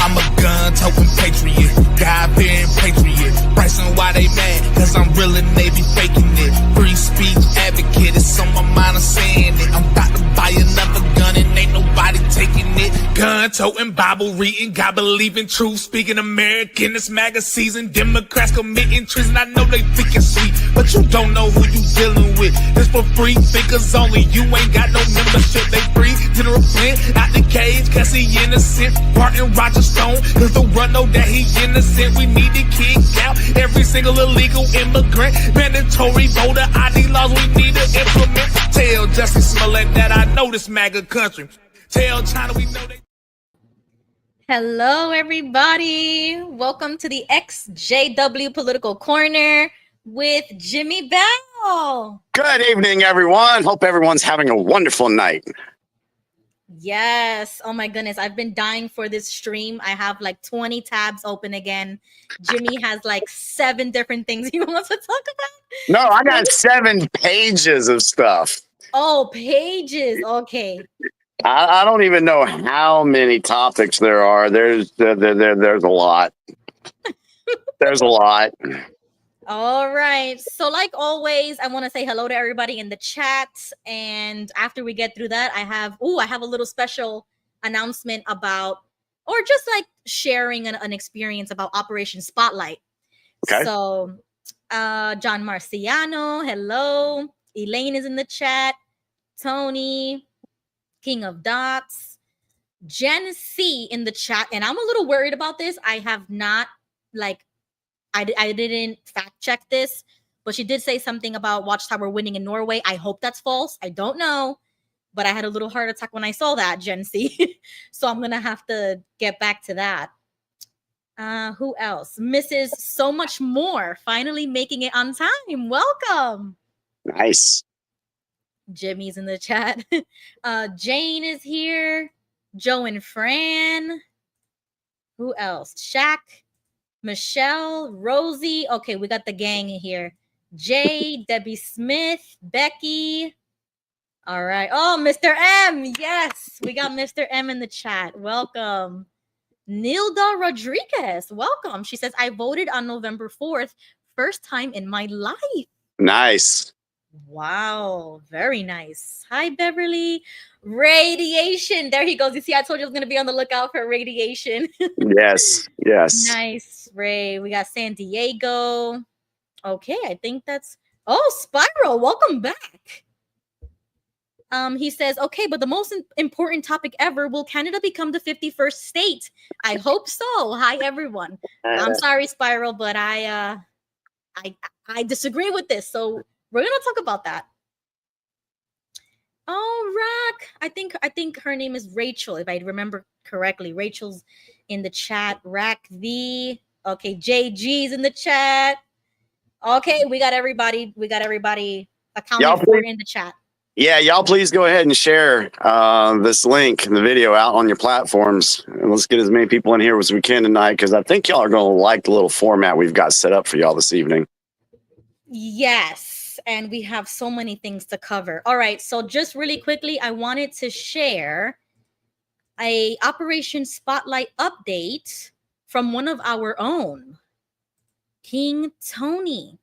I'm a gun-toting patriot, God-fearing patriot. Bryson, why they mad? Cause I'm real and they be faking it. Free speech advocate, it's on my mind, I'm saying it. I'm about to buy another gun and ain't nobody taking it. Gun-toting, Bible reading, God believing, truth speaking, American. This MAGA season, Democrats committing treason. I know they think it's sweet, but you don't know who you dealing with. This for free thinkers only. You ain't got no membership. They free General Flynn out the cage, cause he innocent. Barton Roger Stone, cause the run know that he innocent. We need to kick out every single illegal immigrant. Mandatory voter ID laws we need to implement. Tell Justin Smollett that I know this MAGA country. Tell China we know they. Hello, everybody. Welcome to the EXJW Political Corner with Jimmy Bell. Good evening, everyone. Hope everyone's having a wonderful night. Yes. Oh, my goodness. I've been dying for this stream. I have like 20 tabs open again. Jimmy has like 7 different things he wants to talk about. No, I got 7 pages of stuff. Oh, pages. Okay. I don't even know how many topics there are. There's a lot. There's a lot. All right. So like always, I want to say hello to everybody in the chat. And after we get through that, I have a little special announcement about, or just like sharing an experience about Operation Spotlight. Okay. So John Marciano, hello. Elaine is in the chat. Tony, King of Dots, Jen C in the chat. And I'm a little worried about this. I have not I didn't fact check this, but she did say something about Watchtower winning in Norway. I hope that's false. I don't know, but I had a little heart attack when I saw that, Gen C. So I'm going to have to get back to that. Who else? Mrs. So Much More, finally making it on time. Welcome. Nice. Jimmy's in the chat. Jane is here. Joe and Fran. Who else? Shaq. Michelle, Rosie. Okay, we got the gang here. Jay, Debbie Smith, Becky. All right. Oh, Mr. M. Yes, we got Mr. M in the chat. Welcome. Nilda Rodriguez. Welcome. She says, I voted on November 4th. First time in my life. Nice. Wow. Very nice. Hi, Beverly. Radiation. There he goes. You see, I told you I was going to be on the lookout for radiation. Yes. Yes. Nice, Ray. We got San Diego. Okay, I think that's... Oh, Spiral. Welcome back. He says, okay, but the most important topic ever, will Canada become the 51st state? I hope so. Hi, everyone. I'm sorry, Spiral, but I disagree with this. So we're going to talk about that. Oh, Rack. I think her name is Rachel, if I remember correctly. Rachel's in the chat. Rack V. Okay, JG's in the chat. Okay, we got everybody. Accounted for in the chat. Yeah, y'all please go ahead and share this link and the video out on your platforms. And let's get as many people in here as we can tonight, because I think y'all are going to like the little format we've got set up for y'all this evening. Yes. And we have so many things to cover. All right. So just really quickly, I wanted to share a Operation Spotlight update from one of our own, King Tony.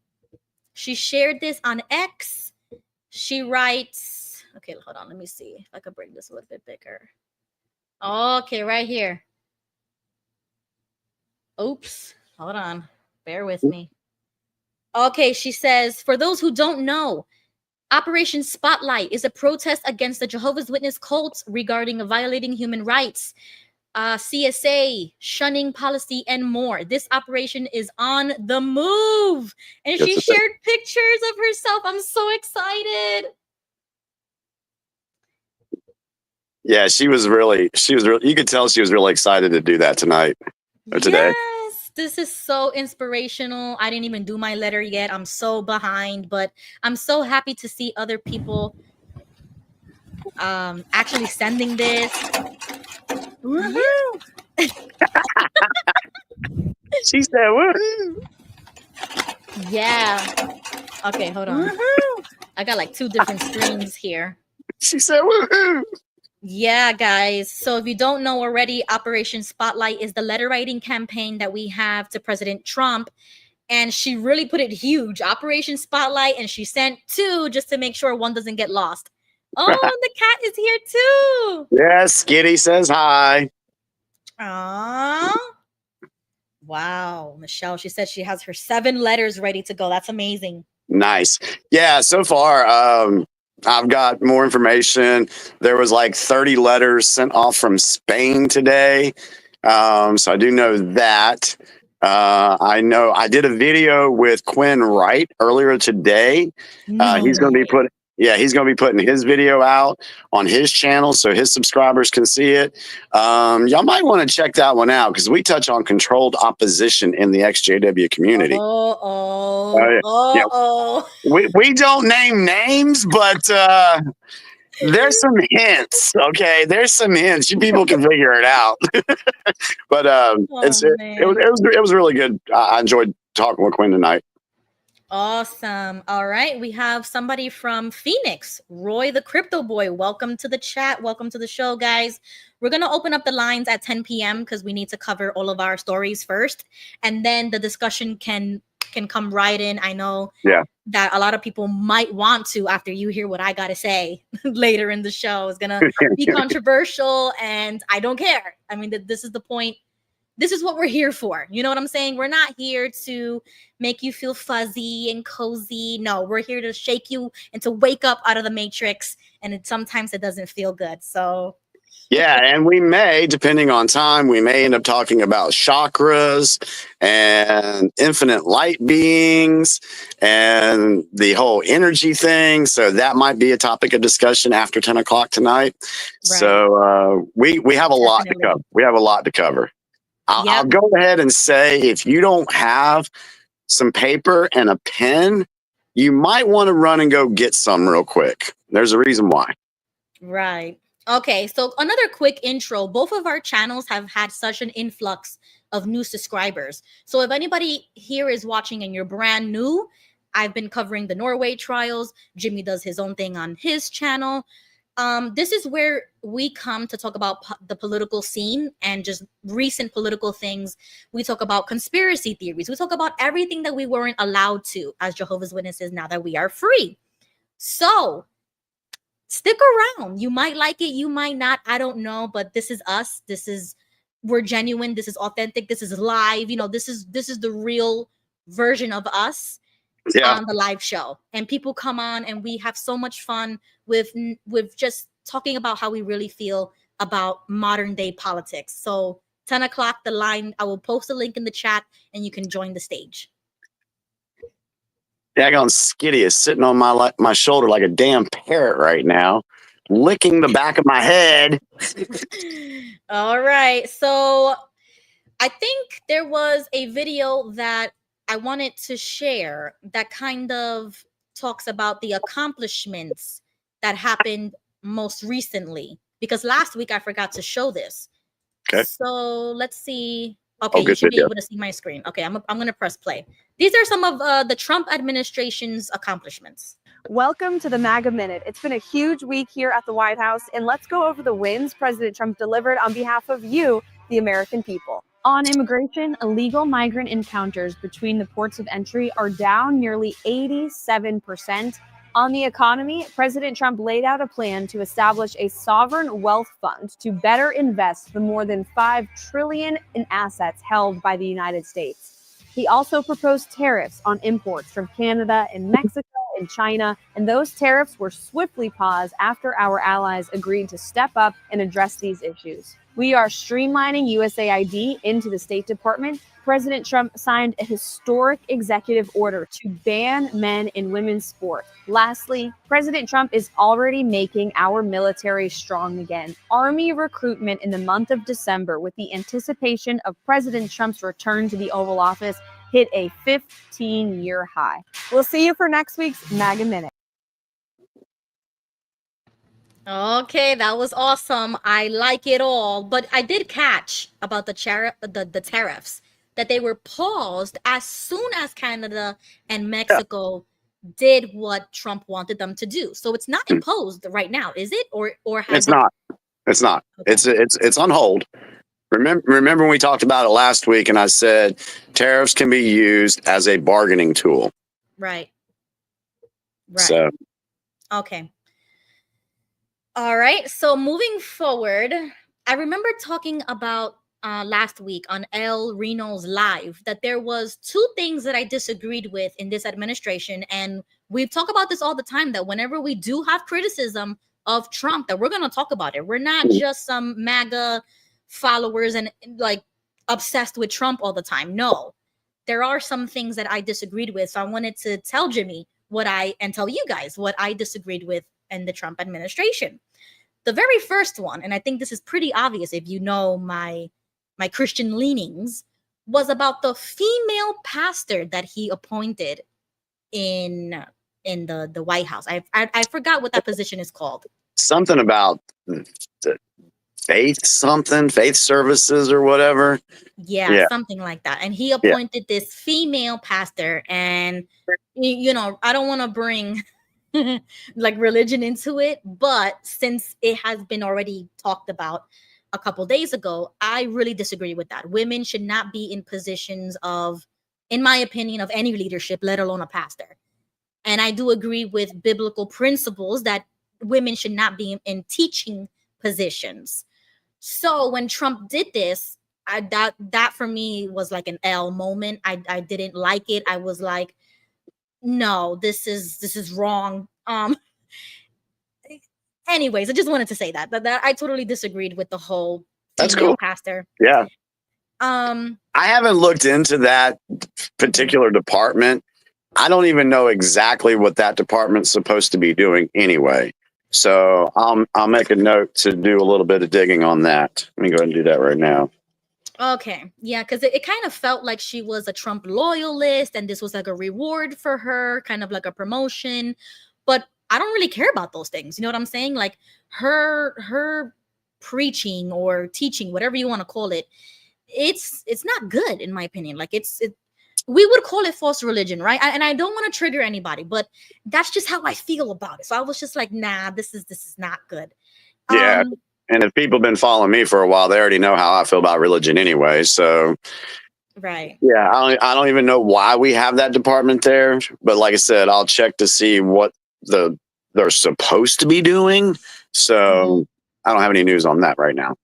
She shared this on X. She writes, okay, hold on. Let me see if I could bring this a little bit bigger. Okay, right here. Oops. Hold on. Bear with me. Okay, she says, for those who don't know, Operation Spotlight is a protest against the Jehovah's Witness cult regarding violating human rights, CSA, shunning policy, and more. This operation is on the move. And she shared pictures of herself. I'm so excited. Yeah, she was really, you could tell she was really excited to do that tonight or today. Yes, this is so inspirational. I didn't even do my letter yet. I'm so behind, but I'm so happy to see other people actually sending this. Woohoo! She said, woohoo! Yeah. Okay, hold on. Woohoo! I got like 2 different screens here. She said, woohoo! Yeah, guys. So if you don't know already, Operation Spotlight is the letter writing campaign that we have to President Trump. And she really put it huge, Operation Spotlight, and she sent 2 just to make sure one doesn't get lost. Oh, the cat is here too. Yes, Skitty says hi. Aww. Wow, Michelle, she said she has her 7 letters ready to go. That's amazing. Nice. Yeah, so far, I've got more information. There was like 30 letters sent off from Spain today. So I do know that. I know I did a video with Quinn Wright earlier today. He's going to be he's going to be putting his video out on his channel so his subscribers can see it. Y'all might want to check that one out because we touch on controlled opposition in the XJW community. We don't name names, but there's some hints. Okay, there's some hints. You people can figure it out. But it was really good. I enjoyed talking with Quinn tonight. Awesome. All right. We have somebody from Phoenix, Roy the Crypto Boy. Welcome to the chat. Welcome to the show, guys. We're going to open up the lines at 10 p.m. because we need to cover all of our stories first. And then the discussion can come right in. I know that a lot of people might want to after you hear what I got to say later in the show. It's going to be controversial, and I don't care. I mean, this is the point. This is what we're here for. You know what I'm saying? We're not here to make you feel fuzzy and cozy. No, we're here to shake you and to wake up out of the matrix. And sometimes it doesn't feel good. So yeah, and we may, depending on time, we may end up talking about chakras and infinite light beings and the whole energy thing. So that might be a topic of discussion after 10 o'clock tonight. Right. So we have a lot to cover. We have a lot to cover. I'll go ahead and say, if you don't have some paper and a pen, you might want to run and go get some real quick. There's a reason why. Right. Okay. So another quick intro. Both of our channels have had such an influx of new subscribers. So if anybody here is watching and you're brand new, I've been covering the Norway trials. Jimmy does his own thing on his channel. This is where we come to talk about the political scene and just recent political things. We talk about conspiracy theories. We talk about everything that we weren't allowed to as Jehovah's Witnesses now that we are free. So stick around. You might like it. You might not. I don't know. But this is us. We're genuine. This is authentic. This is live. You know, this is the real version of us. On the live show, and people come on and we have so much fun with just talking about how we really feel about modern day politics. So 10 o'clock, the line, I will post a link in the chat and you can join the stage. Daggone Skitty is sitting on my shoulder like a damn parrot right now, licking the back of my head. All right. So I think there was a video that I wanted to share that kind of talks about the accomplishments that happened most recently, because last week I forgot to show this. Okay. So let's see. Okay, you should be able to see my screen. Okay, I'm going to press play. These are some of the Trump administration's accomplishments. Welcome to the MAGA Minute. It's been a huge week here at the White House, and let's go over the wins President Trump delivered on behalf of you, the American people. On immigration, illegal migrant encounters between the ports of entry are down nearly 87%. On the economy, President Trump laid out a plan to establish a sovereign wealth fund to better invest the more than $5 trillion in assets held by the United States. He also proposed tariffs on imports from Canada and Mexico and China, and those tariffs were swiftly paused after our allies agreed to step up and address these issues. We are streamlining USAID into the State Department. President Trump signed a historic executive order to ban men in women's sport. Lastly, President Trump is already making our military strong again. Army recruitment in the month of December, with the anticipation of President Trump's return to the Oval Office, hit a 15-year high. We'll see you for next week's MAGA Minute. Okay, that was awesome. I like it all. But I did catch about the tariffs, that they were paused as soon as Canada and Mexico did what Trump wanted them to do. So it's not imposed right now, is it? Or has it's not. It's not. Okay. It's on hold. Remember when we talked about it last week, and I said tariffs can be used as a bargaining tool. Right. Right. So Okay. All right. So moving forward, I remember talking about last week on El Reno's live that there was two things that I disagreed with in this administration, and we talk about this all the time. That whenever we do have criticism of Trump, that we're going to talk about it. We're not just some MAGA followers and like obsessed with Trump all the time. No, there are some things that I disagreed with. So I wanted to tell Jimmy and tell you guys what I disagreed with in the Trump administration. The very first one, and I think this is pretty obvious if you know my Christian leanings, was about the female pastor that he appointed in the White House. I forgot what that position is called. something about the faith services or whatever. Yeah, something like that. And he appointed this female pastor, and I don't want to bring like religion into it, but since it has been already talked about a couple days ago, I really disagree with that. Women should not be in positions of, in my opinion, of any leadership, let alone a pastor. And I do agree with biblical principles that women should not be in teaching positions. So when Trump did this, that for me was like an L moment. I didn't like it. I was like, no, this is wrong. Anyways, I just wanted to say that I totally disagreed with the whole That's female cool. pastor. Yeah. I haven't looked into that particular department. I don't even know exactly what that department's supposed to be doing anyway. So I'll make a note to do a little bit of digging on that. Let me go ahead and do that right now. Okay. Yeah, because it kind of felt like she was a Trump loyalist and this was like a reward for her, kind of like a promotion. But I don't really care about those things. You know what I'm saying? Like her preaching or teaching, whatever you want to call it, it's not good in my opinion. Like we would call it false religion, right? And I don't want to trigger anybody, but that's just how I feel about it. So I was just like, nah, this is not good. Yeah. And if people have been following me for a while, they already know how I feel about religion anyway. So, right. Yeah, I don't even know why we have that department there. But like I said, I'll check to see what they're supposed to be doing. So I don't have any news on that right now.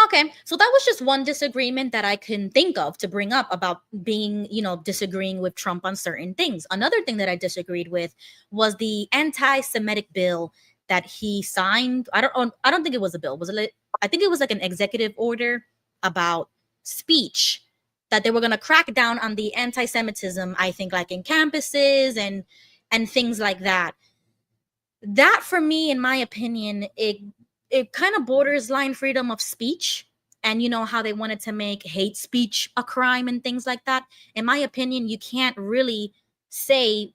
Okay, so that was just one disagreement that I can think of to bring up about being, disagreeing with Trump on certain things. Another thing that I disagreed with was the anti-Semitic bill that he signed. I don't think it was a bill. Was it? I think it was like an executive order about speech that they were going to crack down on the anti-Semitism. I think like in campuses and things like that. That for me, in my opinion, it kind of borders line freedom of speech. And you know how they wanted to make hate speech a crime and things like that. In my opinion, you can't really say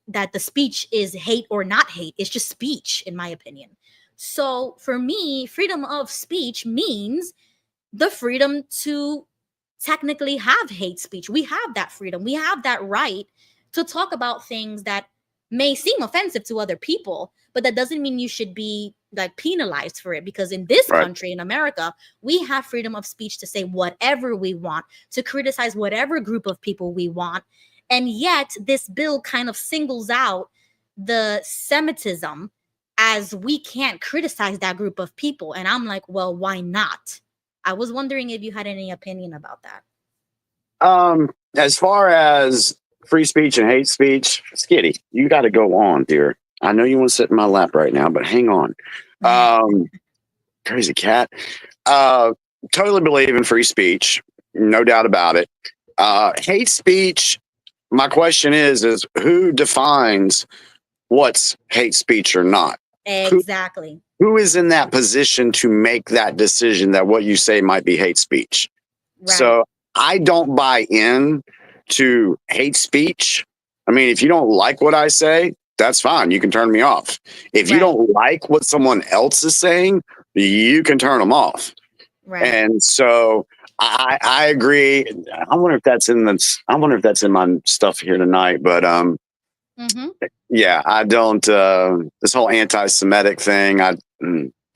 that the speech is hate or not hate. It's just speech, in my opinion. So for me, freedom of speech means the freedom to technically have hate speech. We have that freedom. We have that right to talk about things that may seem offensive to other people, but that doesn't mean you should be like penalized for it, because in this country, in America, we have freedom of speech to say whatever we want, to criticize whatever group of people we want. And yet this bill kind of singles out the Semitism as we can't criticize that group of people. And I'm like, well, why not? I was wondering if you had any opinion about that. As far as free speech and hate speech, Skitty, you got to go on, dear. I know you want to sit in my lap right now, but hang on. Crazy cat. Totally believe in free speech. No doubt about it. Hate speech. My question is who defines what's hate speech or not? Exactly. Who is in that position to make that decision that what you say might be hate speech? Right. So I don't buy in to hate speech. I mean, if you don't like what I say, that's fine. You can turn me off. If you don't like what someone else is saying, you can turn them off. Right. And so I agree. I wonder if that's in my stuff here tonight. But yeah, I don't. This whole anti-Semitic thing.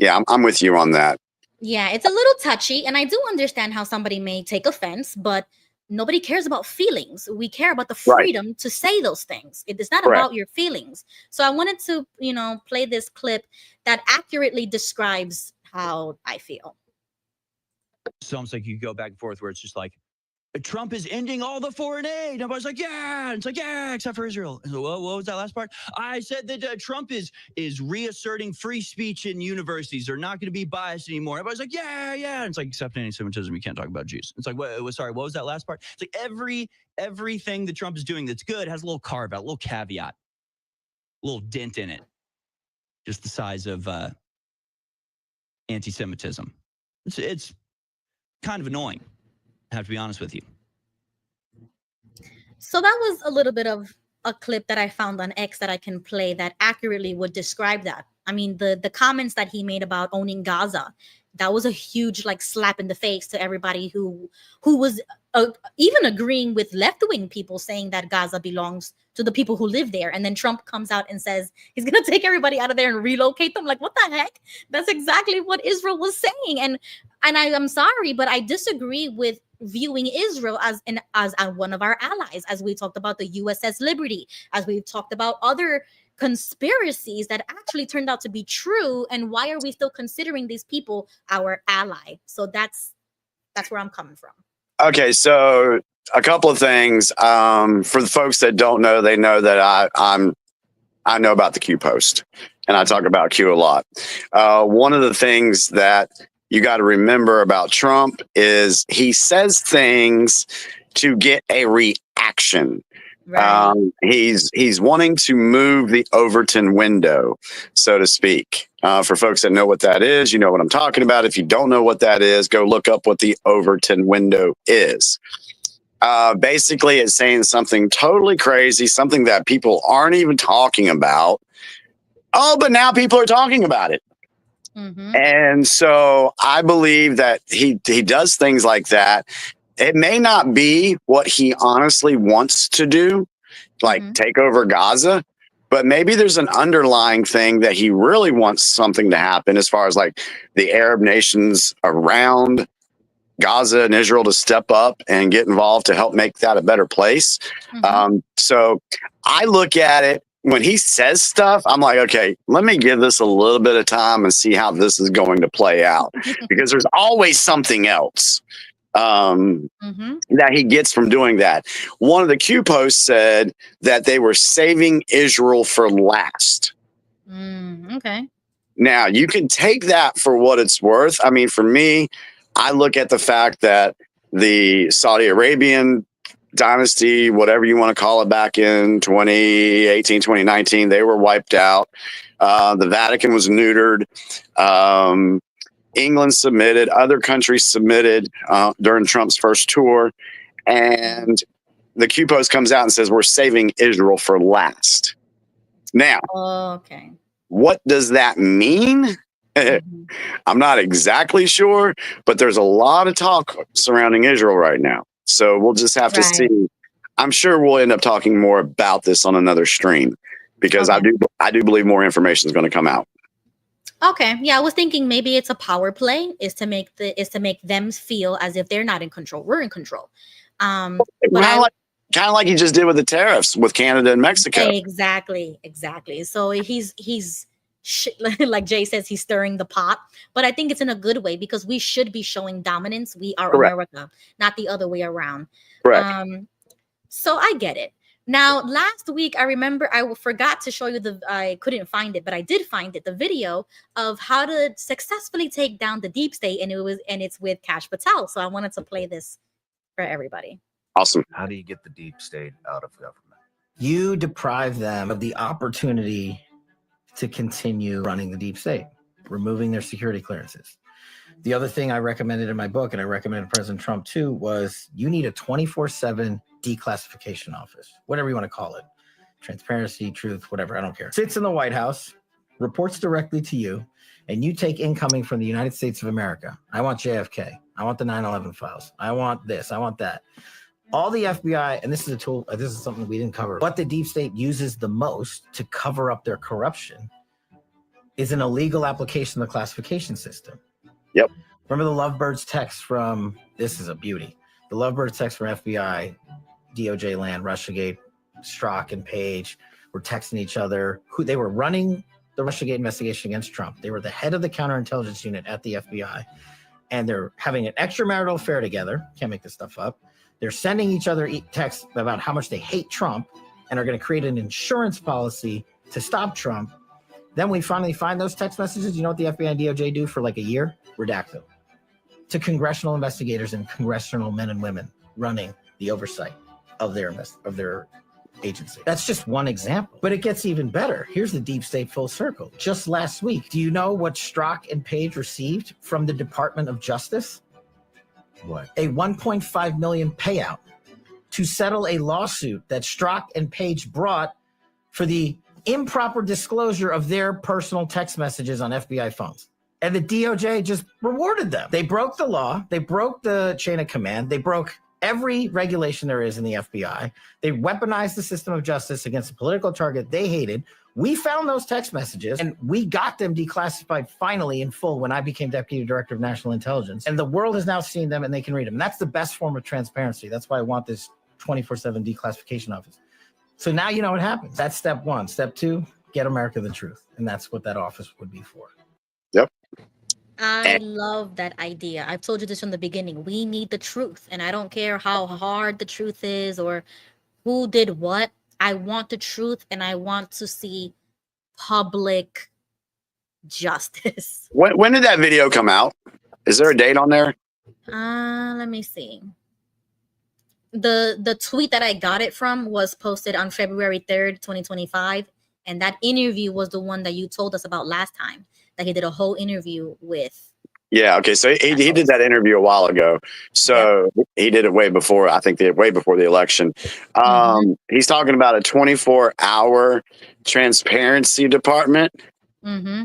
Yeah, I'm with you on that. Yeah, it's a little touchy, and I do understand how somebody may take offense, but nobody cares about feelings. We care about the Right. freedom to say those things. It is not Correct. about your feelings. So I wanted to, play this clip that accurately describes how I feel. It's almost like you go back and forth where it's just like, Trump is ending all the foreign aid. Everybody's like, yeah. And it's like, yeah, except for Israel. So, what was that last part? I said that Trump is reasserting free speech in universities. They're not going to be biased anymore. Everybody's like, yeah. And it's like, except anti-Semitism, you can't talk about Jews. It's like, sorry, what was that last part? It's like everything that Trump is doing that's good has a little carve out, a little caveat, a little dent in it. Just the size of anti-Semitism. It's kind of annoying. I have to be honest with you. So that was a little bit of a clip that I found on X that I can play that accurately would describe that. I mean, the comments that he made about owning Gaza, that was a huge slap in the face to everybody who was even agreeing with left-wing people saying that Gaza belongs to the people who live there. And then Trump comes out and says he's going to take everybody out of there and relocate them. Like, what the heck? That's exactly what Israel was saying. And I'm sorry, but I disagree with viewing Israel as one of our allies, as we talked about the USS Liberty, as we've talked about other conspiracies that actually turned out to be true. And why are we still considering these people our ally? So that's where I'm coming from. Okay, so a couple of things. For the folks that don't know, they know that I know about the Q post, and I talk about Q a lot. One of the things that you got to remember about Trump is he says things to get a reaction. Right. He's wanting to move the Overton window, so to speak. For folks that know what that is, you know what I'm talking about. If you don't know what that is, go look up what the Overton window is. Basically, it's saying something totally crazy, something that people aren't even talking about. Oh, but now people are talking about it. Mm-hmm. And so I believe that he does things like that. It may not be what he honestly wants to do, like take over Gaza, but maybe there's an underlying thing that he really wants something to happen as far as like the Arab nations around Gaza and Israel to step up and get involved to help make that a better place. So I look at it when he says stuff, I'm like, okay, let me give this a little bit of time and see how this is going to play out, because there's always something else that he gets from doing that. One of the Q posts said that they were saving Israel for last. Okay. Now, you can take that for what it's worth. I mean, for me, I look at the fact that the Saudi Arabian dynasty, whatever you want to call it, back in 2018, 2019, they were wiped out. The Vatican was neutered. England submitted, other countries submitted during Trump's first tour. And the Q post comes out and says, we're saving Israel for last. Now, what does that mean? I'm not exactly sure, but there's a lot of talk surrounding Israel right now. So we'll just have to see. I'm sure we'll end up talking more about this on another stream, because I do believe more information is going to come out. Okay. Yeah, I was thinking maybe it's a power play, is to make them feel as if they're not in control. We're in control. But kind of like he just did with the tariffs with Canada and Mexico. Exactly. So he's like Jay says, he's stirring the pot. But I think it's in a good way, because we should be showing dominance. We are America, not the other way around. Correct. So I get it. Now, last week, I remember I forgot to show you I couldn't find it, but I did find it, the video of how to successfully take down the deep state. And it's with Kash Patel. So I wanted to play this for everybody. Awesome. How do you get the deep state out of government? You deprive them of the opportunity to continue running the deep state, removing their security clearances. The other thing I recommended in my book, and I recommended President Trump too, was you need a 24/7 declassification office, whatever you want to call it. Transparency, truth, whatever, I don't care. Sits in the White House, reports directly to you, and you take incoming from the United States of America. I want JFK. I want the 9/11 files. I want this. I want that. All the FBI, and this is a tool, this is something we didn't cover, what the deep state uses the most to cover up their corruption is an illegal application of the classification system. Yep. Remember the Lovebirds text from, this is a beauty. The Lovebirds text from FBI, DOJ land, Russiagate, Strzok and Page were texting each other. Who they were running the Russiagate investigation against Trump. They were the head of the counterintelligence unit at the FBI, and they're having an extramarital affair together. Can't make this stuff up. They're sending each other texts about how much they hate Trump and are going to create an insurance policy to stop Trump. Then we finally find those text messages. You know what the FBI and DOJ do for like a year? Redact them to congressional investigators and congressional men and women running the oversight of their agency. That's just one example, but it gets even better. Here's the deep state full circle. Just last week, do you know what Strzok and Page received from the Department of Justice? What? A $1.5 million payout to settle a lawsuit that Strzok and Page brought for the improper disclosure of their personal text messages on FBI phones. And the DOJ just rewarded them. They broke the law. They broke the chain of command. They broke every regulation there is in the FBI. They weaponized the system of justice against a political target they hated. We found those text messages and we got them declassified finally in full when I became Deputy Director of National Intelligence. And the world has now seen them and they can read them. That's the best form of transparency. That's why I want this 24/7 declassification office. So now you know what happens. That's step one. Step two, get America the truth. And that's what that office would be for. Yep. I love that idea. I've told you this from the beginning. We need the truth. And I don't care how hard the truth is or who did what. I want the truth and I want to see public justice. When did that video come out? Is there a date on there? Let me see. The tweet that I got it from was posted on February 3rd, 2025. And that interview was the one that you told us about last time, that he did a whole interview with. Yeah. Okay. So he did that interview a while ago. So he did it way before, I think way before the election. He's talking about a 24-hour transparency department. Mm-hmm.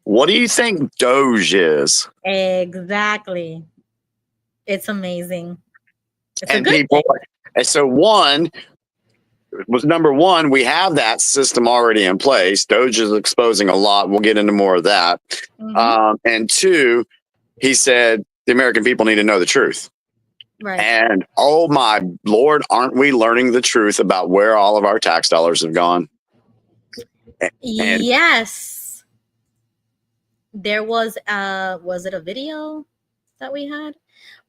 What do you think Doge is? Exactly. It's amazing. It's And a good people, and so number one, we have that system already in place. Doge is exposing a lot. We'll get into more of that. And two, he said the American people need to know the truth. Right. And oh my Lord, aren't we learning the truth about where all of our tax dollars have gone? Yes. There was it a video that we had?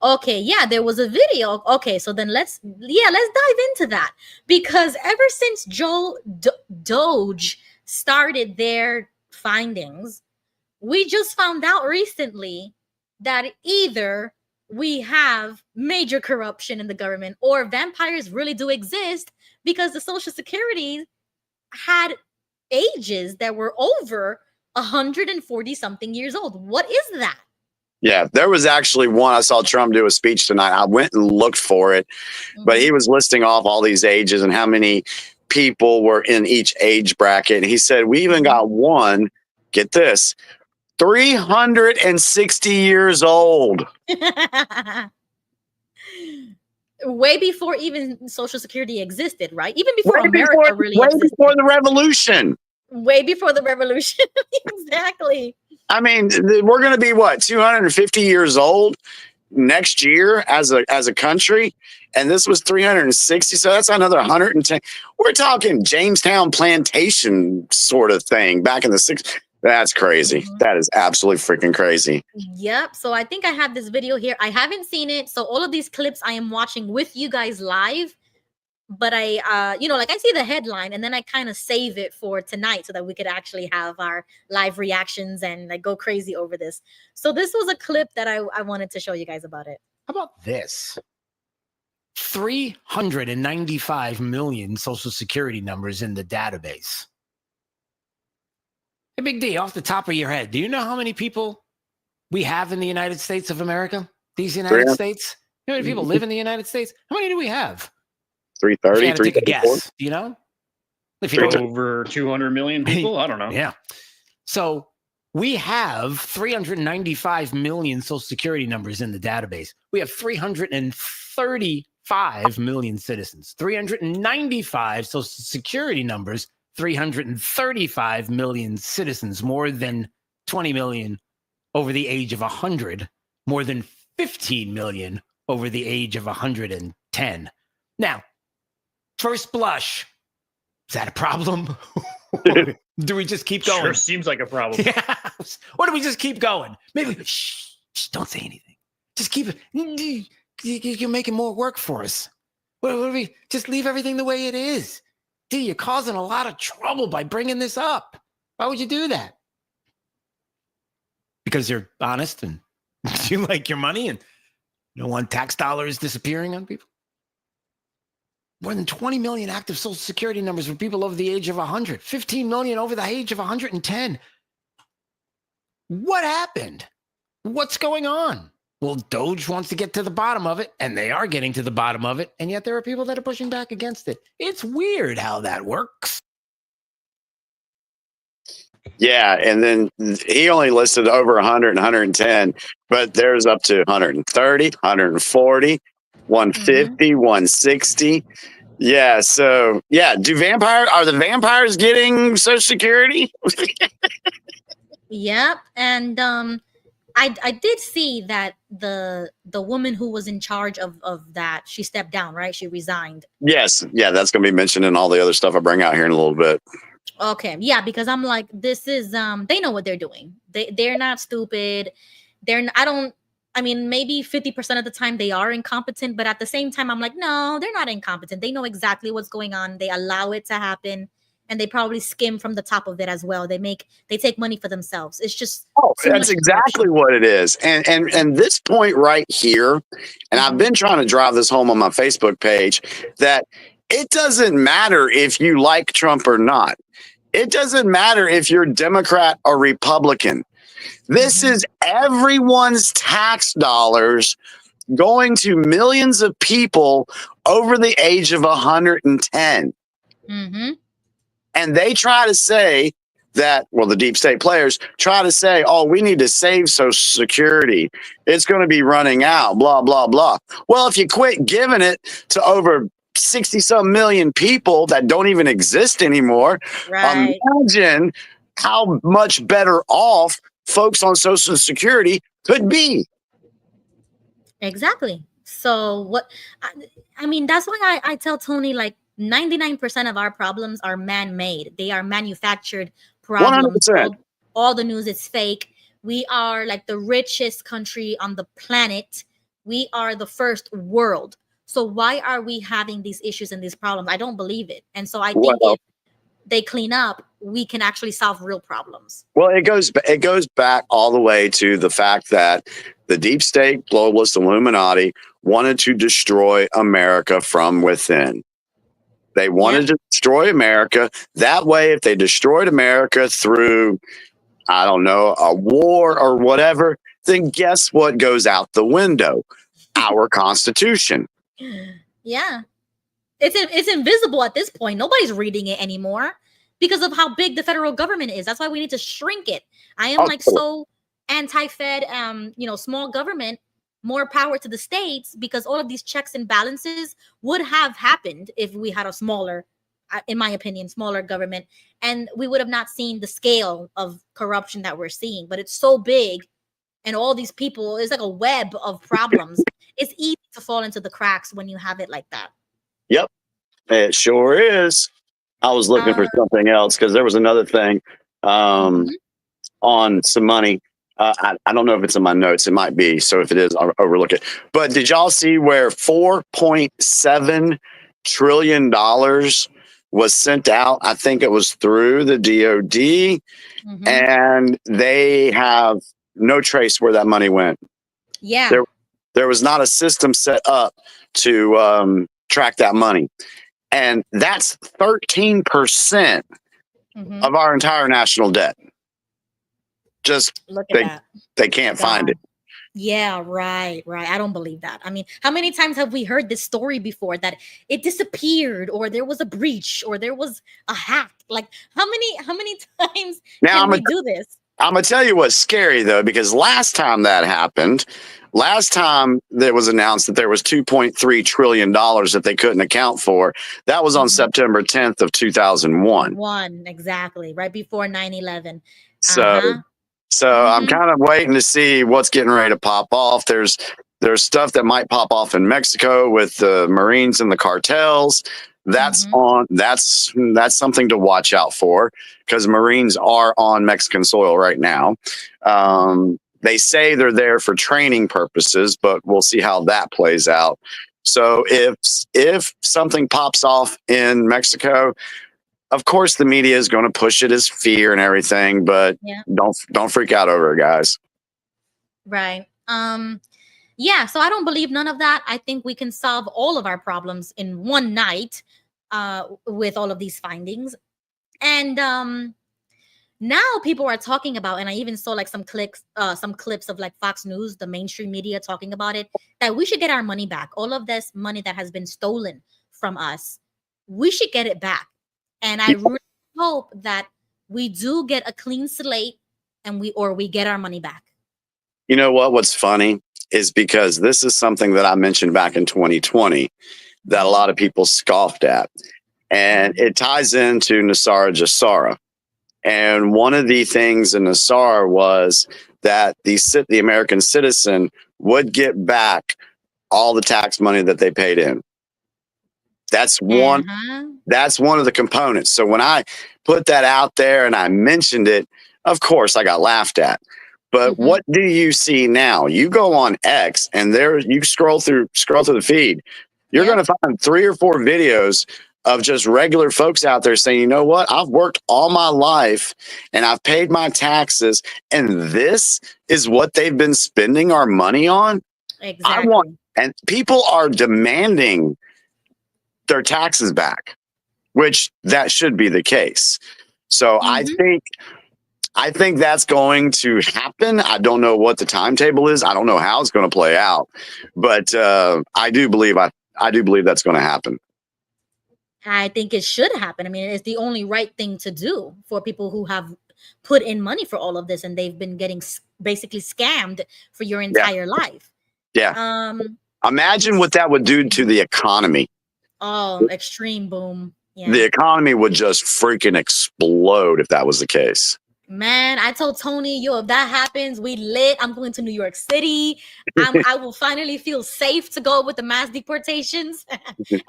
Okay, yeah, there was a video. Okay, so then let's dive into that, because ever since Doge started their findings, we just found out recently that either we have major corruption in the government or vampires really do exist, because the Social Security had ages that were over 140 something years old. What is that? Yeah, there was actually one. I saw Trump do a speech tonight. I went and looked for it, but he was listing off all these ages and how many people were in each age bracket. And he said, we even got one, get this, 360 years old. Way before even Social Security existed, right? Even before America really existed. Way before the revolution. Way before the revolution. Exactly. I mean, we're going to be what, 250 years old next year as a country, and this was 360, so that's another 110. We're talking Jamestown plantation sort of thing back in the 60s. That's crazy. That is absolutely freaking crazy. Yep. So I think I have this video here. I haven't seen it, so all of these clips I am watching with you guys live. But I, I see the headline and then I kind of save it for tonight so that we could actually have our live reactions and like go crazy over this. So this was a clip that I wanted to show you guys about it. How about this? 395 million Social Security numbers in the database. Hey, Big D, off the top of your head, do you know how many people we have in the United States of America? These United States? You know how many people live in the United States? How many do we have? 330, take a guess. Do you know? If you over 200 million people, I don't know. Yeah. So we have 395 million Social Security numbers in the database. We have 335 million citizens. 395 Social Security numbers, 335 million citizens, more than 20 million over the age of 100, more than 15 million over the age of 110. Now, first blush, is that a problem? Do we just keep going? Sure seems like a problem. Yeah. Or do we just keep going? Maybe, shh, don't say anything. Just keep it. You're making more work for us. What do we just leave everything the way it is? Dude, you're causing a lot of trouble by bringing this up. Why would you do that? Because you're honest and you like your money and you don't want tax dollars disappearing on people? More than 20 million active Social Security numbers for people over the age of 100. 15 million over the age of 110. What happened? What's going on? Well, Doge wants to get to the bottom of it, and they are getting to the bottom of it, and yet there are people that are pushing back against it. It's weird how that works. Yeah, and then he only listed over 100 and 110, but there's up to 130, 140, 150, 160. Yeah, so yeah, are the vampires getting Social Security? Yep, and I did see that the woman who was in charge of that, she stepped down, right? She resigned. Yes, yeah, that's going to be mentioned in all the other stuff I bring out here in a little bit. Okay, yeah, because I'm like, this is they know what they're doing. They're not stupid. I mean, maybe 50% of the time they are incompetent, but at the same time, I'm like, no, they're not incompetent. They know exactly what's going on. They allow it to happen, and they probably skim from the top of it as well. They take money for themselves. It's just that's exactly what it is. And this point right here, and I've been trying to drive this home on my Facebook page, that it doesn't matter if you like Trump or not. It doesn't matter if you're Democrat or Republican. This is everyone's tax dollars going to millions of people over the age of 110. And they try to say that, well, the deep state players try to say, oh, we need to save Social Security. It's going to be running out, blah, blah, blah. Well, if you quit giving it to over 60-some million people that don't even exist anymore, imagine how much better off folks on Social Security could be. Exactly. So what I mean, that's why I tell Tony, like, 99% of our problems are man-made. They are manufactured problems. 100%. All the news is fake. We are like the richest country on the planet. We are the first world. So why are we having these issues and these problems? I don't believe it. And so I think if they clean up, we can actually solve real problems. Well, it goes back all the way to the fact that the deep state, globalist, Illuminati wanted to destroy America from within. They wanted to destroy America. That way, if they destroyed America through, I don't know, a war or whatever, then guess what goes out the window? Our Constitution. Yeah. It's invisible at this point. Nobody's reading it anymore because of how big the federal government is. That's why we need to shrink it. I am so anti-Fed, small government. More power to the states, because all of these checks and balances would have happened if we had a smaller, in my opinion, smaller government, and we would have not seen the scale of corruption that we're seeing. But it's so big, and all these people, it's like a web of problems. It's easy to fall into the cracks when you have it like that. Yep, it sure is. I was looking for something else because there was another thing on some money. I don't know if it's in my notes. It might be. So if it is, I'll overlook it. But did y'all see where $4.7 trillion was sent out? I think it was through the DOD, and they have no trace where that money went. Yeah. There was not a system set up to track that money. And that's 13% of our entire national debt. Just look at that. They can't find it. Yeah, right. I don't believe that. I mean, how many times have we heard this story before that it disappeared, or there was a breach, or there was a hack? Like, how many times can we do this? I'm gonna tell you what's scary though, because last time that happened, last time that was announced that there was $2.3 trillion that they couldn't account for, that was on September 10th of 2001. Exactly, right before 9/11. So I'm kind of waiting to see what's getting ready to pop off. There's stuff that might pop off in Mexico with the Marines and the cartels. That's something to watch out for, because Marines are on Mexican soil right now. They say they're there for training purposes, but we'll see how that plays out. So if something pops off in Mexico, of course the media is going to push it as fear and everything, but don't freak out over it, guys. Right. Yeah, so I don't believe none of that. I think we can solve all of our problems in one night with all of these findings. And now people are talking about, and I even saw like some clips of like Fox News, the mainstream media talking about it, that we should get our money back. All of this money that has been stolen from us, we should get it back. And I really hope that we do get a clean slate and we get our money back. You know what? What's funny is, because this is something that I mentioned back in 2020 that a lot of people scoffed at. And it ties into Nasara Jassara. And one of the things in Nasara was that the American citizen would get back all the tax money that they paid in. That's one of the components. So when I put that out there and I mentioned it, of course I got laughed at. But what do you see now? You go on X and there you scroll through the feed. You're going to find 3 or 4 videos of just regular folks out there saying, you know what? I've worked all my life and I've paid my taxes, and this is what they've been spending our money on. Exactly. And people are demanding their taxes back, which that should be the case. So I think that's going to happen. I don't know what the timetable is. I don't know how it's going to play out, but I do believe that's going to happen. I think it should happen. I mean, it's the only right thing to do for people who have put in money for all of this, and they've been getting basically scammed for your entire life. Yeah. Imagine what that would do to the economy. Oh, extreme boom. Yeah. The economy would just freaking explode if that was the case. Man, I told Tony, if that happens, we lit. I'm going to New York City. I will finally feel safe to go with the mass deportations.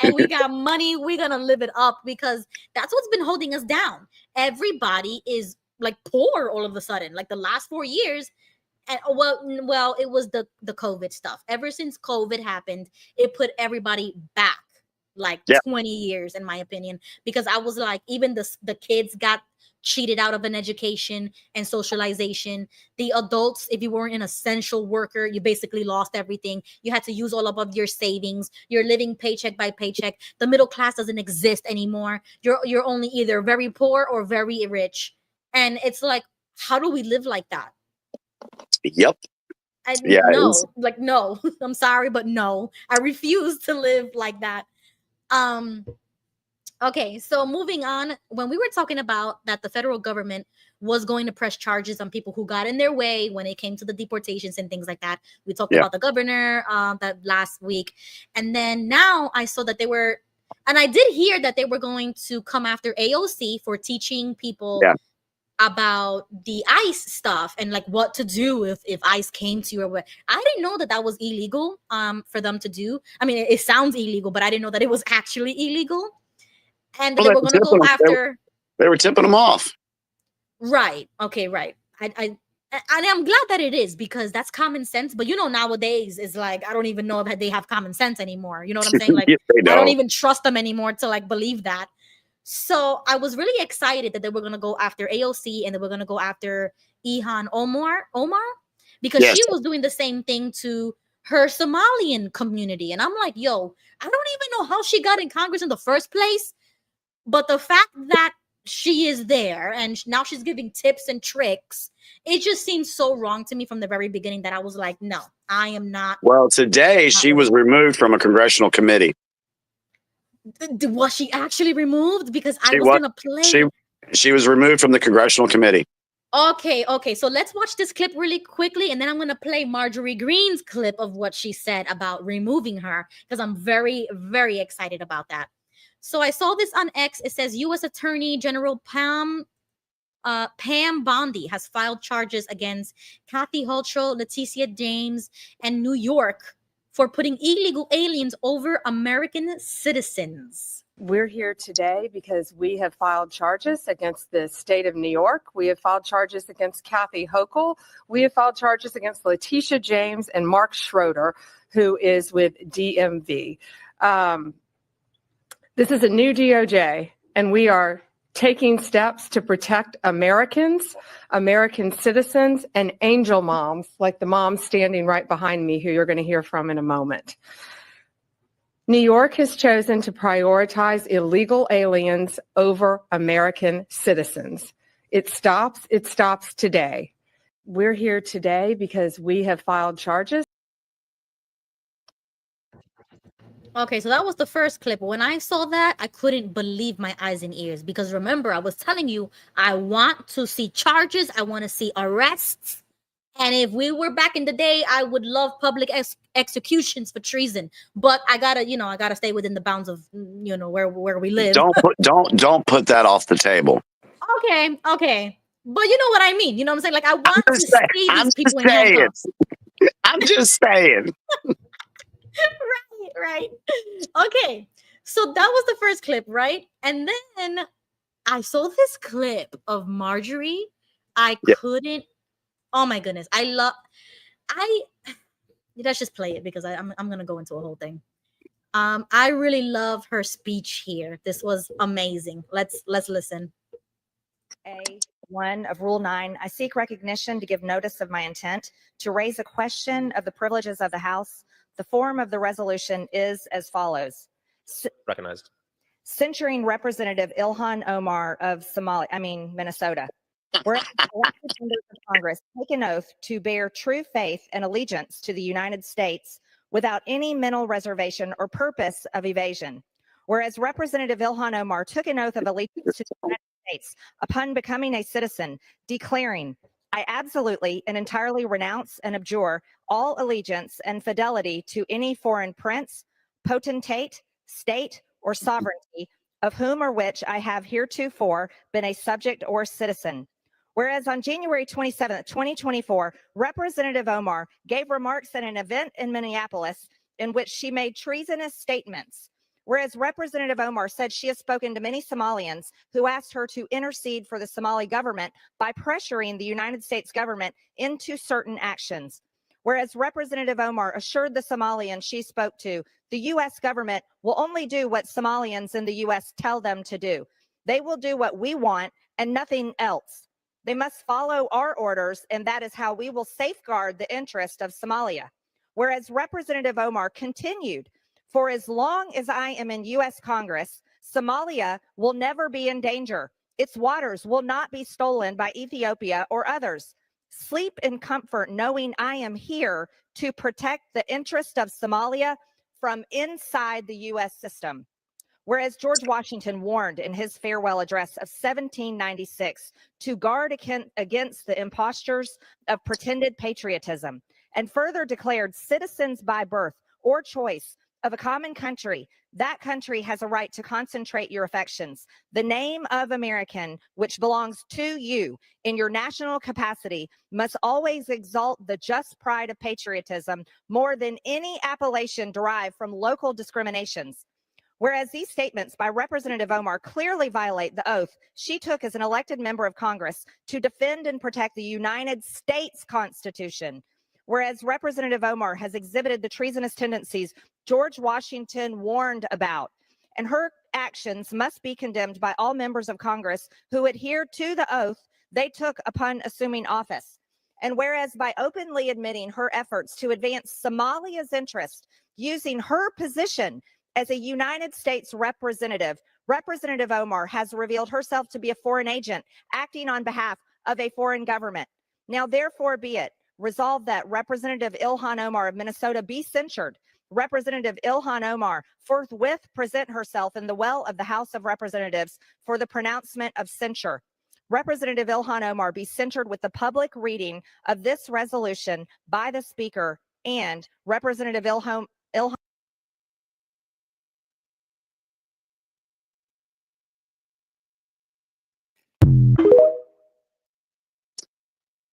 And we got money. We're going to live it up, because that's what's been holding us down. Everybody is like poor all of a sudden, like the last 4 years. And well, it was the COVID stuff. Ever since COVID happened, it put everybody back like 20 years, in my opinion, because I was like, even the kids got cheated out of an education and socialization. The adults, if you weren't an essential worker, you basically lost everything. You had to use all of your savings. You're living paycheck by paycheck. The middle class doesn't exist anymore. You're only either very poor or very rich. And it's like, how do we live like that? Yep. No, I'm sorry, but no, I refuse to live like that. Okay, so moving on, when we were talking about that the federal government was going to press charges on people who got in their way when it came to the deportations and things like that, we talked about the governor that last week. And then now I saw that they were, and I did hear that they were going to come after AOC for teaching people about the ICE stuff and like what to do if ICE came to you or what. I didn't know that was illegal for them to do. I mean, it sounds illegal, but I didn't know that it was actually illegal. And they were going to go after. They were tipping them off. Right. Okay. Right. And I'm glad that it is, because that's common sense. But nowadays is like, I don't even know if they have common sense anymore. You know what I'm saying? Like, I don't even trust them anymore to like believe that. So I was really excited that they were going to go after AOC and they were going to go after Ilhan Omar, because she was doing the same thing to her Somalian community. And I'm like, yo, I don't even know how she got in Congress in the first place. But the fact that she is there and now she's giving tips and tricks, it just seems so wrong to me from the very beginning that I was like, no, I am not. Well, today she was removed from a congressional committee. Was she actually removed? Because I was going to play. She was removed from the congressional committee. Okay. So let's watch this clip really quickly, and then I'm going to play Marjorie Greene's clip of what she said about removing her, because I'm very, very excited about that. So I saw this on X. It says U.S. Attorney General Pam Bondi has filed charges against Kathy Hochul, Leticia James, and New York for putting illegal aliens over American citizens. We're here today because we have filed charges against the state of New York. We have filed charges against Kathy Hochul. We have filed charges against Leticia James and Mark Schroeder, who is with DMV. This is a new DOJ, and we are taking steps to protect Americans, American citizens, and angel moms, like the mom standing right behind me, who you're going to hear from in a moment. New York has chosen to prioritize illegal aliens over American citizens. It stops today. We're here today because we have filed charges. Okay, so that was the first clip. When I saw that, I couldn't believe my eyes and ears, because remember, I was telling you, I want to see charges. I want to see arrests. And if we were back in the day, I would love public executions for treason. But I gotta stay within the bounds of, where we live. Don't put that off the table. Okay. But you know what I mean. You know what I'm saying? Like, I want to see these people in handcuffs. I'm just saying. Right. Okay. So that was the first clip, right? And then I saw this clip of Marjorie. Couldn't. Oh my goodness. Let's just play it, because I'm gonna go into a whole thing. I really love her speech here. This was amazing. Let's listen. A1 of Rule 9, I seek recognition to give notice of my intent to raise a question of the privileges of the House. The form of the resolution is as follows. Recognized. Censuring Representative Ilhan Omar of Minnesota. Whereas elected members of Congress take an oath to bear true faith and allegiance to the United States without any mental reservation or purpose of evasion. Whereas Representative Ilhan Omar took an oath of allegiance to the United States upon becoming a citizen, declaring, I absolutely and entirely renounce and abjure all allegiance and fidelity to any foreign prince, potentate, state, or sovereignty, of whom or which I have heretofore been a subject or citizen. Whereas on January 27, 2024, Representative Omar gave remarks at an event in Minneapolis in which she made treasonous statements. Whereas Representative Omar said she has spoken to many Somalians who asked her to intercede for the Somali government by pressuring the United States government into certain actions. Whereas Representative Omar assured the Somalians she spoke to, the U.S. government will only do what Somalians in the U.S. tell them to do. They will do what we want and nothing else. They must follow our orders, and that is how we will safeguard the interest of Somalia. Whereas Representative Omar continued, for as long as I am in U.S. Congress, Somalia will never be in danger. Its waters will not be stolen by Ethiopia or others. Sleep in comfort knowing I am here to protect the interest of Somalia from inside the U.S. system. Whereas George Washington warned in his farewell address of 1796 to guard against the impostures of pretended patriotism, and further declared citizens by birth or choice of a common country, that country has a right to concentrate your affections. The name of American, which belongs to you in your national capacity, must always exalt the just pride of patriotism more than any appellation derived from local discriminations. Whereas these statements by Representative Omar clearly violate the oath she took as an elected member of Congress to defend and protect the United States Constitution. Whereas Representative Omar has exhibited the treasonous tendencies George Washington warned about, and her actions must be condemned by all members of Congress who adhere to the oath they took upon assuming office. And whereas by openly admitting her efforts to advance Somalia's interest using her position as a United States representative, Representative Omar has revealed herself to be a foreign agent acting on behalf of a foreign government. Now, therefore, be it resolved that Representative Ilhan Omar of Minnesota be censured. Representative Ilhan Omar forthwith present herself in the well of the House of Representatives for the pronouncement of censure. Representative Ilhan Omar be centered with the public reading of this resolution by the Speaker, and Representative Ilhan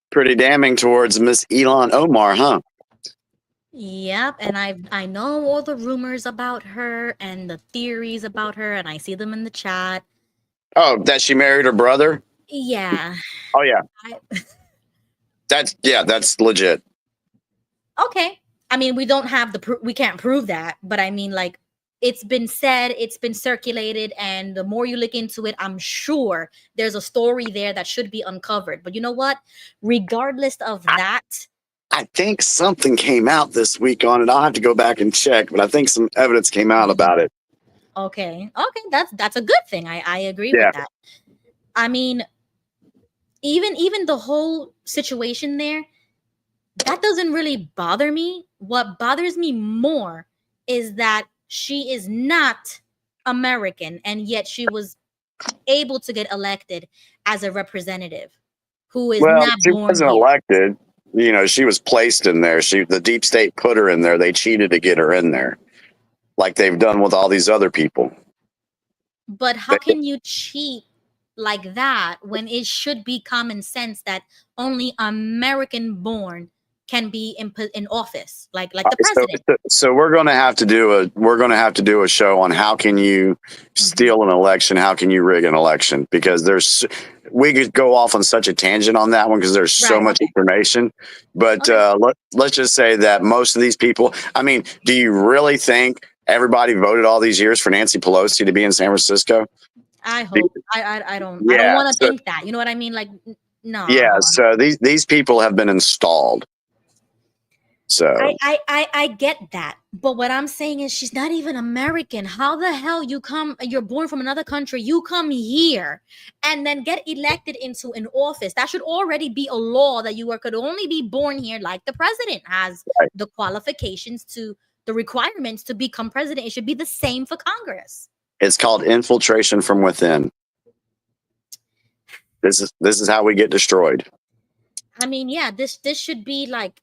Pretty damning towards Miss Ilhan Omar, huh? Yep, and I know all the rumors about her and the theories about her, and I see them in the chat. Oh, that she married her brother? Yeah. Oh yeah. I, That's legit. okay. I mean, we don't have we can't prove that, but I mean, like, it's been said, it's been circulated, and the more you look into it, I'm sure there's a story there that should be uncovered. But you know what? Regardless of that, I think something came out this week on it. I'll have to go back and check, but I think some evidence came out about it. okay, that's a good thing. I agree Yeah. with that. I mean, even the whole situation there, that doesn't really bother me. What bothers me more is that she is not American, and yet she was able to get elected as a representative who is Well, not she born wasn't here. elected. You know, she was placed in there. The deep state put her in there. They cheated to get her in there, like they've done with all these other people. But how can you cheat like that when it should be common sense that only American born can be in office, like the president? So we're going to have to do a show on how can you steal an election, how can you rig an election, because we could go off on such a tangent on that one because there's so much information. But let's just say that most of these people, I mean, do you really think everybody voted all these years for Nancy Pelosi to be in San Francisco? I hope. I don't want to think that. You know what I mean? Like, no. Yeah. So these people have been installed. So I get that, but what I'm saying is she's not even American. How the hell you're born from another country, you come here and then get elected into an office? That should already be a law that you could only be born here, like the president has the qualifications the requirements to become president. It should be the same for Congress. It's called infiltration from within. This is how we get destroyed. I mean, yeah, this should be like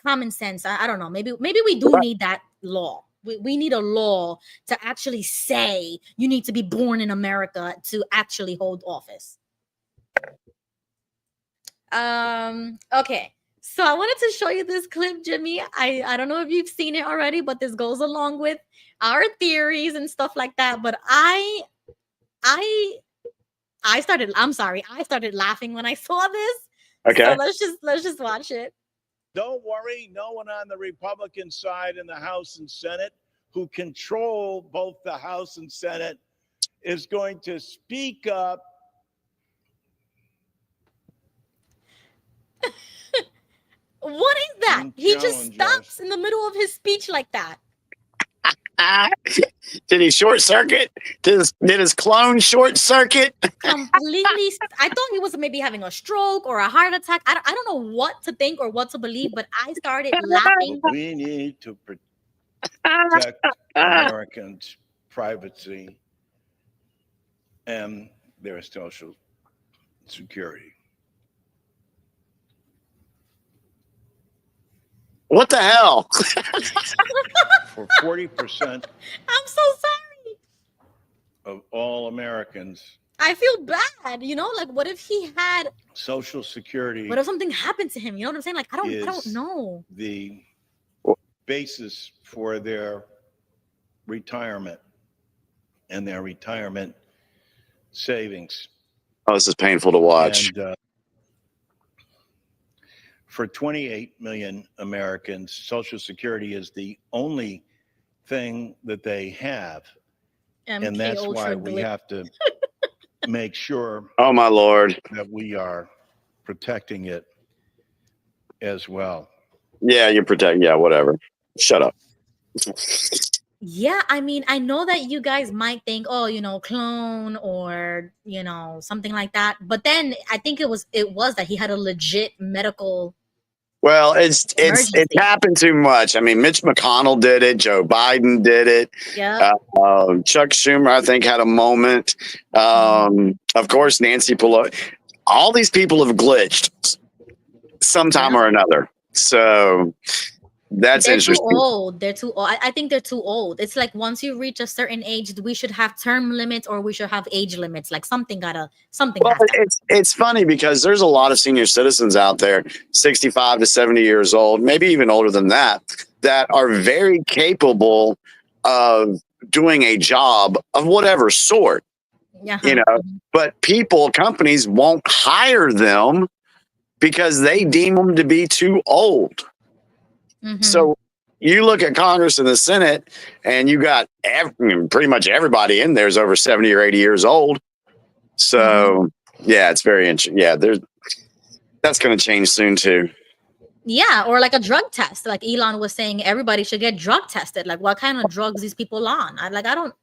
common sense. I don't know. Maybe we do need that law. We need a law to actually say you need to be born in America to actually hold office. Okay. So I wanted to show you this clip, Jimmy. I don't know if you've seen it already, but this goes along with our theories and stuff like that. But I started laughing when I saw this. Okay. So let's just watch it. Don't worry, no one on the Republican side in the House and Senate who control both the House and Senate is going to speak up. What is that? He just stops in the middle of his speech like that. Did he short circuit? Did his clone short circuit? Completely. I thought he was maybe having a stroke or a heart attack. I don't know what to think or what to believe, but I started laughing. We need to protect Americans' privacy and their social security. What the hell? For 40% I'm so sorry. of all Americans, I feel bad. You know, like what if he had Social Security? What if something happened to him? You know what I'm saying? Like I don't know. The basis for their retirement and their retirement savings. Oh, this is painful to watch. And, for 28 million Americans, Social Security is the only thing that they have. And that's why we have to make sure Oh, my Lord. that we are protecting it as well. Yeah, yeah, whatever. Shut up. Yeah, I mean, I know that you guys might think, oh, you know, clone or, you know, something like that. But then I think it was that he had a legit medical Well, it's happened too much. I mean, Mitch McConnell did it. Joe Biden did it. Yeah. Chuck Schumer, I think, had a moment. Of course, Nancy Pelosi. All these people have glitched sometime or another. So that's they're interesting. too old. They're too old. I think they're too old. It's like once you reach a certain age, we should have term limits or we should have age limits. Like something has to. It's funny because there's a lot of senior citizens out there, 65 to 70 years old, maybe even older than that, that are very capable of doing a job of whatever sort. Yeah. You know, but companies won't hire them because they deem them to be too old. So you look at Congress and the Senate, and you got pretty much everybody in there is over 70 or 80 years old. So yeah, it's very interesting. Yeah, that's going to change soon too. Yeah, or like a drug test. Like Elon was saying, everybody should get drug tested. Like what kind of drugs these people on? I don't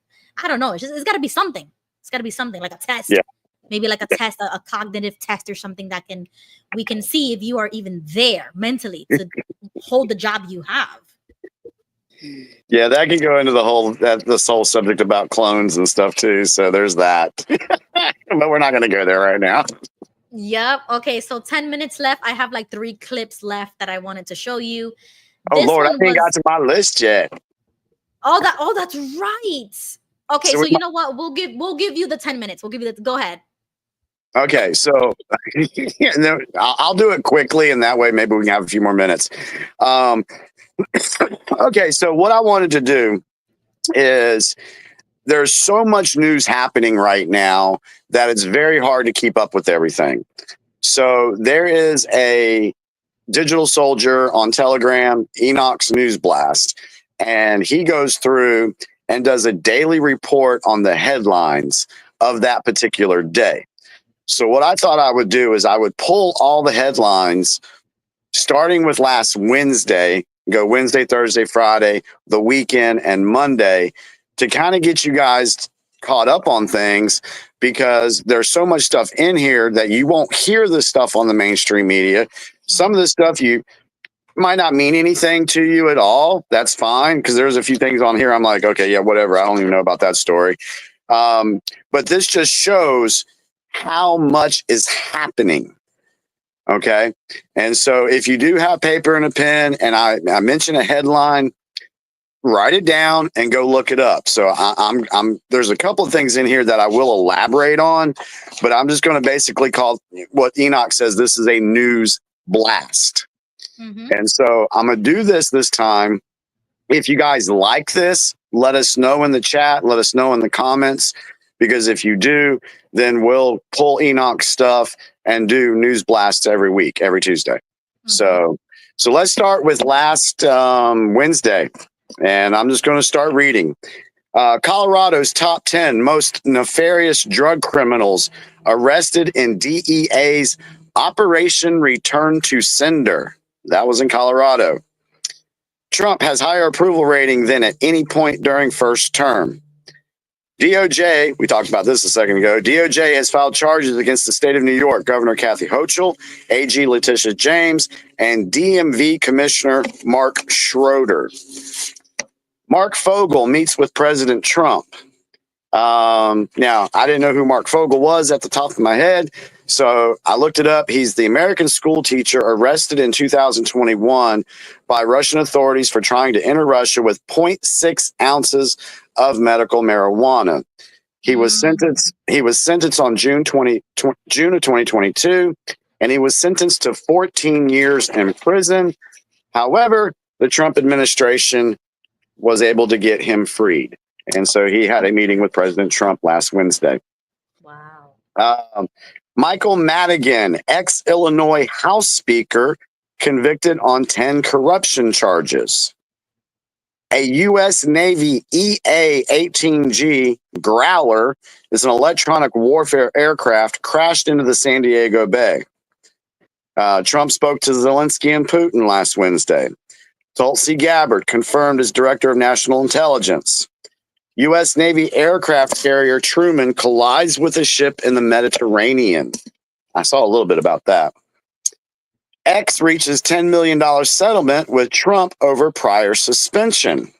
know. It's got to be something. It's got to be something like a test. Yeah. Maybe like a test, a cognitive test or something that we can see if you are even there mentally to hold the job you have. Yeah, that can go into this whole subject about clones and stuff too. So there's that. But we're not going to go there right now. Yep. Okay, so 10 minutes left. I have like 3 clips left that I wanted to show you. Oh Lord, I ain't got to my list yet. Oh, that's right. Okay, so you know what? We'll give you the 10 minutes. We'll give you go ahead. Okay, so I'll do it quickly, and that way maybe we can have a few more minutes. Okay, so what I wanted to do is there's so much news happening right now that it's very hard to keep up with everything. So there is a digital soldier on Telegram, Enoch's News Blast, and he goes through and does a daily report on the headlines of that particular day. So what I thought I would do is I would pull all the headlines starting with last Wednesday, go Wednesday, Thursday, Friday, the weekend, and Monday to kind of get you guys caught up on things, because there's so much stuff in here that you won't hear this stuff on the mainstream media. Some of the stuff you might not mean anything to you at all. That's fine, because there's a few things on here I'm like, okay, yeah, whatever. I don't even know about that story. But this just shows how much is happening. Okay. And so if you do have paper and a pen, and I mention a headline, write it down and go look it up. So there's a couple of things in here that I will elaborate on, but I'm just going to basically call what Enoch says, this is a news blast. And so I'm going to do this time. If you guys like this, let us know in the chat, let us know in the comments, because if you do, then we'll pull Enoch stuff and do news blasts every week, every Tuesday. So let's start with last Wednesday, and I'm just going to start reading. Colorado's top 10 most nefarious drug criminals arrested in DEA's Operation Return to Sender. That was in Colorado. Trump has higher approval rating than at any point during first term. DOJ, we talked about this a second ago, DOJ has filed charges against the state of New York, Governor Kathy Hochul, AG Letitia James, and DMV Commissioner Mark Schroeder. Mark Fogel meets with President Trump. Now, I didn't know who Mark Fogel was at the top of my head, so I looked it up. He's the American school teacher arrested in 2021 by Russian authorities for trying to enter Russia with 0.6 ounces of medical marijuana. He was sentenced on June of 2022, and he was sentenced to 14 years in prison. However, the Trump administration was able to get him freed. And so he had a meeting with President Trump last Wednesday. Wow. Michael Madigan, ex-Illinois House Speaker, convicted on 10 corruption charges. A U.S. Navy EA-18G Growler is an electronic warfare aircraft crashed into the San Diego Bay. Trump spoke to Zelensky and Putin last Wednesday. Tulsi Gabbard confirmed as Director of National Intelligence. U.S. Navy aircraft carrier Truman collides with a ship in the Mediterranean. I saw a little bit about that. X reaches $10 million settlement with Trump over prior suspension.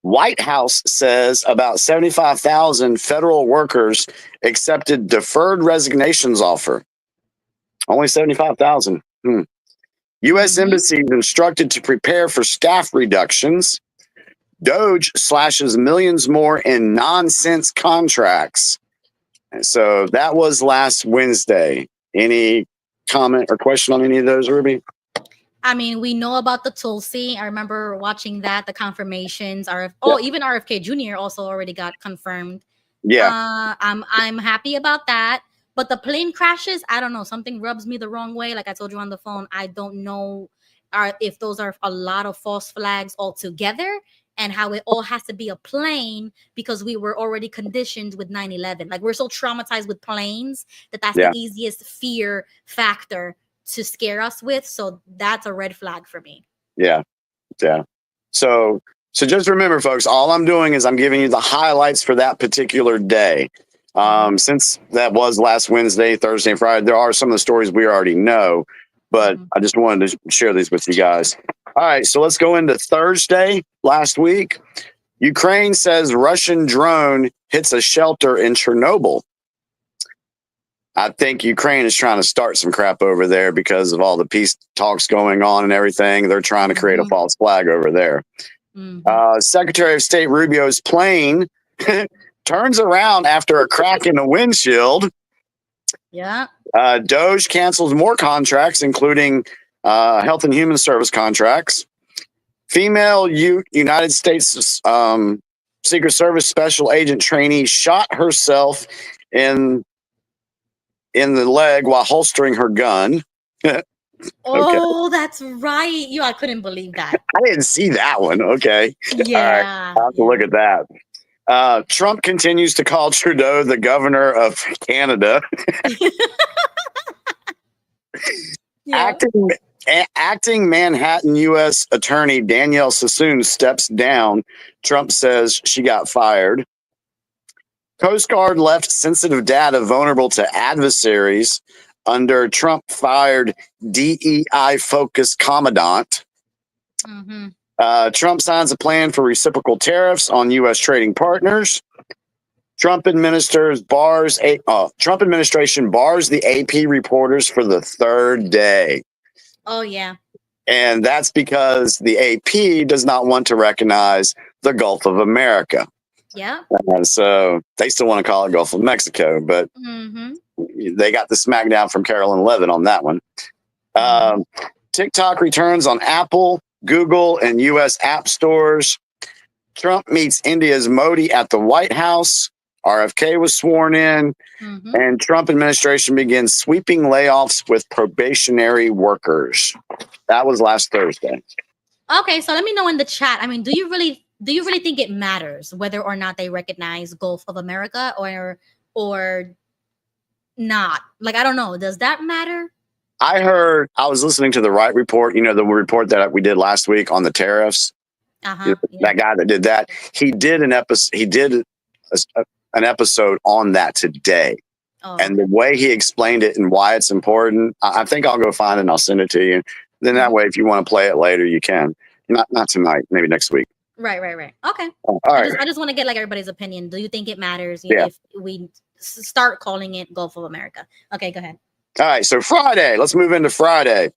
White House says about 75,000 federal workers accepted deferred resignations offer. Only 75,000. U.S. embassies instructed to prepare for staff reductions. Doge slashes millions more in nonsense contracts. So that was last Wednesday. Any comment or question on any of those, Ruby? I mean, we know about the Tulsi. I remember watching that, the confirmations. Even RFK Jr. also already got confirmed. Yeah. I'm happy about that. But the plane crashes, I don't know. Something rubs me the wrong way. Like I told you on the phone, I don't know if those are a lot of false flags altogether, and how it all has to be a plane because we were already conditioned with 9/11. Like we're so traumatized with planes that's the easiest fear factor to scare us with. So that's a red flag for me. Yeah. So just remember, folks, all I'm doing is I'm giving you the highlights for that particular day. Since that was last Wednesday, Thursday, and Friday, there are some of the stories we already know, but I just wanted to share these with you guys. All right, so let's go into Thursday last week. Ukraine says Russian drone hits a shelter in Chernobyl. I think Ukraine is trying to start some crap over there because of all the peace talks going on and everything. They're trying to create a false flag over there. Secretary of State Rubio's plane turns around after a crack in the windshield. Yeah. Doge cancels more contracts, including Health and Human Service contracts. Female United States Secret Service Special Agent trainee shot herself in the leg while holstering her gun. Oh, that's right. I couldn't believe that. I didn't see that one. Okay. Yeah. All right. I'll have to look at that. Trump continues to call Trudeau the governor of Canada. Acting Manhattan U.S. Attorney Danielle Sassoon steps down. Trump says she got fired. Coast Guard left sensitive data vulnerable to adversaries under Trump fired DEI-focused commandant. Trump signs a plan for reciprocal tariffs on U.S. trading partners. Trump administration bars the AP reporters for the third day. Oh, yeah. And that's because the AP does not want to recognize the Gulf of America. Yeah. And so they still want to call it Gulf of Mexico, but they got the smackdown from Carolyn Levin on that one. TikTok returns on Apple, Google, and U.S. app stores. Trump meets India's Modi at the White House. RFK was sworn in. And Trump administration begins sweeping layoffs with probationary workers. That was last Thursday. Okay, so let me know in the chat. I mean, do you really think it matters whether or not they recognize Gulf of America or not? Like, I don't know. Does that matter? I was listening to the Wright report, the report that we did last week on the tariffs. That guy that did that, he did an episode on that today. And the way he explained it and why it's important, I think I'll go find it and I'll send it to you. Then that way, if you want to play it later, you can. Not tonight, maybe next week. Right. Okay. All right. I just want to get like everybody's opinion. Do you think it matters if we start calling it Gulf of America? Okay, go ahead. All right. So Friday, let's move into Friday.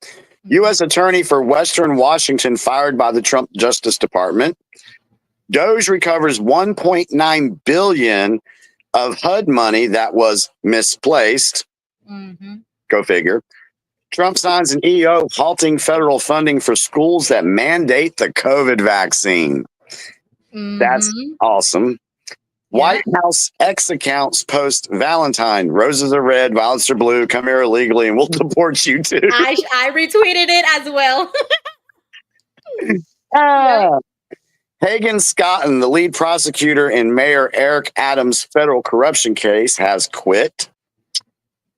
U.S. attorney for Western Washington fired by the Trump Justice Department. Doge recovers $1.9 billion of HUD money that was misplaced. Go figure. Trump signs an EO halting federal funding for schools that mandate the COVID vaccine. That's awesome. White House X accounts post Valentine. Roses are red, violets are blue. Come here illegally and we'll deport you too. I retweeted it as well. Hagen Scotton, the lead prosecutor in Mayor Eric Adams' federal corruption case, has quit.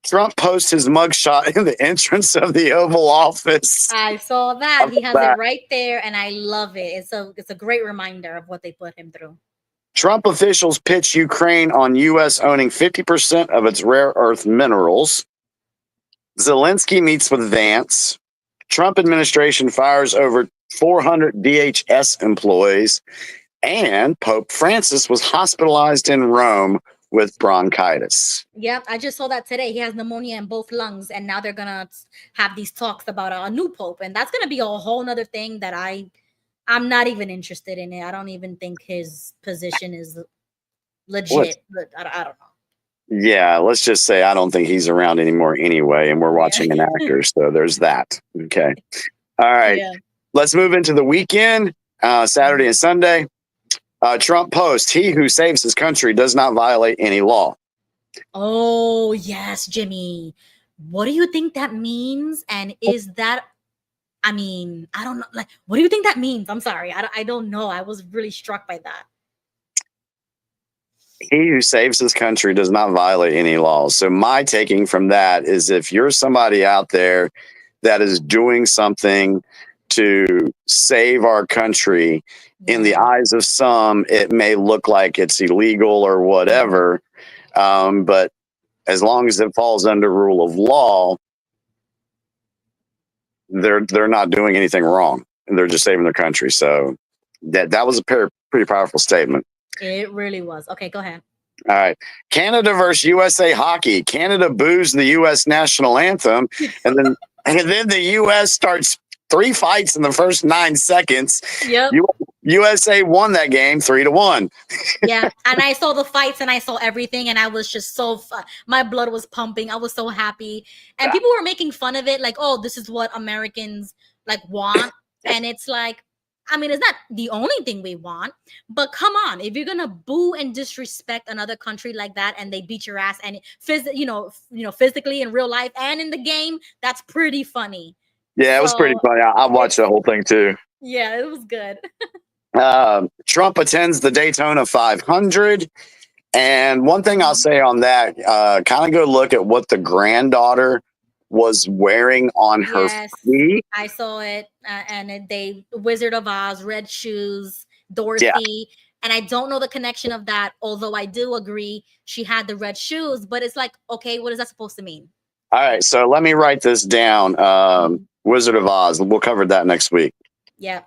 Trump posts his mugshot in the entrance of the Oval Office. I saw that. He has it right there, and I love it. It's a great reminder of what they put him through. Trump officials pitch Ukraine on U.S. owning 50% of its rare earth minerals. Zelensky meets with Vance. Trump administration fires over 400 DHS employees. And Pope Francis was hospitalized in Rome with bronchitis. Yep, I just saw that today. He has pneumonia in both lungs, and now they're gonna have these talks about a new pope, and that's gonna be a whole nother thing that I'm not even interested in it. I don't even think his position is legit. But I don't know. Yeah, let's just say I don't think he's around anymore anyway, and we're watching an actor, so there's that. Okay. All right. Yeah. Let's move into the weekend, Saturday and Sunday. Trump post, he who saves his country does not violate any law. Oh, yes, Jimmy. What do you think that means? And is that, I mean, I don't know. Like, what do you think that means? I'm sorry. I don't know. I was really struck by that. He who saves his country does not violate any laws. So my taking from that is if you're somebody out there that is doing something to save our country, in the eyes of some, it may look like it's illegal or whatever. But as long as it falls under rule of law, they're not doing anything wrong. They're just saving their country. So that was a pretty powerful statement. It really was. Okay, go ahead. All right. Canada versus USA hockey. Canada boos the U.S. national anthem, and then the U.S. starts 3 fights in the first 9 seconds. Yep. USA won that game 3-1. Yeah, and I saw the fights and I saw everything, and I was just so my blood was pumping. I was so happy, and people were making fun of it, like, "Oh, this is what Americans like want," and it's like, I mean, it's not the only thing we want, but come on, if you're gonna boo and disrespect another country like that, and they beat your ass, and physically in real life and in the game, that's pretty funny. Yeah, it was pretty funny. I watched the whole thing too. Yeah, it was good. Trump attends the Daytona 500. And one thing I'll say on that, kind of go look at what the granddaughter was wearing on her feet. I saw it, and they Wizard of Oz, red shoes, Dorothy. And I don't know the connection of that, although I do agree she had the red shoes, but it's like, okay, what is that supposed to mean? All right, so let me write this down. Wizard of Oz. We'll cover that next week. Yeah.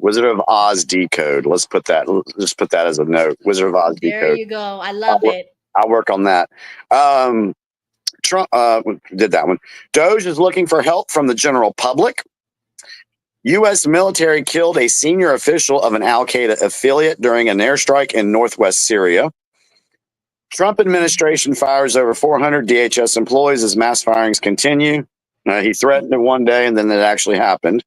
Wizard of Oz decode. Let's put that as a note. Wizard of Oz decode. There you go. I love it. I'll work on that. Trump did that one. Doge is looking for help from the general public. U.S. military killed a senior official of an Al-Qaeda affiliate during an airstrike in northwest Syria. Trump administration fires over 400 DHS employees as mass firings continue. He threatened it one day, and then it actually happened.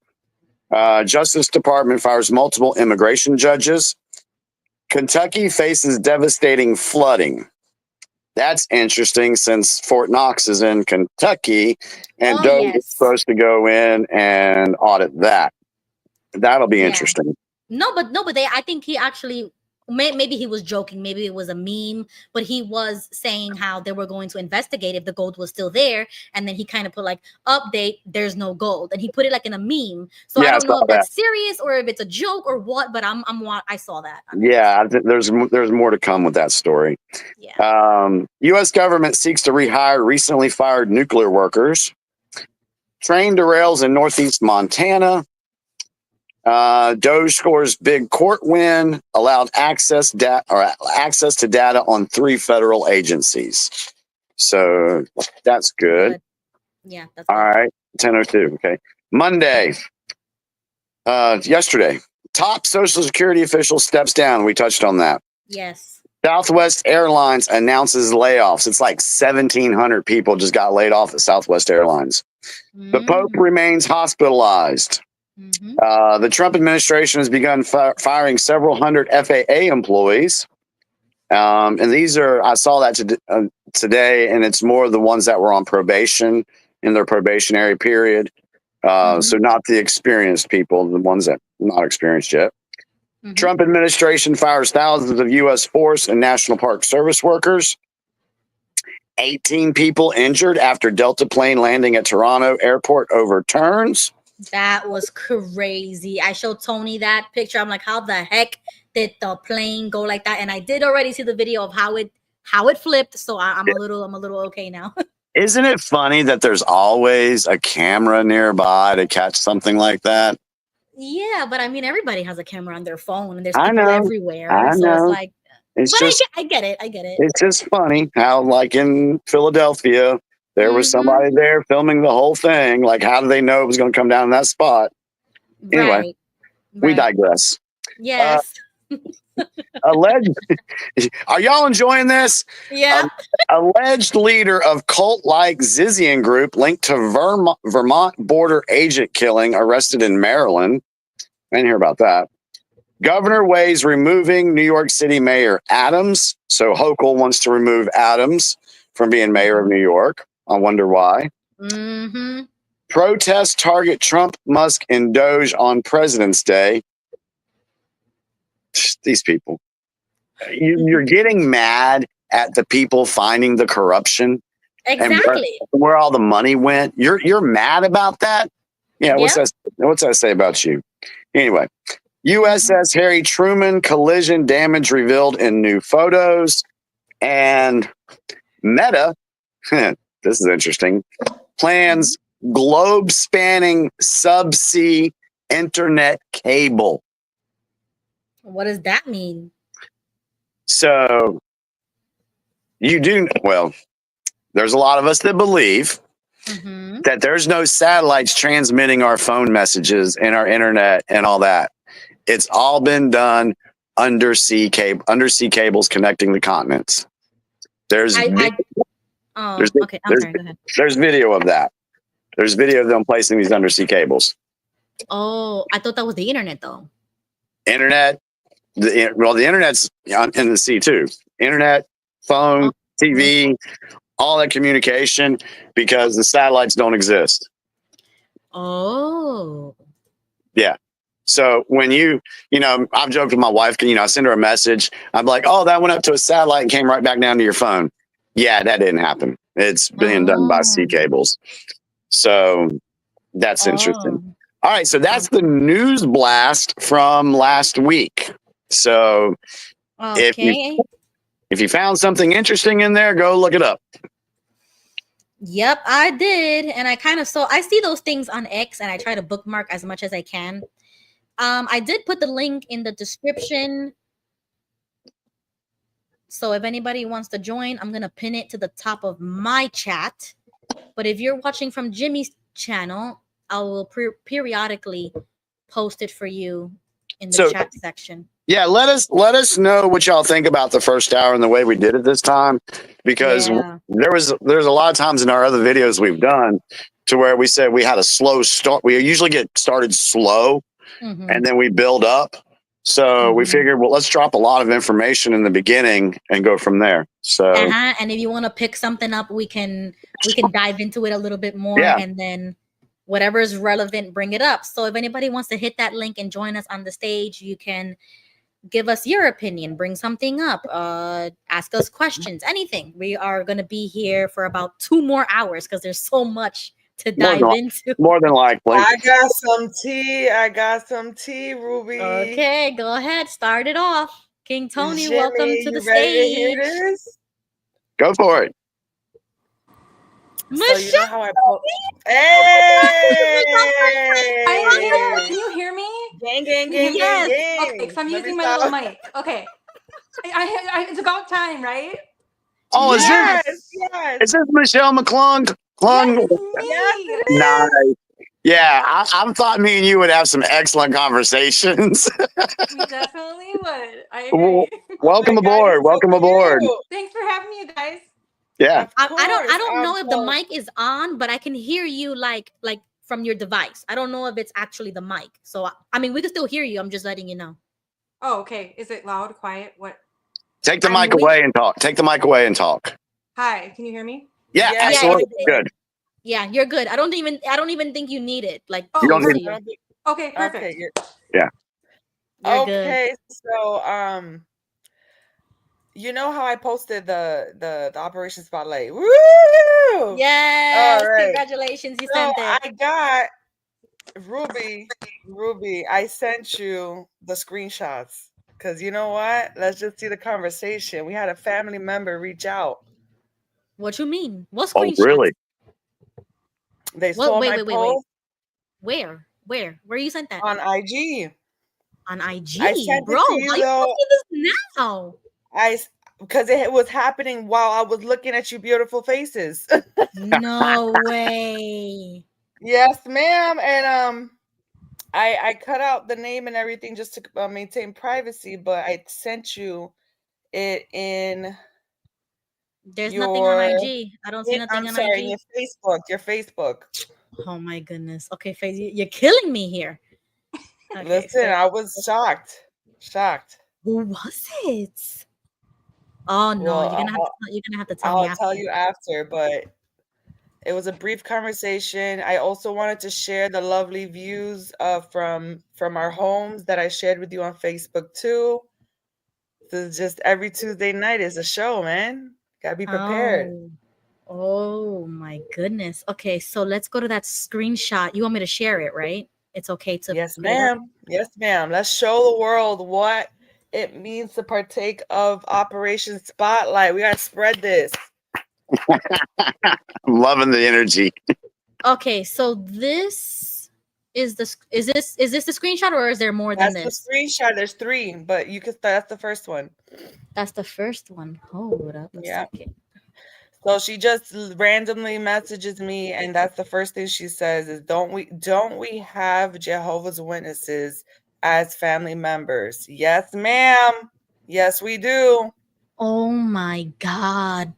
Justice Department fires multiple immigration judges. Kentucky faces devastating flooding. That's interesting since Fort Knox is in Kentucky, and Doge is supposed to go in and audit that. That'll be interesting. No, but I think he actually, maybe he was joking, maybe it was a meme, but he was saying how they were going to investigate if the gold was still there, and then he kind of put like, update, there's no gold, and he put it like in a meme. So I don't know if that's serious or if it's a joke or what, but I saw that. Yeah, there's more to come with that story. Yeah. U.S. government seeks to rehire recently fired nuclear workers. Train derails in northeast Montana. Doge scores big court win, allowed access to data on 3 federal agencies. So that's good. Yeah. That's all right. 10:02. Okay. Monday. Yesterday, top Social Security official steps down. We touched on that. Yes. Southwest Airlines announces layoffs. It's like 1,700 people just got laid off at Southwest Airlines. The Pope remains hospitalized. The Trump administration has begun firing several hundred FAA employees. And these are, I saw that today, and it's more the ones that were on probation in their probationary period. So not the experienced people, the ones that are not experienced yet. Trump administration fires thousands of U.S. Force and National Park Service workers. 18 people injured after Delta plane landing at Toronto airport overturns. That was crazy. I showed Tony that picture. I'm like, how the heck did the plane go like that? And I did already see the video of how it flipped. So I'm a little okay now. Isn't it funny that there's always a camera nearby to catch something like that? Yeah, but I mean, everybody has a camera on their phone, and there's I people know. everywhere. I So it's know. like, It's but just, I get it. I get it. it's just funny how, like in Philadelphia, there was somebody there filming the whole thing. Like, how do they know it was going to come down in that spot? Anyway, we digress. Yes. Alleged. Are y'all enjoying this? Yeah. Alleged leader of cult-like Zizian group linked to Vermont border agent killing arrested in Maryland. I didn't hear about that. Governor weighs removing New York City Mayor Adams. So Hochul wants to remove Adams from being mayor of New York. I wonder why. Protests target Trump, Musk, and Doge on President's Day. These people. You're getting mad at the people finding the corruption. Exactly. And where all the money went. You're mad about that? Yeah, what's that say about you? Anyway, USS Harry Truman collision damage revealed in new photos. And Meta, this is interesting, plans globe-spanning subsea internet cable. What does that mean? So there's a lot of us that believe that there's no satellites transmitting our phone messages and our internet and all that. It's all been done undersea cables connecting the continents. There's okay. I'm sorry, go ahead. There's video of that. There's video of them placing these undersea cables. Oh, I thought that was the internet though. Internet, the internet's in the sea too. Internet, phone, TV, all that communication, because the satellites don't exist. Oh. Yeah. So when I've joked with my wife, I send her a message. I'm like, oh, that went up to a satellite and came right back down to your phone. Yeah, that didn't happen. It's being done by sea cables. So that's interesting. All right. So that's the news blast from last week. So if you found something interesting in there, go look it up. Yep, I did. And I see those things on X and I try to bookmark as much as I can. I did put the link in the description. So if anybody wants to join, I'm going to pin it to the top of my chat. But if you're watching from Jimmy's channel, I will periodically post it for you in the chat section. Yeah, let us know what y'all think about the first hour and the way we did it this time, because there's a lot of times in our other videos we've done to where we said we had a slow start. We usually get started slow and then we build up. So we figured, well, let's drop a lot of information in the beginning and go from there. So and if you want to pick something up, we can dive into it a little bit more, and then whatever is relevant, bring it up. So if anybody wants to hit that link and join us on the stage, you can give us your opinion, bring something up, ask us questions, anything. We are going to be here for about 2 more hours because there's so much to dive into. More than likely. I got some tea, Ruby. Okay, go ahead. Start it off. King Tony, Jimmy, welcome to the ready to hear stage. this? Go for it. So you know how I Can you hear me? Gang, yes. gang. Okay, so I'm using my little mic. Okay. It's about time, right? Oh, yes. Is this Michelle McClung? Yes, nice. Yeah, I thought me and you would have some excellent conversations. We definitely would. I agree. Welcome aboard. Welcome aboard. Thanks for having me, you guys. Yeah. I don't know if the mic is on, but I can hear you like from your device. I don't know if it's actually the mic. So I mean, we can still hear you. I'm just letting you know. Oh, okay. Is it loud, quiet? What? Take the mic away and talk. Take the mic away and talk. Hi, can you hear me? Yeah, absolutely. Good. Yeah, you're good. I don't even think you need it. Like, you don't need okay, perfect. Okay, yeah. Okay, so you know how I posted the Operation Spotlight? Woo! Yes, all right. Congratulations, you sent it. I got Ruby, I sent you the screenshots because you know what? Let's just see the conversation. We had a family member reach out What you mean? What Oh, screenshots? really? They What? saw Wait, my wait, wait, wait. post Where you sent that? on IG. On IG, I sent bro. it to How you you though. telling me this now? Because it was happening while I was looking at your beautiful faces. No way. Yes, ma'am. And I cut out the name and everything just to maintain privacy, but I sent you it in. There's nothing on IG. I don't see nothing on sorry, IG. your Facebook. Oh my goodness. Okay, Faith, you're killing me here. Okay, Listen, I was shocked. Who was it? Oh no, Well, you're gonna have to tell me I'll after. tell you after, but it was a brief conversation. I also wanted to share the lovely views from our homes that I shared with you on Facebook too. This is just every Tuesday night is a show, man. Gotta be prepared. Oh my goodness. Okay, so let's go to that screenshot. You want me to share it, right? It's okay to. Yes, ma'am. Yes, ma'am. Let's show the world what it means to partake of Operation Spotlight. We gotta spread this. I'm loving the energy. Okay, so this is this the screenshot, or is there more than this? That's the screenshot. There's 3, but you can start. That's the first one. That's the first one. Hold up a second. So she just randomly messages me, and that's the first thing she says is, don't we have Jehovah's Witnesses as family members? Yes, ma'am. Yes, we do. Oh my God,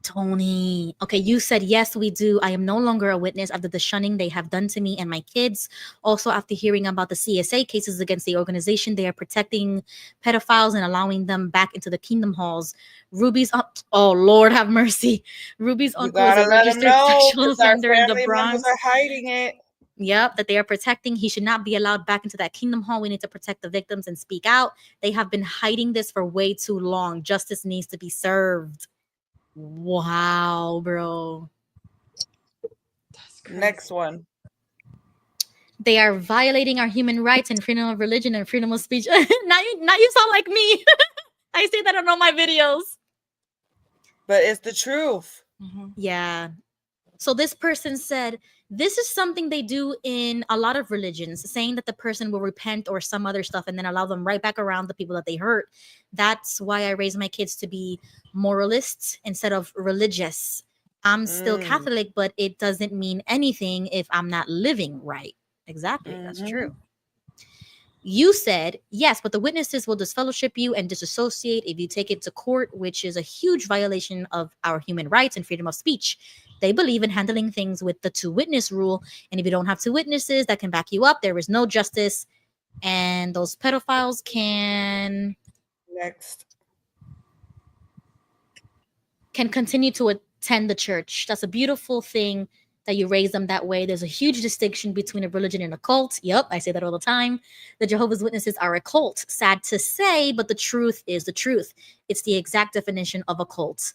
Tony. Okay, you said yes, we do. I am no longer a witness after the shunning they have done to me and my kids. Also, after hearing about the CSA cases against the organization, they are protecting pedophiles and allowing them back into the kingdom halls. Ruby's oh Lord have mercy. Ruby's uncle is a registered sexual offender in the Bronx. Members are hiding it. Yep, that they are protecting. He should not be allowed back into that kingdom hall. We need to protect the victims and speak out. They have been hiding this for way too long. Justice needs to be served. Wow, bro. Next one. They are violating our human rights and freedom of religion and freedom of speech. now you sound like me. I say that on all my videos. But it's the truth. Yeah. So this person said, this is something they do in a lot of religions, saying that the person will repent or some other stuff and then allow them right back around the people that they hurt. That's why I raise my kids to be moralists instead of religious. I'm still Catholic, but it doesn't mean anything if I'm not living right. Exactly. That's true. You said, yes, but the witnesses will disfellowship you and disassociate if you take it to court, which is a huge violation of our human rights and freedom of speech. They believe in handling things with the 2-witness rule. And if you don't have 2 witnesses that can back you up, there is no justice. And those pedophiles can continue to attend the church. That's a beautiful thing that you raise them that way. There's a huge distinction between a religion and a cult. Yep, I say that all the time. The Jehovah's Witnesses are a cult. Sad to say, but the truth is the truth. It's the exact definition of a cult.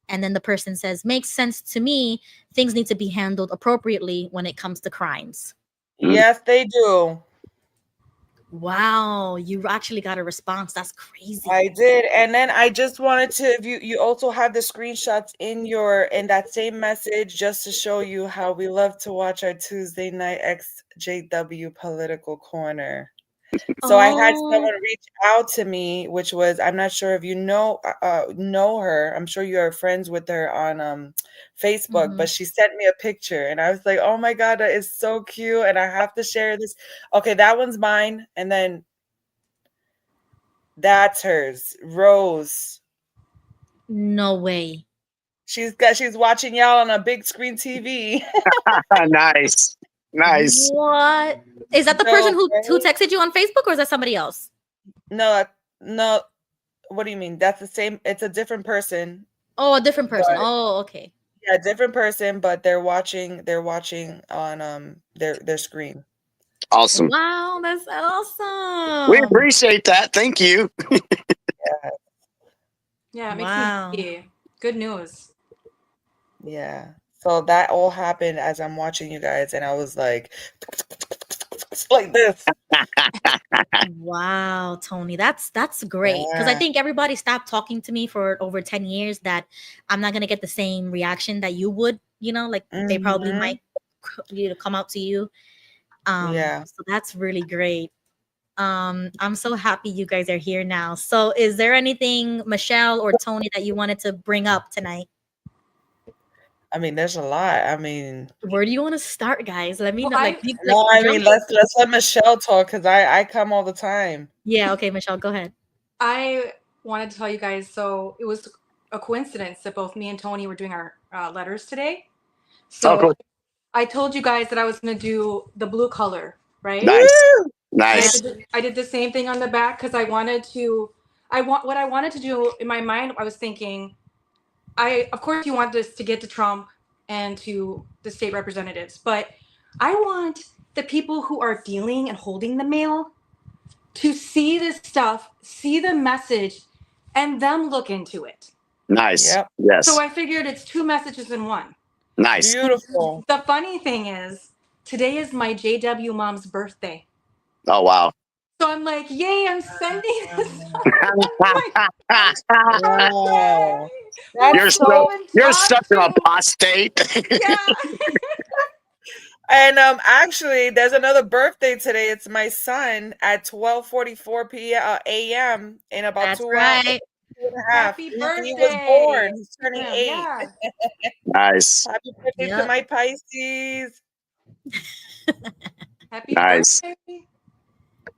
And then the person says, makes sense to me. Things need to be handled appropriately when it comes to crimes. Yes, they do. Wow, you actually got a response. That's crazy. I did. And then I just wanted to, if you also have the screenshots in that same message, just to show you how we love to watch our Tuesday night EXJW Political Corner. So I had someone reach out to me, which was, I'm not sure if you know her. I'm sure you are friends with her on Facebook, but she sent me a picture and I was like, oh my God, that is so cute. And I have to share this. Okay, that one's mine. And then that's hers, Rose. No way. She's watching y'all on a big screen TV. Nice. What? Is that the person who texted you on Facebook, or is that somebody else? No. What do you mean? That's the same. It's a different person. Oh, a different person. Oh, okay. Yeah, different person, but they're watching on their screen. Awesome. Wow, that's awesome. We appreciate that. Thank you. Yeah, it makes me happy. Good news. Yeah. So that all happened as I'm watching you guys, and I was like this. Wow, Tony, that's great. Because I Yeah. think everybody stopped talking to me for over 10 years that I'm not gonna get the same reaction that you would, like they probably Mhm. might come out to you. Yeah. So that's really great. I'm so happy you guys are here now. So is there anything, Michelle or Tony, that you wanted to bring up tonight? I mean, there's a lot. I mean, Where do you want to start, guys? Let me know. no, I jump mean, in. let's let Michelle talk because I come all the time. Yeah, okay, Michelle, go ahead. I wanted to tell you guys, so it was a coincidence that both me and Tony were doing our letters today. So cool. I told you guys that I was going to do the blue color, right? Nice. And Nice. I did the same thing on the back because I wanted to. What I wanted to do in my mind. I was thinking, of course you want this to get to Trump and to the state representatives, but I want the people who are dealing and holding the mail to see this stuff, see the message, and them look into it. Nice. Yep. Yes. So I figured it's 2 messages in one. Nice. Beautiful. The funny thing is, today is my JW mom's birthday. Oh, wow. So I'm like, yay, I'm sending this. Wow. You're such an apostate. Yeah. And actually, there's another birthday today. It's my son at 12:44 p.m. a.m. in about That's 2 right. hours. 2.5. Happy birthday. He was born. He's turning 8. Yeah. Nice. Happy birthday to Yep. my Pisces. Happy Nice. birthday.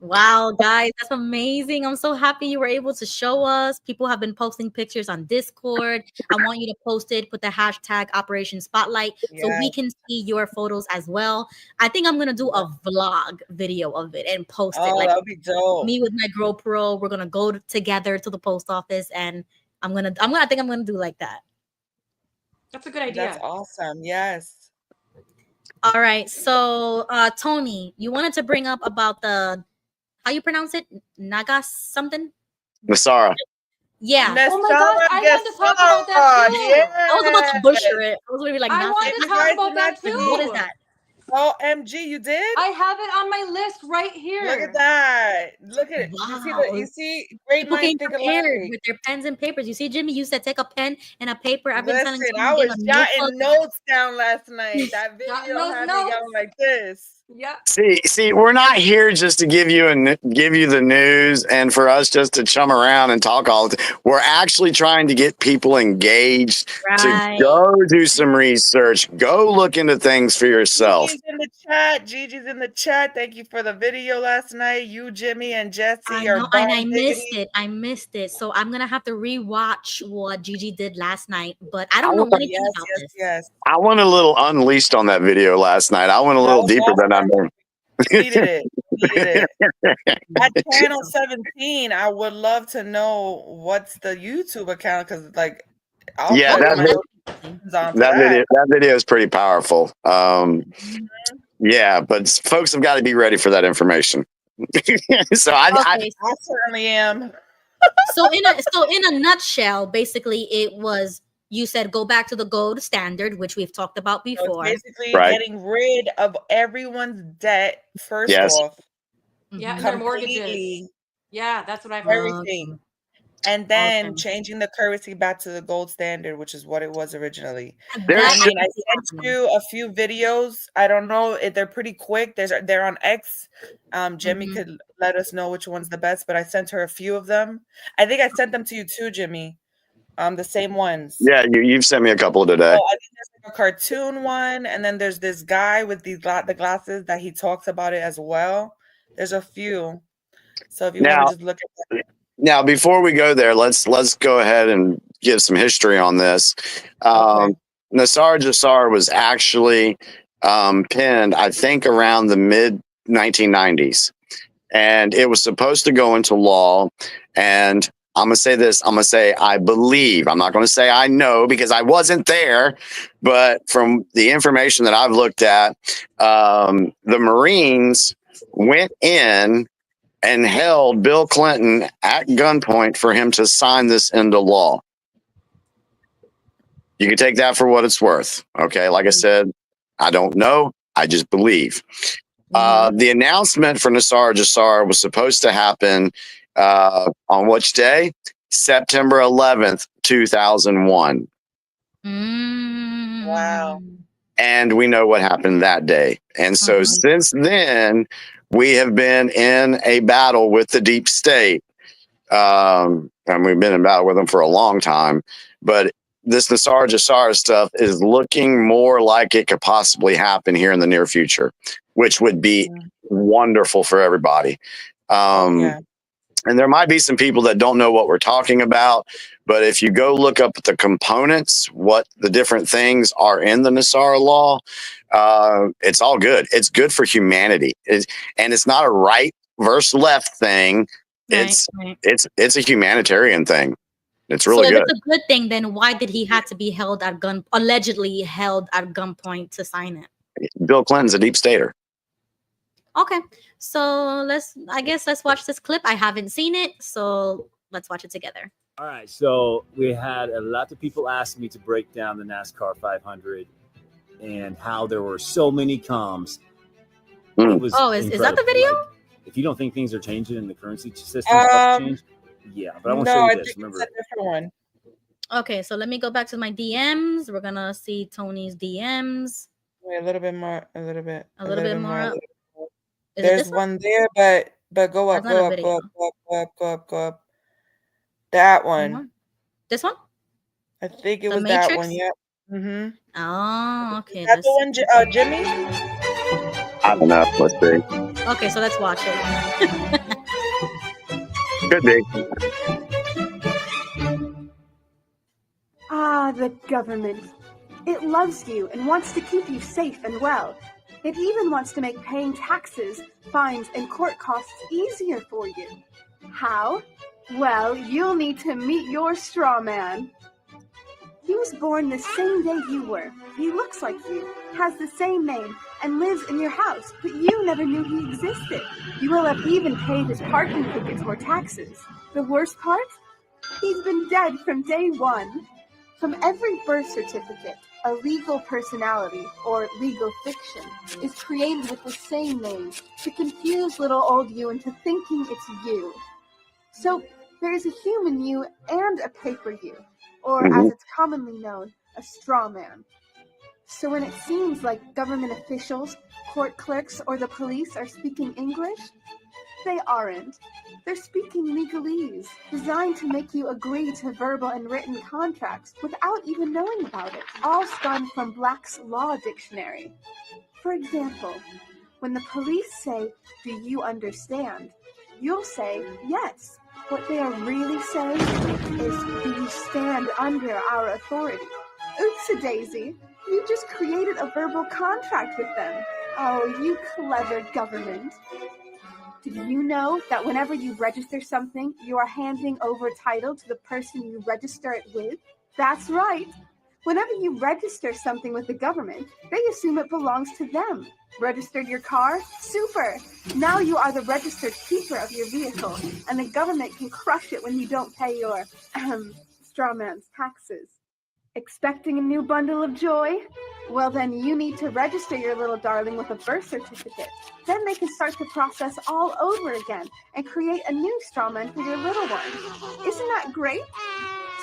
Wow, guys, that's amazing. I'm so happy you were able to show us. People have been posting pictures on Discord. I want you to post it, put the hashtag Operation Spotlight so we can see your photos as well. I think I'm gonna do a vlog video of it and post it. Oh, Like that would be dope. me with my GoPro, we're gonna go together to the post office, and I think I'm gonna do like that. That's a good idea. That's awesome. Yes. All right, so Tony, you wanted to bring up about the how you pronounce it? Nagas something? Nasara. Yeah. Oh my God, I wanted to talk about that too. I was about to butcher it. I was gonna be like, I wanted to talk about that too. What is that? OMG, you did? I have it on my list right here. Look at that. Look at it. Wow. You see great People came minds think prepared alike. with their pens and papers. You see, Jimmy, you said take a pen and a paper. I've been telling Listen, Tony I to get was a jotting notebook. notes down last night. That video Jotting had those me going like this. Yeah. See, we're not here just to give you the news and for us just to chum around and talk all the time. We're actually trying to get people engaged to go do some research, go look into things for yourself. Gigi's in the chat. Gigi's in the chat. Thank you for the video last night. You, Jimmy, and Jesse I are know, and I bomb missed diggity. it. I missed it. So I'm gonna have to rewatch what Gigi did last night. But I don't know anything about this. Yes. I went a little unleashed on that video last night. I went a little deeper than I meant. Needed it. Needed it. At channel 17, I would love to know what's the YouTube account because, like, I'll Yeah, put that my notifications on for that video is pretty powerful. Yeah, but folks have got to be ready for that information. So I certainly am. So in a nutshell, basically, it was. You said go back to the gold standard, which we've talked about before. So it's basically getting rid of everyone's debt first off. Yeah, and their mortgages. Yeah, that's what I've heard. Everything. And then changing the currency back to the gold standard, which is what it was originally. I sent you a few videos. I don't know if they're pretty quick. They're on X. Jimmy could let us know which one's the best, but I sent her a few of them. I think I sent them to you too, Jimmy. The same ones. Yeah, you've sent me a couple today. I think there's like a cartoon one, and then there's this guy with the glasses that he talks about it as well. There's a few. So if you want to just look at that. Now, before we go there, let's go ahead and give some history on this. Nasara Jassar was actually pinned, I think, around the mid 1990s, and it was supposed to go into law. And I'm going to say this. I'm going to say I believe. I'm not going to say I know because I wasn't there. But from the information that I've looked at, the Marines went in and held Bill Clinton at gunpoint for him to sign this into law. You can take that for what it's worth. Okay. Like I said, I don't know. I just believe. The announcement for Nassar Jassar was supposed to happen on which day? September 11th, 2001. Wow. And we know what happened that day. And so since then, we have been in a battle with the deep state. And we've been in battle with them for a long time. But this Nassar Jassar stuff is looking more like it could possibly happen here in the near future, which would be wonderful for everybody. And there might be some people that don't know what we're talking about, but if you go look up the components, what the different things are in the Nassar law, it's all good. It's good for humanity. And it's not a right versus left thing. It's a humanitarian thing. It's really good. So if it's a good thing, then why did he have to be allegedly held at gunpoint to sign it? Bill Clinton's a deep stater. Okay, so let's watch this clip. I haven't seen it, so let's watch it together. All right, so we had a lot of people ask me to break down the NASCAR 500 and how there were so many comms. Is that the video? Like, if you don't think things are changing in the currency system, stuff change. Yeah, but I want to show you this. Remember, it's a different one. Okay, so let me go back to my DMs. We're gonna see Tony's DMs. Wait, a little bit more. A little bit more up. There's one there, but go up, go up. That one. This one? I think it The was Matrix? that one. Yeah. Mm-hmm. Oh, okay. Is that the one, Jimmy? I don't know. Let's see. Okay, so let's watch it. Could be. Ah, the government. It loves you and wants to keep you safe and well. It even wants to make paying taxes, fines, and court costs easier for you. How? Well, you'll need to meet your straw man. He was born the same day you were. He looks like you, has the same name, and lives in your house, but you never knew he existed. You will have even paid his parking tickets or taxes. The worst part? He's been dead from day one. From every birth certificate, a legal personality, or legal fiction, is created with the same name to confuse little old you into thinking it's you. So there is a human you and a paper you, or as it's commonly known, a straw man. So when it seems like government officials, court clerks, or the police are speaking English, they aren't. They're speaking legalese, designed to make you agree to verbal and written contracts without even knowing about it, all spun from Black's Law Dictionary. For example, when the police say, "Do you understand?" you'll say, "Yes." What they are really saying is, "Do you stand under our authority?" Oops-a-daisy, you just created a verbal contract with them. Oh, you clever government. Did you know that whenever you register something, you are handing over title to the person you register it with? That's right. Whenever you register something with the government, they assume it belongs to them. Registered your car? Super! Now you are the registered keeper of your vehicle, and the government can crush it when you don't pay your, straw man's taxes. Expecting a new bundle of joy? Well, then you need to register your little darling with a birth certificate. Then they can start the process all over again and create a new straw man for your little one. Isn't that great?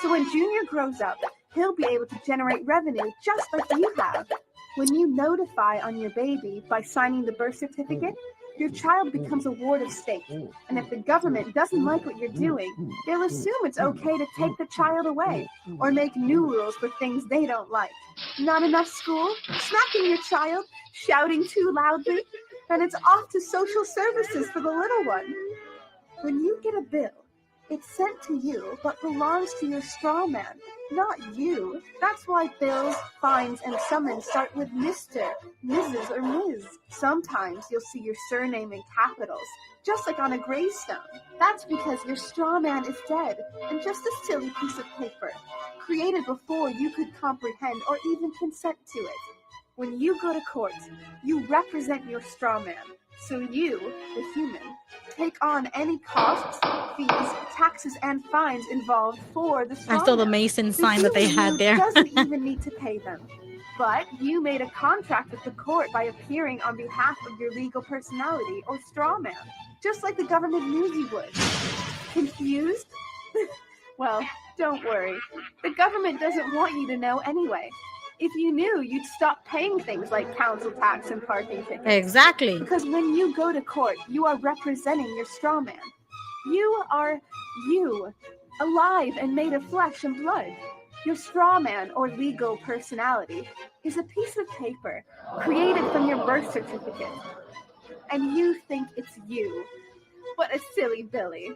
So when Junior grows up, he'll be able to generate revenue just like you have. When you notify on your baby by signing the birth certificate, your child becomes a ward of state. And if the government doesn't like what you're doing, they'll assume it's okay to take the child away or make new rules for things they don't like. Not enough school? Smacking your child? Shouting too loudly? And it's off to social services for the little one. When you get a bill, it's sent to you but belongs to your straw man, not you. That's why bills, fines, and summons start with Mr., Mrs., or Ms. Sometimes you'll see your surname in capitals, just like on a gravestone. That's because your straw man is dead and just a silly piece of paper, created before you could comprehend or even consent to it. When you go to court, you represent your straw man. So you, the human, take on any costs, fees, taxes, and fines involved for the straw I saw the man. Mason The sign that they human had you there. doesn't even need to pay them. But you made a contract with the court by appearing on behalf of your legal personality or straw man, just like the government knew you would. Confused? Well, don't worry. The government doesn't want you to know anyway. If you knew, you'd stop paying things like council tax and parking tickets. Exactly. Because when you go to court, you are representing your straw man. You are you, alive and made of flesh and blood. Your straw man or legal personality is a piece of paper created from your birth certificate. And you think it's you. What a silly Billy.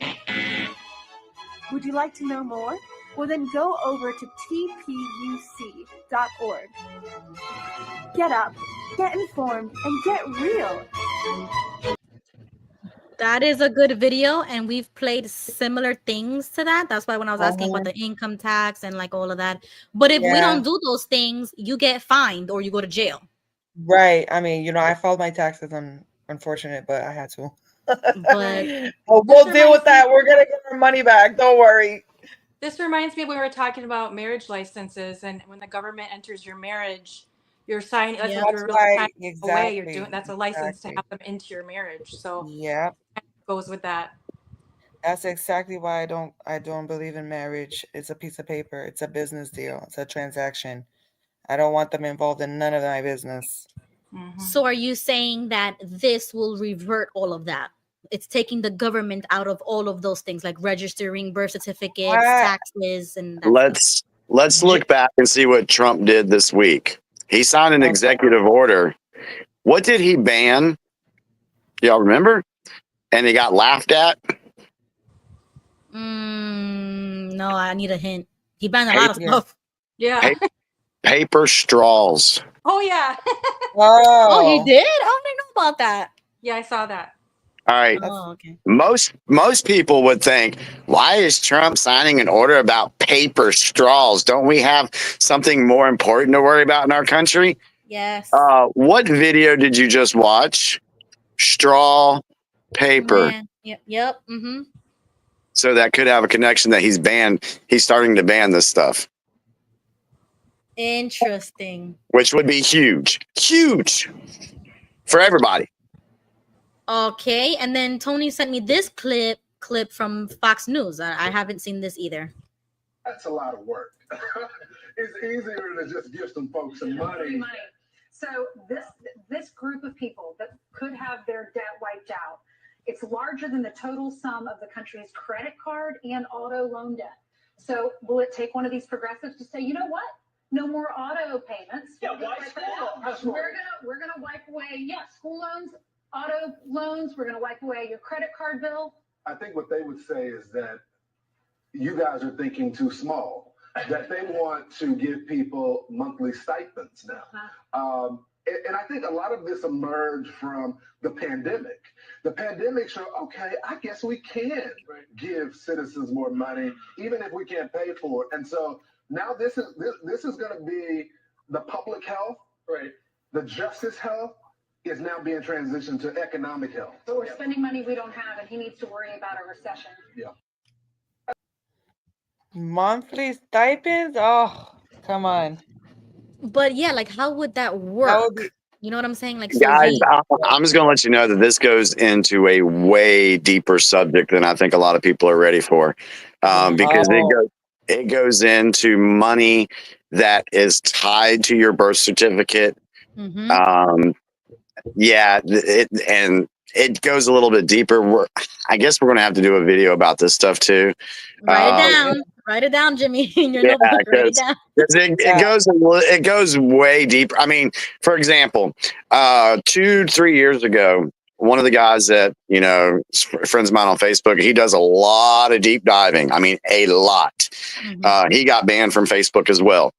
Would you like to know more? Well, then go over to tpuc.org. Get up, get informed, and get real. That is a good video, and we've played similar things to that. That's why when I was asking about the income tax and like all of that. But if we don't do those things, you get fined or you go to jail. Right. I mean, you know, I filed my taxes. Unfortunate, but I had to. But we'll deal with that. We're gonna get our money back. Don't worry. This reminds me when we were talking about marriage licenses, and when the government enters your marriage, you're signing. That's what you're really signing away. You're doing. That's a license to have them into your marriage. So yeah, goes with that. That's exactly why I don't believe in marriage. It's a piece of paper. It's a business deal. It's a transaction. I don't want them involved in none of my business. So are you saying that this will revert all of that? It's taking the government out of all of those things, like registering birth certificates, taxes, and that let's look back and see what Trump did this week. He signed an executive order. What did he ban? Y'all remember? And he got laughed at. No, I need a hint. He banned a lot of stuff. Yeah. Paper straws. Oh yeah. Oh, he did? I didn't know about that. Yeah, I saw that. All right. Oh, okay. Most people would think, why is Trump signing an order about paper straws? Don't we have something more important to worry about in our country? Yes. What video did you just watch? Straw, paper. Man. Yep. Mm-hmm. So that could have a connection that he's starting to ban this stuff. Interesting. Which would be huge for everybody. Okay, and then Tony sent me this clip from Fox News. I haven't seen this either. That's a lot of work. It's easier to just give some folks some money. So this group of people that could have their debt wiped out, it's larger than the total sum of the country's credit card and auto loan debt. So will it take one of these progressives to say, you know what? No more auto payments. Yeah, why school? We're gonna wipe away, school loans, auto loans. We're gonna wipe away your credit card bill. I think what they would say is that you guys are thinking too small. That they want to give people monthly stipends now. And I think a lot of this emerged from the pandemic. The pandemic showed, okay, I guess we can give citizens more money, even if we can't pay for it. And so now this is going to be the public health, the justice health is now being transitioned to economic health. But we're spending money we don't have, and he needs to worry about a recession. Yeah. Monthly stipends? Oh, come on. But yeah, like how would that work? You know what I'm saying? Like, so guys, I'm just going to let you know that this goes into a way deeper subject than I think a lot of people are ready for, because it goes into money that is tied to your birth certificate. Mm-hmm. It goes a little bit deeper. I guess we're going to have to do a video about this stuff too. Write it down, Jimmy. In your notebook, write it down. It goes way deeper. I mean, for example, 2-3 years ago, one of the guys that, friends of mine on Facebook, he does a lot of deep diving. I mean, a lot. Mm-hmm. He got banned from Facebook as well.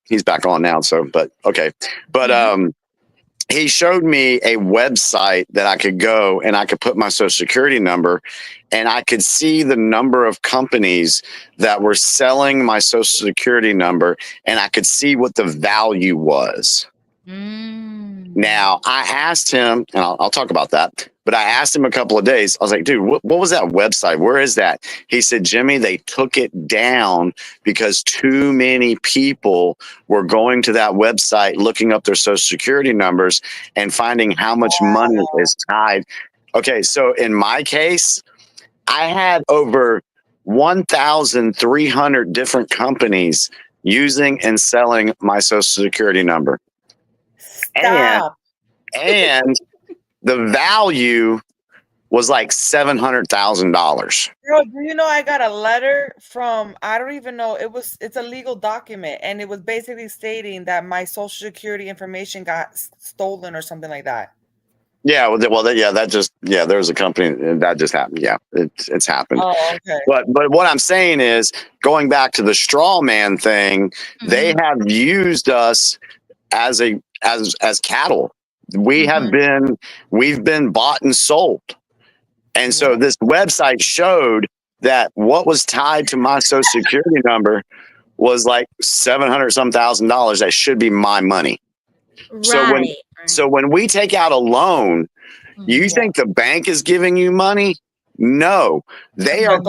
He's back on now. But he showed me a website that I could go and I could put my social security number and I could see the number of companies that were selling my social security number and I could see what the value was. Now, I asked him, and I'll talk about that, but I asked him a couple of days. I was like, dude, what was that website? Where is that? He said, Jimmy, they took it down because too many people were going to that website, looking up their social security numbers and finding how much money is tied. Okay, so in my case, I had over 1,300 different companies using and selling my social security number. Stop. And the value was like $700,000. Girl, do you know I got a letter from, I don't even know, it's a legal document, and it was basically stating that my social security information got stolen or something like that. Yeah, there was a company that just happened. Yeah, it's happened. Oh, okay. But what I'm saying is, going back to the straw man thing, they have used us as cattle. We've been bought and sold. And so this website showed that what was tied to my social security number was like $700,000. That should be my money. Right. So when we take out a loan, you think the bank is giving you money? No, they are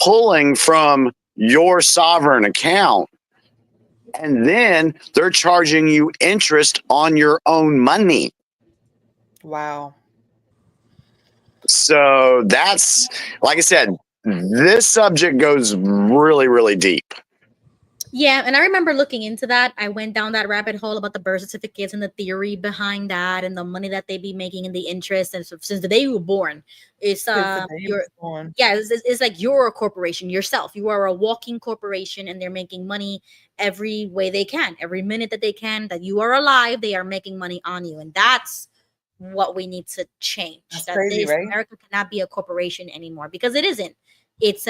pulling from your sovereign account, and then they're charging you interest on your own money. Wow. So that's, like I said, this subject goes really, really deep. Yeah, and I remember looking into that. I went down that rabbit hole about the birth certificates and the theory behind that, and the money that they be making and the interest. And so since the day you were born, it's it's like you're a corporation yourself. You are a walking corporation, and they're making money every way they can, every minute that they can. That you are alive, they are making money on you, and that's what we need to change. That's crazy, right? America cannot be a corporation anymore, because it isn't. It's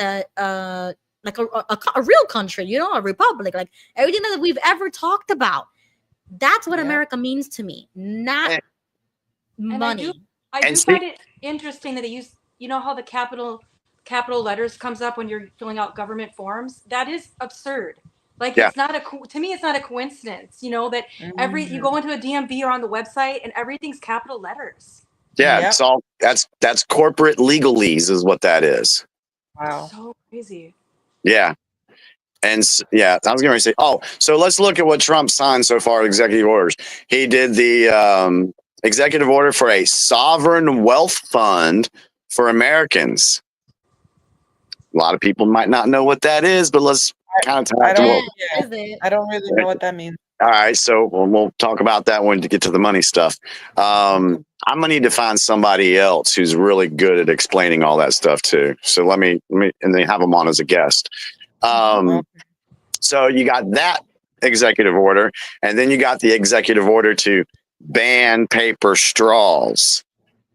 like a real country, a republic, like everything that we've ever talked about. That's what America means to me, not money. I do find it interesting that they use, how the capital letters comes up when you're filling out government forms. That is absurd. Like, it's not to me, it's not a coincidence, that you go into a DMV or on the website and everything's capital letters. Yeah, it's all that's corporate legalese is what that is. Wow. So crazy. Yeah. And I was going to say, so let's look at what Trump signed so far, executive orders. He did the executive order for a sovereign wealth fund for Americans. A lot of people might not know what that is, but let's kind of talk about it. I don't really know what that means. All right, so we'll talk about that when to get to the money stuff. I'm gonna need to find somebody else who's really good at explaining all that stuff too. So let me and then have them on as a guest. So you got that executive order, and then you got the executive order to ban paper straws.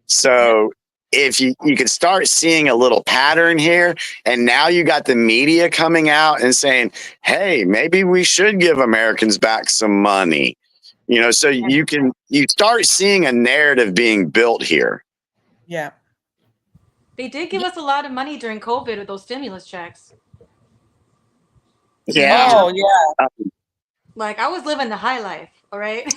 So if you can start seeing a little pattern here, and now you got the media coming out and saying, hey, maybe we should give Americans back some money, so you start seeing a narrative being built here. Yeah. They did give us a lot of money during COVID with those stimulus checks. Yeah. Oh, yeah. Like, I was living the high life. All right.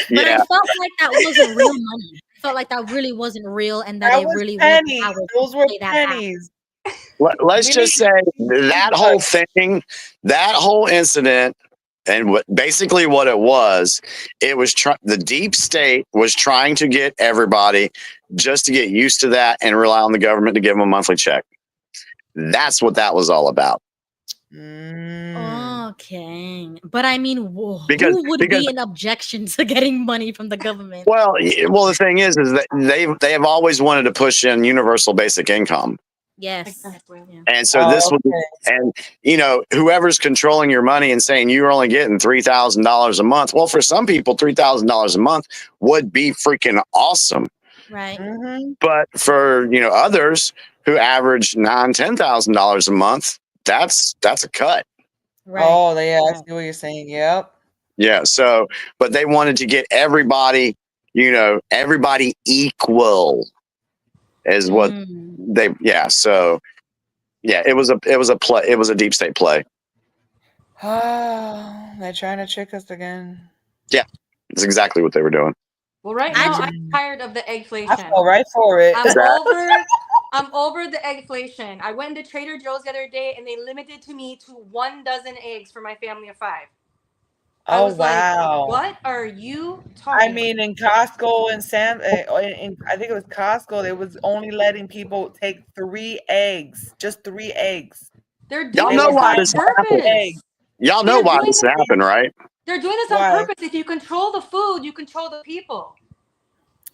But I felt like that wasn't real money. I felt like that really wasn't real, and that it really pennies. was. Those were pennies. Let's just say that whole thing, that whole incident, and basically what it was the deep state was trying to get everybody just to get used to that and rely on the government to give them a monthly check. That's what that was all about. Okay, but I mean, who would be an objection to getting money from the government? Well, the thing is that they have always wanted to push in universal basic income. Yes, exactly. Yeah. And so this would, and whoever's controlling your money and saying you're only getting $3,000 a month. Well, for some people, $3,000 a month would be freaking awesome. Right. But for others who average $9,000-$10,000 a month, that's a cut. Right. Oh, I see what you're saying. Yep. Yeah. So, but they wanted to get everybody, everybody equal, is what they. Yeah. So, yeah, it was a play. It was a deep state play. They're trying to trick us again. Yeah, that's exactly what they were doing. Well, right now I'm tired of the eggflation. I fell right for it. I'm over the eggflation. I went into Trader Joe's the other day and they limited to me to 1 dozen eggs for my family of 5. I was wow. like, what are you talking I mean, in Costco and I think it was Costco, they was only letting people take 3 eggs, just 3 eggs. They're Y'all doing know this why on this purpose. happened. Y'all know why this happened, right? They're doing this on purpose. If you control the food, you control the people.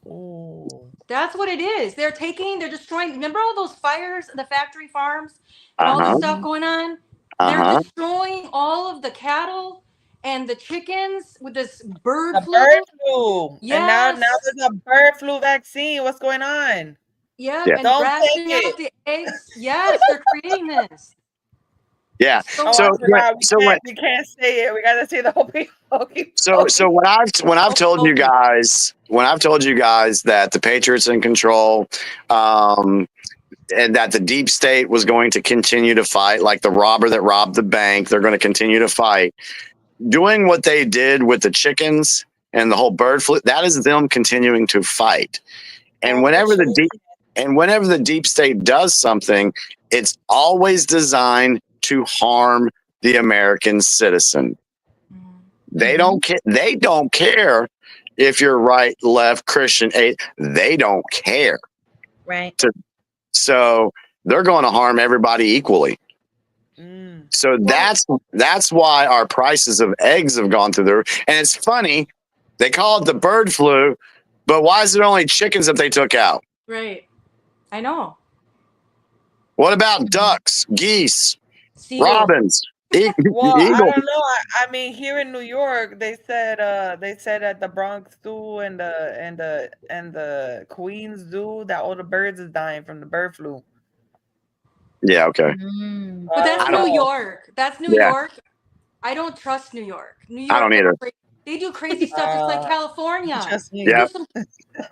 Ooh. That's what it is. They're destroying. Remember all those fires in the factory farms and all this stuff going on? They're destroying all of the cattle and the chickens with this bird flu. Bird flu. Yes. And now there's a bird flu vaccine. What's going on? Yep. Yeah. And Don't rationing take out the eggs. Yes, they're creating this. Yeah. I forgot. We can't say it. We gotta say the whole people. So when I've told you guys that the Patriots in control, and that the deep state was going to continue to fight, like the robber that robbed the bank, they're going to continue to fight. Doing what they did with the chickens and the whole bird flu, that is them continuing to fight. And whenever the deep state does something, it's always designed to harm the American citizen. They don't care. They don't care if you're right, left, Christian, they don't care. Right. So they're going to harm everybody equally. So that's why our prices of eggs have gone through the roof. And it's funny, they call it the bird flu, but why is it only chickens that they took out? Right. I know. What about ducks, geese, Seagull. robins? Well, I Eagle. don't know. I mean, here in New York, they said at the Bronx Zoo and the Queens Zoo that all the birds is dying from the bird flu. Yeah. Okay. But that's New York. That's New York. I don't trust New York. New York. I don't either. They do crazy stuff just like California. Yeah.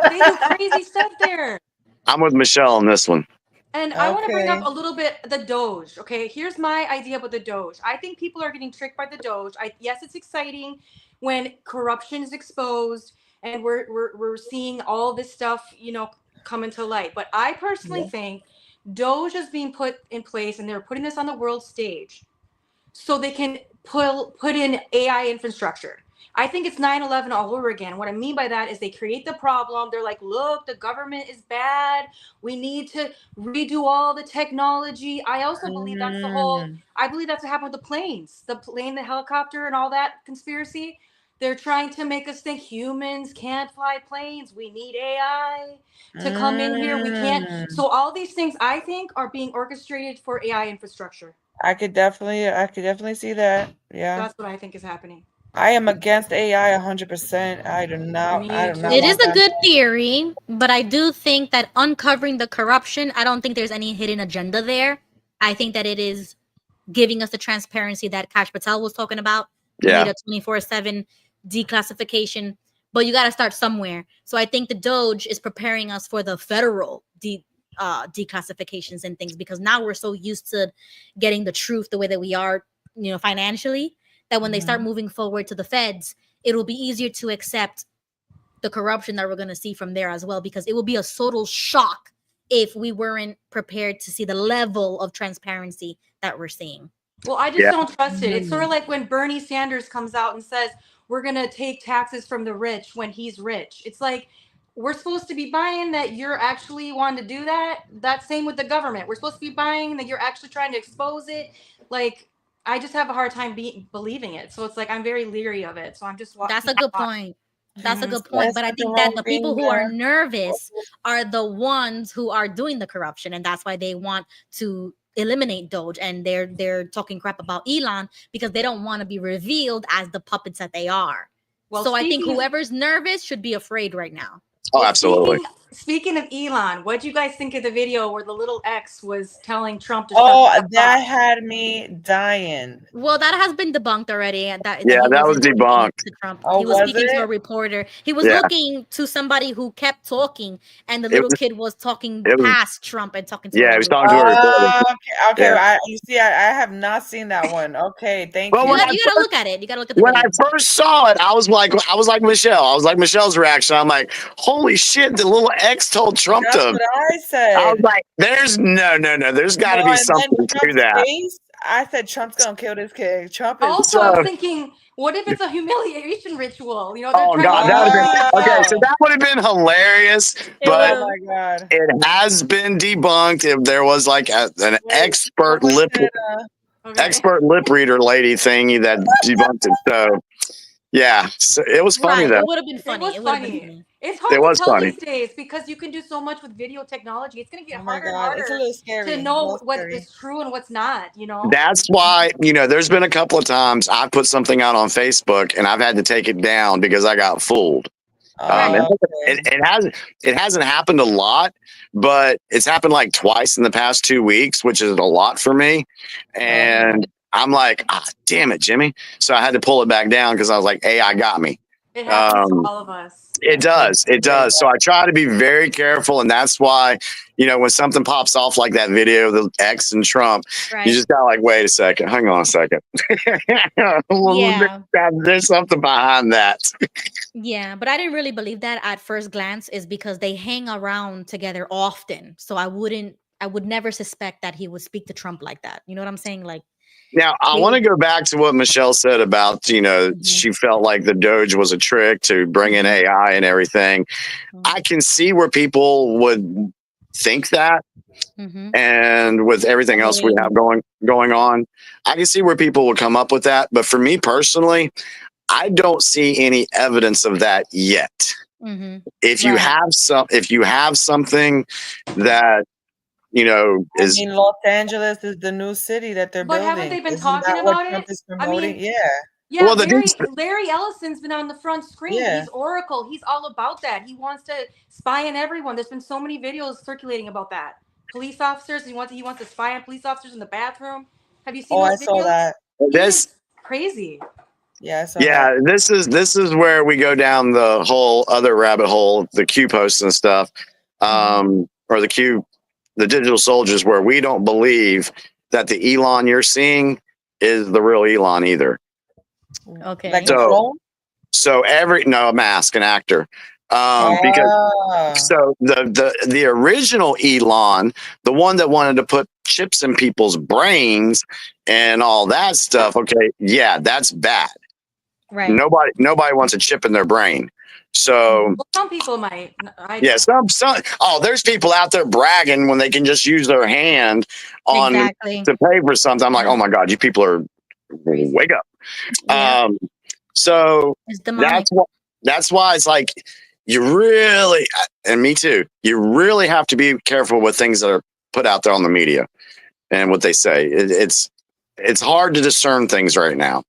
They do crazy stuff there. I'm with Michelle on this one. And I want to bring up a little bit the Doge. Okay, here's my idea about the Doge. I think people are getting tricked by the Doge. Yes, it's exciting when corruption is exposed and we're seeing all this stuff, come into light. But I personally think Doge is being put in place, and they're putting this on the world stage so they can put in AI infrastructure. I think it's 9/11 all over again. What I mean by that is they create the problem. They're like, look, the government is bad. We need to redo all the technology. I also believe that's I believe that's what happened with the planes, the helicopter and all that conspiracy. They're trying to make us think humans can't fly planes. We need AI to come in here. We can't. So all these things I think are being orchestrated for AI infrastructure. I could definitely see that. Yeah. That's what I think is happening. I am against AI 100%. I do not. It is a good theory, but I do think that uncovering the corruption, I don't think there's any hidden agenda there. I think that it is giving us the transparency that Kash Patel was talking about. Yeah. A 24/7 declassification, but you got to start somewhere. So I think the Doge is preparing us for the federal declassifications and things, because now we're so used to getting the truth the way that we are, financially, that when they start moving forward to the feds, it'll be easier to accept the corruption that we're going to see from there as well, because it will be a total shock if we weren't prepared to see the level of transparency that we're seeing. Well, I just don't trust it. It's sort of like when Bernie Sanders comes out and says, we're going to take taxes from the rich when he's rich. It's like, we're supposed to be buying that you're actually wanting to do that. That's same with the government. We're supposed to be buying that you're actually trying to expose it. Like, I just have a hard time believing it. So it's like, I'm very leery of it. So I'm just watching. That's a good point. That's a good point. But I think that the people who are nervous are the ones who are doing the corruption. And that's why they want to eliminate Doge. And they're talking crap about Elon because they don't want to be revealed as the puppets that they are. Well, so I think whoever's nervous should be afraid right now. Oh, absolutely. Speaking of Elon, what do you guys think of the video where the little X was telling Trump to Oh, shut the that fuck up? had me dying. Well, that has been debunked already. That Yeah, he that was wasn't speaking debunked. to Trump. Oh, He was was speaking to a it? reporter. He was Yeah. looking to somebody who kept talking, and the It little was, kid was talking it was, past Trump and talking to yeah, he another was talking to a reporter. reporter. Okay. Yeah. You see, I have not seen that one. Okay, thank But you. You gotta look at it. You gotta look at the when I video. first saw it, I was like Michelle. I was like Michelle's reaction. I'm like, holy shit! The little X told Trump That's to. what I I said. was like, there's no. There's got to No, be and then something to Trump's that. face. I said Trump's gonna kill this kid. Trump is. Also, I was thinking, what if it's a humiliation ritual? You know, they're Oh trying God, to that would have humiliate been okay. Trump. So that would have been hilarious, It but Oh my God. it has been debunked. If there was like an expert Someone lip said, expert lip reader lady thingy that debunked it. So yeah, so it was funny Right. though. It would have been funny. It was It would have been funny. funny. It's It hard to was tell funny. these days because you can do so much with video technology. It's going to get Oh my harder and God, it's a harder little scary. to A know little what scary. is true and what's not, you know? That's why, there's been a couple of times I put something out on Facebook and I've had to take it down because I got fooled. Okay. It hasn't happened a lot, but it's happened like twice in the past 2 weeks, which is a lot for me. And I'm like, damn it, Jimmy. So I had to pull it back down because I was like, AI got me. It happens to all of us. It does. It does. So I try to be very careful. And that's why, when something pops off like that video, the X and Trump, Right. you just got like, wait a second. Hang on a second. Yeah. There's something behind that. Yeah, but I didn't really believe that at first glance is because they hang around together often. So I would never suspect that he would speak to Trump like that. You know what I'm saying? Like, Now, I want to go back to what Michelle said about, she felt like the Doge was a trick to bring in AI and everything. I can see where people would think that. And with everything else we have going on, I can see where people would come up with that. But for me personally, I don't see any evidence of that yet. If you have something that is Los Angeles is the new city that they're building. Haven't they been Isn't talking that what about Trump it? is promoting? Yeah. Yeah, Well, Larry Ellison's been on the front screen. Yeah. He's Oracle. He's all about that. He wants to spy on everyone. There's been so many videos circulating about that. Police officers. He wants to spy on police officers in the bathroom. Have you seen those videos? I saw that. this. Crazy. Yeah, I saw Yeah, that. this is where we go down the whole other rabbit hole, the Q posts and stuff, or the digital soldiers, where we don't believe that the Elon you're seeing is the real Elon either. Okay. Like a clone? So a mask, an actor. Because so the original Elon, the one that wanted to put chips in people's brains and all that stuff. Okay, yeah, that's bad. Right. Nobody wants a chip in their brain. So some people might. Yeah, some. There's people out there bragging when they can just use their hand on to pay for something. I'm like, oh my God, you people are wake up. Yeah. So that's why it's like you really, and me too. You really have to be careful with things that are put out there on the media and what they say. It's hard to discern things right now.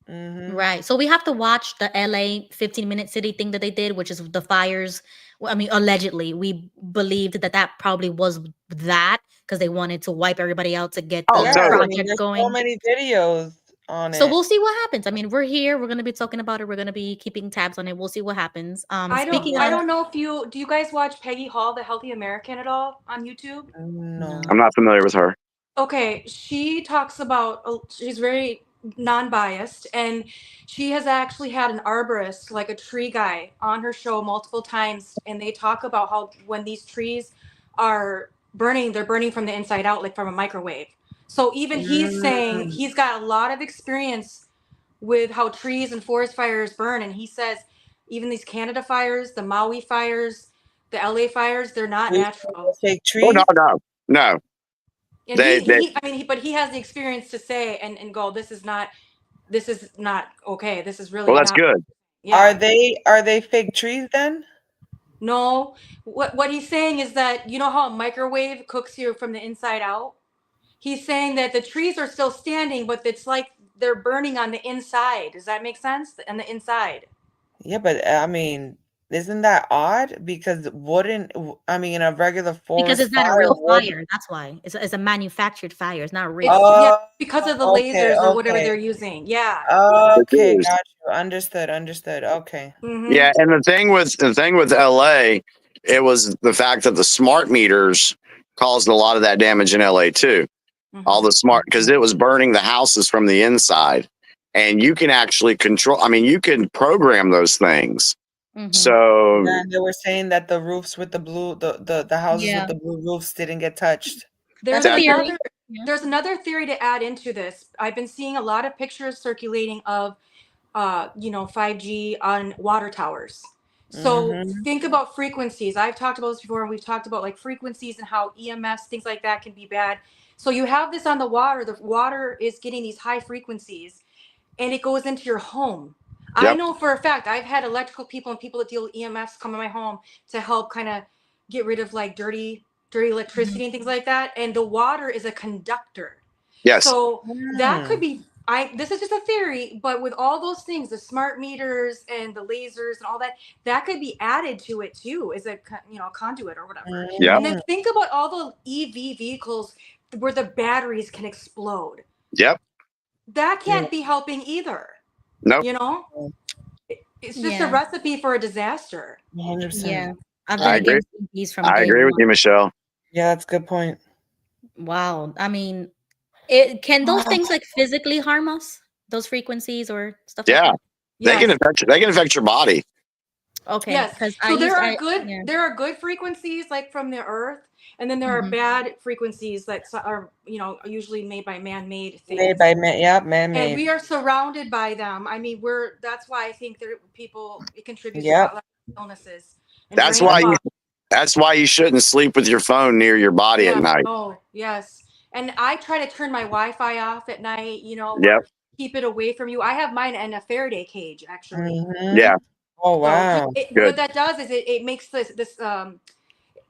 Right. So we have to watch the LA 15-minute city thing that they did, which is the fires. I mean, allegedly, we believed that probably was that because they wanted to wipe everybody out to get the project going. So many videos on it. So we'll see what happens. I mean, we're here. We're going to be talking about it. We're going to be keeping tabs on it. We'll see what happens. I don't know if do you guys watch Peggy Hall, the Healthy American at all on YouTube? No. I'm not familiar with her. Okay. She talks about, she's very non-biased, and she has actually had an arborist, like a tree guy, on her show multiple times, and they talk about how when these trees are burning, they're burning from the inside out, like from a microwave. So even he's saying he's got a lot of experience with how trees and forest fires burn, and he says even these Canada fires, the Maui fires, the LA fires, they're not natural. Fake trees? Oh, no. And but he has the experience to say and go, this is not okay. This is really that's good. Yeah. Are they fake trees then? No. What he's saying is that you know how a microwave cooks you from the inside out? He's saying that the trees are still standing, but it's like they're burning on the inside. Does that make sense? On the inside. Yeah, but I mean, Isn't that odd? Because wouldn't I mean a regular Because forest it's not a fire real wouldn't. fire. That's why. It's a manufactured fire. It's not It's real. Oh, because of the okay, lasers or whatever okay. they're using. Yeah. Okay, got you. Understood. Okay. Yeah, and the thing with LA, it was the fact that the smart meters caused a lot of that damage in LA too. All the smart, because it was burning the houses from the inside, and you can actually control. I mean, you can program those things. So Yeah, and they were saying that the roofs with the blue, the houses Yeah. with the blue roofs didn't get touched. There's That's a theory. another there's another theory to add into this. I've been seeing a lot of pictures circulating of 5G on water towers. So Mhm. think about frequencies. I've talked about this before, and we've talked about like frequencies and how EMS, things like that can be bad. So you have this on the water is getting these high frequencies and it goes into your home. I Yep. know for a fact I've had electrical people and people that deal with EMS come in my home to help kind of get rid of like dirty electricity and things like that. And the water is a conductor. Yes. So that could be this is just a theory, but with all those things, the smart meters and the lasers and all that, that could be added to it too, as a conduit or whatever. Yep. And then think about all the EV vehicles where the batteries can explode. Yep. That can't be helping either. Nope. You know? It's just a Yeah. recipe for a disaster. 100%. Yeah. I've I been agree. against EVs from I day agree with one. you, Michelle. Yeah, that's a good point. Wow. I mean, can those things like physically harm us? Those frequencies or stuff Yeah, like that? they can affect your body. Okay. Yes. Because So there are good frequencies like from the earth, and then there are bad frequencies that are usually made by man-made things. Made by man, yeah, And man-made. we are surrounded by them. I mean, that's why I think it contributes to a Yep. lot of illnesses. And That's brain why fog. that's why you shouldn't sleep with your phone near your body at night. Oh, yes. And I try to turn my Wi-Fi off at night, or Yep. keep it away from you. I have mine in a Faraday cage, actually. Yeah. Oh So wow. what that does is it makes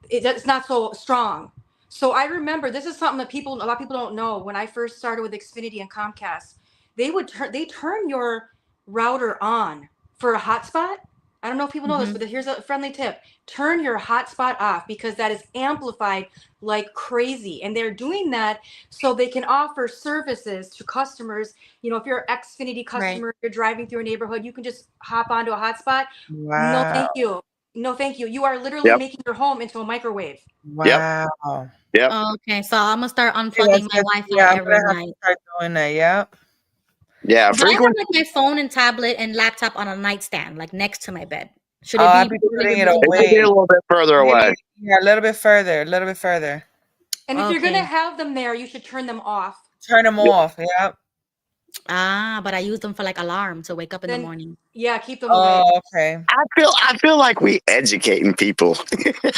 it's not so strong. So I remember this is something that a lot of people don't know. When I first started with Xfinity and Comcast, they turn your router on for a hotspot. I don't know if people know this, but here's a friendly tip. Turn your hotspot off because that is amplified like crazy. And they're doing that so they can offer services to customers. If you're an Xfinity customer, you're driving through a neighborhood, you can just hop onto a hotspot. No, thank you. No, thank you. You are literally Yep. making your home into a microwave. Wow. Yep. Okay. So I'm gonna start Yeah, unplugging my Wi-Fi yeah, I'm every gonna have to night. start doing that. Yeah. Yeah. But I have Frequency. like my phone and tablet and laptop on a nightstand, like next to my bed. Should Oh, I'd it be be putting it really It could be a away. little bit further away. Yeah, a little bit further. A little bit further. And if you're Okay. gonna have them there, you should turn them off. Turn them off. Yeah. But I use them for like alarm to wake up in the morning. Yeah, keep them away. Oh, okay. I feel like we educating people.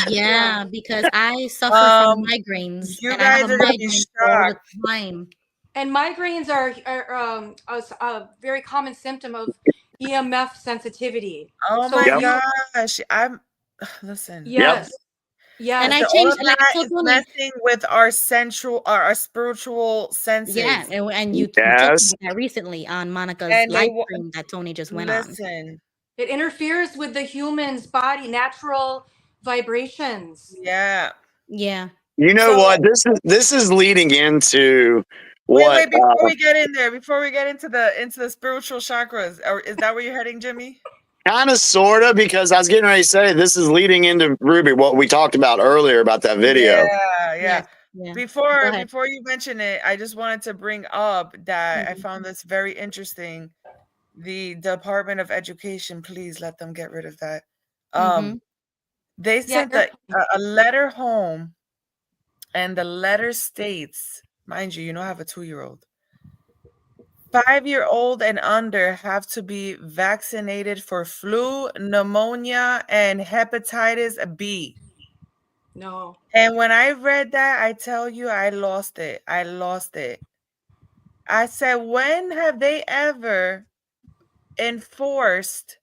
Yeah, because I suffer from migraines You and I have guys a are gonna be migraine all the shocked. time. And migraines are a very common symptom of EMF sensitivity. Oh So my if you- gosh. Listen. Yes. Yes. And I So all changed, of like I that told is Tony, messing with our our spiritual senses. yeah, and you talked Yes. about that recently on Monica's And they live stream that Tony just went on. listen. It interferes with the human's body, natural vibrations. Yeah. Yeah. You know So- what? This is leading into what Wait, before we get in there, before we get into the spiritual chakras, or is that where you're heading, Jimmy? kind of sort of, because I was getting ready to say this is leading into Ruby, what we talked about earlier about that video. Yeah. Yeah. Before Go ahead. you mention it, I just wanted to bring up that I found this very interesting. The Department of Education, please let them get rid of that. They sent a letter home, and the letter states, mind you, I have a 2-year-old. 5-year-old and under have to be vaccinated for flu, pneumonia, and hepatitis B. No. And when I read that, I tell you, I lost it. I said, when have they ever enforced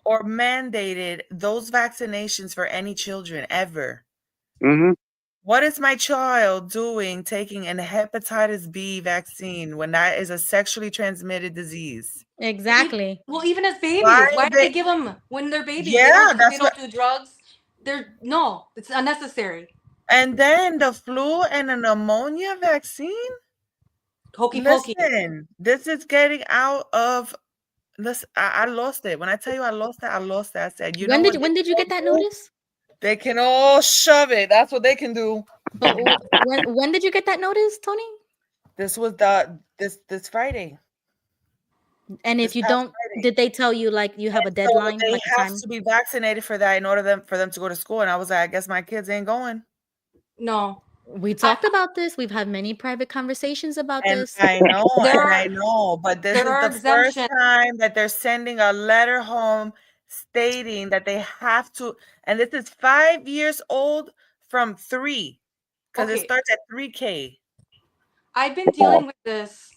or mandated those vaccinations for any children ever? Mm-hmm. What is my child doing taking an hepatitis B vaccine when that is a sexually transmitted disease? Exactly. Well, even as babies, Why why do they- they give them when they're babies? Yeah, they that's don't do drugs. No, it's unnecessary. And then the flu and the pneumonia vaccine? Hokey pokey. Listen, this is getting out of listen, I lost it. When I tell you I lost it, I lost it. I said, you know what? When did you get that notice? They can all shove it. That's what they can do. But when did you get that notice, Tony? This was this Friday. And if you don't, did they tell you like you have a deadline? They like a have time? to be vaccinated for that in order for them to go to school. And I was like, I guess my kids ain't going. No. We talked about this. We've had many private conversations about And this. I know, but this is the first time that they're sending a letter home stating that they have to, and this is 5 years old from 3, because it starts at 3K. I've been dealing with this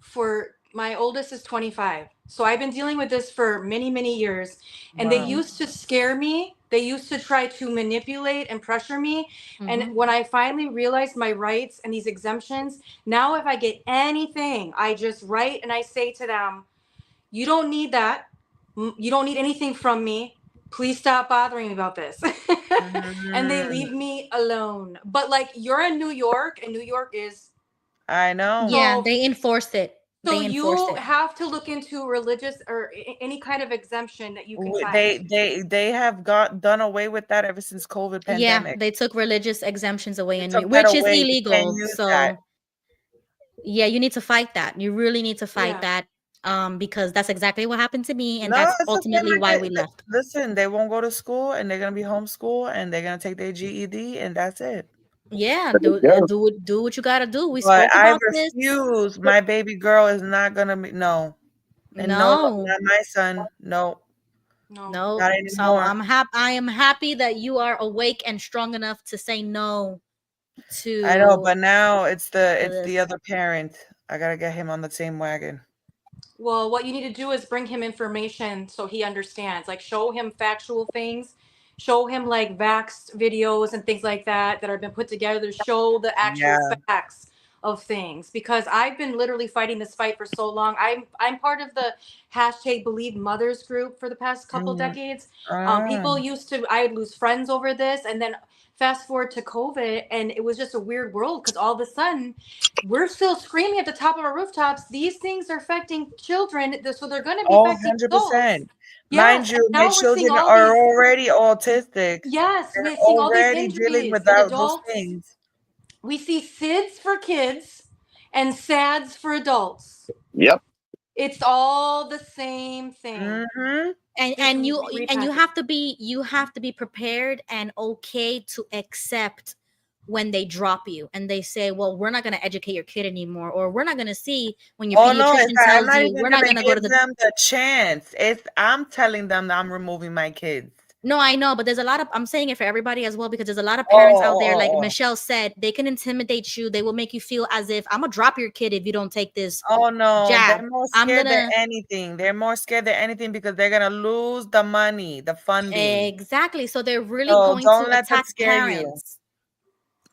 for my oldest is 25. So I've been dealing with this for many, many years. And they Wow. used to scare me. They used to try to manipulate and pressure me. And when I finally realized my rights and these exemptions, now if I get anything, I just write and I say to them, you don't need that. You don't need anything from me. Please stop bothering me about this. And they leave me alone. But like you're in New York and New York is I know. Yeah, they enforced it. So They enforced you it. have to look into religious or any kind of exemption that you can find. They have done away with that ever since COVID pandemic. Yeah, they took religious exemptions away, Took that which is away. You can't illegal. use So that. yeah, you need to fight that. You really need to fight that. Because that's exactly what happened to me, and No, that's it's okay, ultimately why we left. Listen, they won't go to school and they're gonna be homeschooled and they're gonna take their GED and that's it. Yeah, do what you gotta do. We But spoke I about this. refuse. My baby girl is not gonna be no. And no, not my son. No. No. Not So anymore. I am happy that you are awake and strong enough to say no to I know, but now it's this. the other parent. I gotta get him on the same wagon. Well, what you need to do is bring him information so he understands. Like show him factual things. Show him like vax videos and things like that have been put together to show the actual facts of things. Because I've been literally fighting this fight for so long. I'm part of the hashtag Believe Mothers group for the past couple decades. People used to, I'd lose friends over this, and then fast forward to COVID, and it was just a weird world because all of a sudden we're still screaming at the top of our rooftops. These things are affecting children, so they're going to be affecting 100%. Yeah, Mind you, now my we're seeing children all are these- already autistic. Yes, They're we're seeing all these already dealing injuries with in those adults. things. We see SIDS for kids and SADS for adults. Yep. It's all the same thing. And you have to be prepared and okay to accept when they drop you and they say, well, we're not going to educate your kid anymore, or we're not going to see when your Oh no, pediatrician it's like, I'm tells not you even we're not gonna going to go to give the them the chance. I'm telling them that I'm removing my kids. No, I know, but there's a lot of, I'm saying it for everybody as well, because there's a lot of parents out there, like oh. Michelle said, they can intimidate you. They will make you feel as if I'm gonna drop your kid if you don't take this Oh no, jab. they're more scared than anything. They're more scared than anything because they're gonna lose the money, the funding. Exactly. So they're really So going don't to let that attack scare you. parents.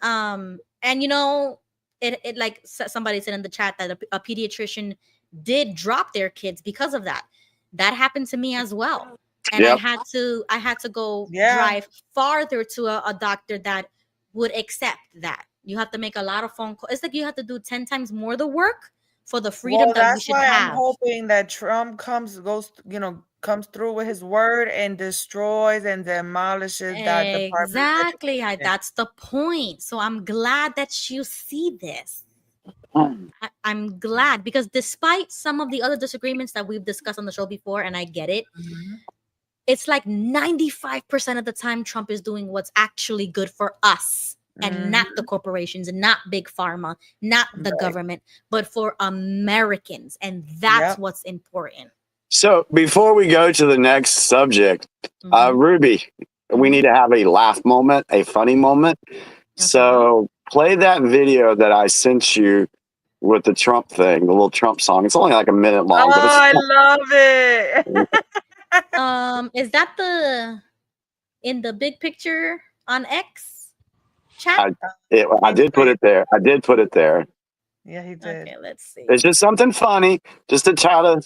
And you know, it like somebody said in the chat that a pediatrician did drop their kids because of that. That happened to me as well. And I had to go drive farther to a doctor that would accept that. You have to make a lot of phone calls. It's like you have to do 10 times more the work for the freedom that we should That's why have. I'm hoping that Trump comes through with his word and destroys and demolishes that department. Exactly. That's the point. So I'm glad that you see this. I'm glad, because despite some of the other disagreements that we've discussed on the show before, and I get it, it's like 95% of the time Trump is doing what's actually good for us and not the corporations, and not big pharma, not the government, but for Americans. And that's what's important. So before we go to the next subject, Ruby, we need to have a laugh moment, a funny moment. So play that video that I sent you with the Trump thing, the little Trump song. It's only like a minute long. But I love it. Is that in the big picture on X? chat? I did put it there. I did put it there. Yeah, he did. Okay, let's see. It's just something funny, just to try to,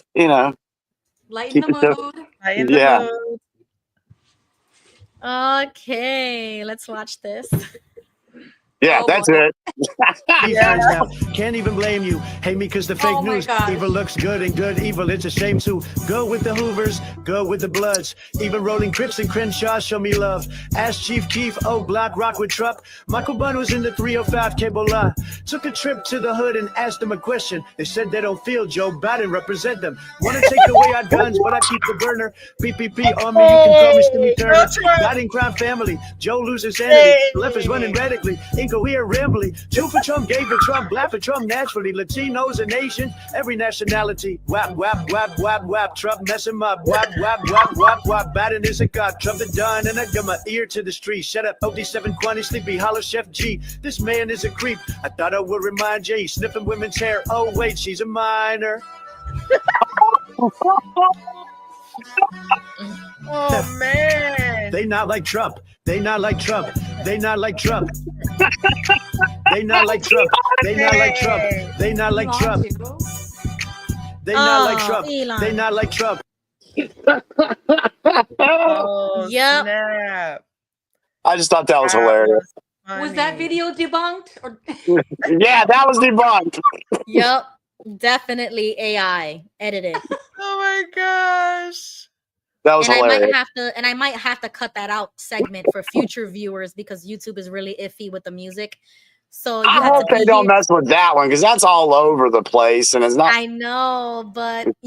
Lighten keep the it mood. Lighten the yeah. mood. Okay, let's watch this. Yeah, that's it. Be friends now. Can't even blame you. Hate me because the fake Oh my news. gosh. Evil looks good and good evil. It's a shame to go with the Hoovers, go with the Bloods. Even rolling Crips and Crenshaw show me love. Ask Chief Keef, oh Block, rock with Trupp. Michael Bunn was in the 305 cable line. Took a trip to the hood and asked them a question. They said they don't feel Joe Biden represent them. Want to take away our guns, but I keep the burner. PPP on me, you can call me Stimmy Turner. Biden crime family. Joe loses sanity. Left is running radically. Incoherent rambly. Two for Trump, gay for Trump, black for Trump naturally. Latinos a nation, every nationality. Wap, wap, wap, wap, wap. Trump mess him up. Wap, wap, wap, wap, wap. Biden is a god. Trump the done, and I got my ear to the street. Shut up, OD7 Quantity Sleepy, holler Chef G. This man is a creep. I thought I would remind Jay, sniffing women's hair. Oh, wait, she's a minor. Oh, man. They not like Trump. They not like Trump. They not like Trump. They not like Trump. They not like Trump. They not like Trump. They not like Trump. They not like Trump. Oh, Yep. snap. I just thought that was hilarious. Was that video debunked? Or Yeah, that was debunked. Yep, definitely AI edited. Oh my gosh. That was And hilarious. I might have to cut that out segment for future viewers because YouTube is really iffy with the music. So you I have hope to they be don't here. mess with that one because that's all over the place and it's not. I know, but It's,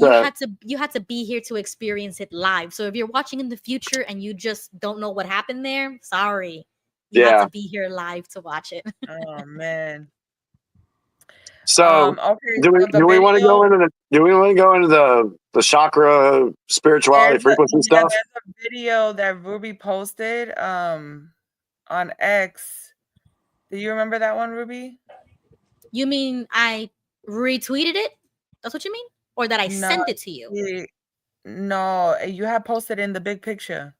you had to be here to experience it live. So if you're watching in the future and you just don't know what happened there, sorry. You have Yeah. to be here live to watch it. Oh man. So Okay, do we so the do we want to video- go into the chakra spirituality frequency stuff? There's a video that Ruby posted on X. Do you remember that one, Ruby? You mean I retweeted it? That's what you mean? Or that I sent it to you? No, you had posted in the big picture.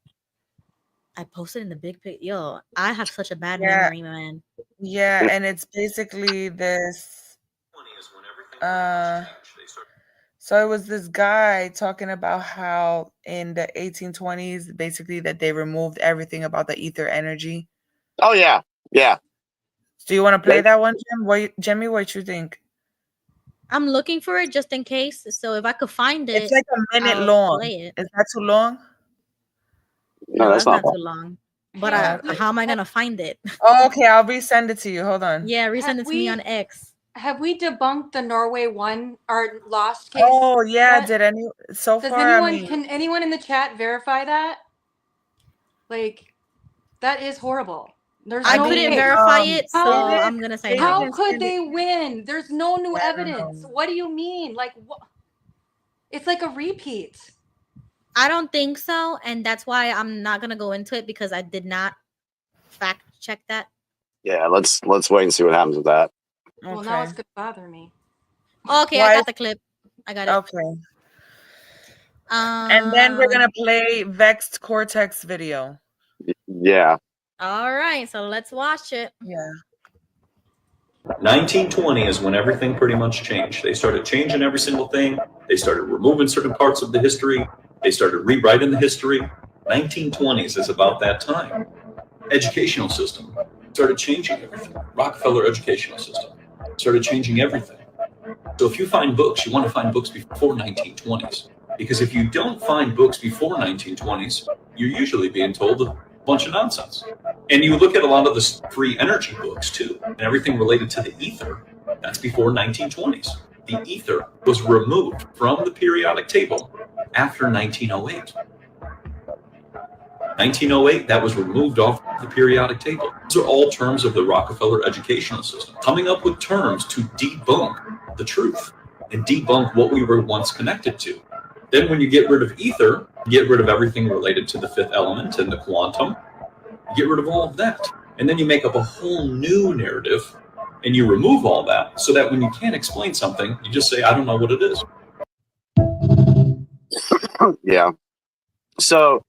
I posted in the big picture. Yo, I have such a bad Yeah. memory, man. Yeah, and it's basically this. So it was this guy talking about how in the 1820s, basically that they removed everything about the ether energy. Oh yeah, yeah. Do you want to play that one, Jim? Jimmy, what you think? I'm looking for it just in case. So if I could find it, It's like a minute I'll long. play it. Is that too long? No, that's not bad. too long. But Okay. how am I gonna find it? Oh, okay, I'll resend it to you. Hold on. Yeah, resend it to me on X. Have we debunked the Norway one or lost case? Oh yeah, yet? did any so Does far? anyone can anyone in the chat verify that? Like, that is horrible. There's I no couldn't way. verify it, so How- I'm gonna say How no. could they win? There's no new evidence. What do you mean? Like, what? It's like a repeat. I don't think so, and that's why I'm not gonna go into it because I did not fact check that. Yeah, let's wait and see what happens with that. Well, now it's gonna bother me. Okay, I got the clip. I got it. Okay. And then we're Um, gonna play Vexed Cortex video. Yeah. All right, so let's watch it. Yeah. 1920 is when everything pretty much changed. They started changing every single thing. They started removing certain parts of the history. They started rewriting the history. 1920s is about that time. Educational system started changing everything. Rockefeller educational system started changing everything. So if you find books, you want to find books before 1920s. Because if you don't find books before 1920s, you're usually being told a bunch of nonsense. And you look at a lot of the free energy books too, and everything related to the ether, that's before 1920s. The ether was removed from the periodic table after 1908. 1908, that was removed off the periodic table. These are all terms of the Rockefeller educational system, coming up with terms to debunk the truth and debunk what we were once connected to. Then when you get rid of ether, you get rid of everything related to the fifth element and the quantum, you get rid of all of that. And then you make up a whole new narrative and you remove all that so that when you can't explain something, you just say, I don't know what it is. Yeah. So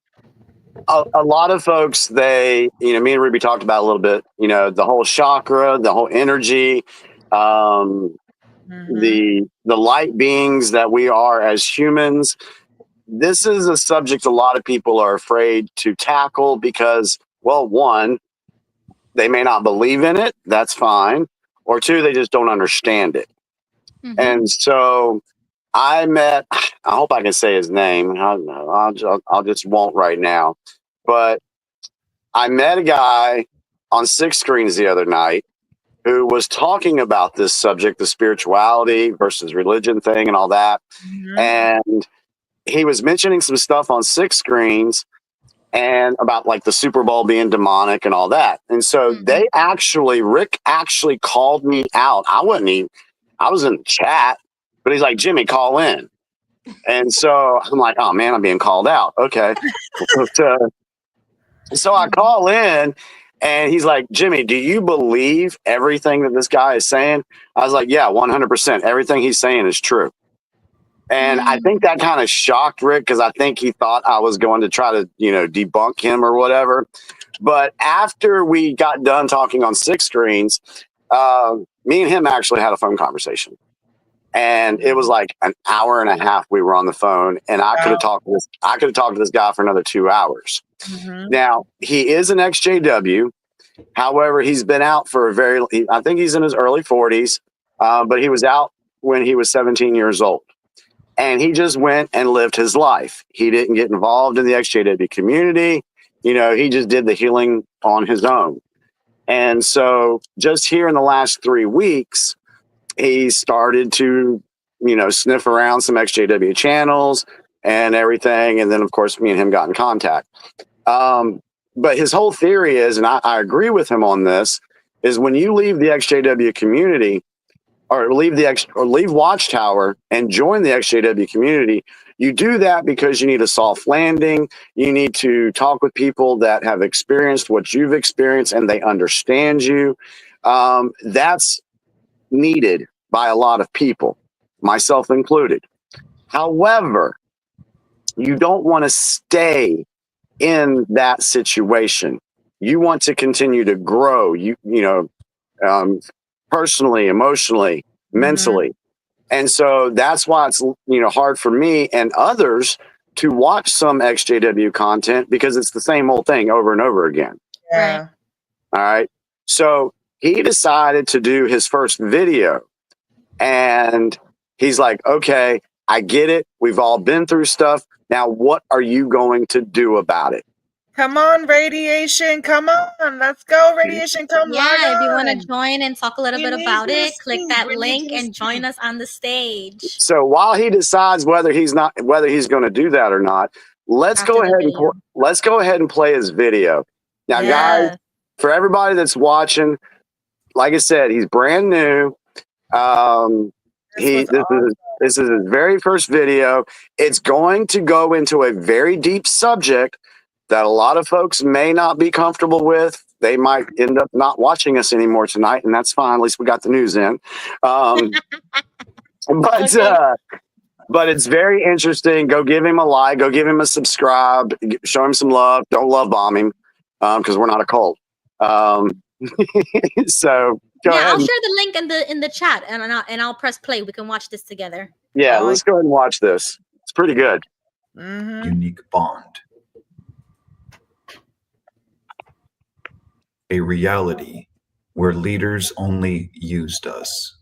a lot of folks, me and Ruby talked about a little bit, the whole chakra, the whole energy, the light beings that we are as humans. This is a subject a lot of people are afraid to tackle because, well, one, they may not believe in it. That's fine. Or two, they just don't understand it. And so I hope I can say his name. I'll just won't right now. But I met a guy on 6 Screens the other night who was talking about this subject, the spirituality versus religion thing and all that. And he was mentioning some stuff on 6 Screens and about like the Super Bowl being demonic and all that. And so Rick actually called me out. I was in the chat, but he's like, Jimmy, call in. And so I'm like, oh man, I'm being called out. Okay. So I call in and he's like, Jimmy, do you believe everything that this guy is saying? I was like, yeah, 100%. Everything he's saying is true. And I think that kind of shocked Rick because I think he thought I was going to try to, debunk him or whatever. But after we got done talking on 6 Screens, me and him actually had a phone conversation. And it was like an hour and a half we were on the phone, and I could have talked to this guy for another 2 hours. Now, he is an XJW. However, he's been out for I think he's in his early 40s, but he was out when he was 17 years old. And he just went and lived his life. He didn't get involved in the XJW community. He just did the healing on his own. And so just here in the last 3 weeks, he started to, sniff around some XJW channels and everything. And then, of course, me and him got in contact. But his whole theory is, and I agree with him on this, is when you leave the XJW community or leave Watchtower and join the XJW community, you do that because you need a soft landing. You need to talk with people that have experienced what you've experienced and they understand you. That's needed by a lot of people, myself included. However, you don't want to stay in that situation. You want to continue to grow, personally, emotionally, mentally. And so that's why it's, hard for me and others to watch some XJW content because it's the same old thing over and over again. Yeah. All right. So he decided to do his first video and he's like, okay, I get it. We've all been through stuff. Now, what are you going to do about it? Come on, Radiation. Come on. Let's go, Radiation. Come on. Yeah, if you want to join and talk a little bit about it, click that link and join us on the stage. So while he decides whether he's going to do that or not, let's go ahead and play his video. Now, guys, for everybody that's watching, like I said, he's brand new. This is his very first video. It's going to go into a very deep subject that a lot of folks may not be comfortable with. They might end up not watching us anymore tonight, and that's fine. At least we got the news in. But it's very interesting. Go give him a like. Go give him a subscribe. Show him some love. Don't love bomb him because we're not a cult. So go ahead. I'll share the link in the chat, and I'll press play. We can watch this together. Yeah, let's go ahead and watch this. It's pretty good. Unique bond. A reality where leaders only used us.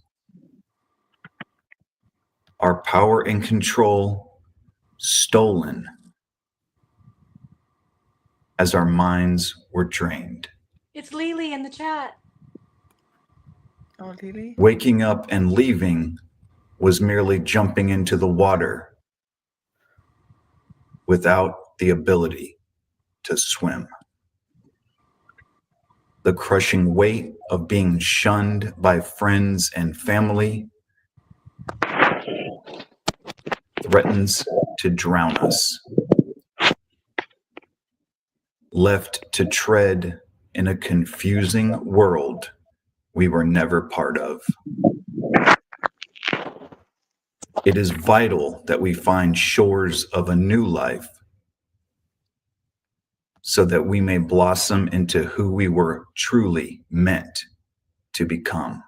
Our power and control stolen as our minds were drained. It's Lily in the chat. Oh, Lily. Waking up and leaving was merely jumping into the water without the ability to swim. The crushing weight of being shunned by friends and family threatens to drown us. Left to tread in a confusing world we were never part of. It is vital that we find shores of a new life so that we may blossom into who we were truly meant to become.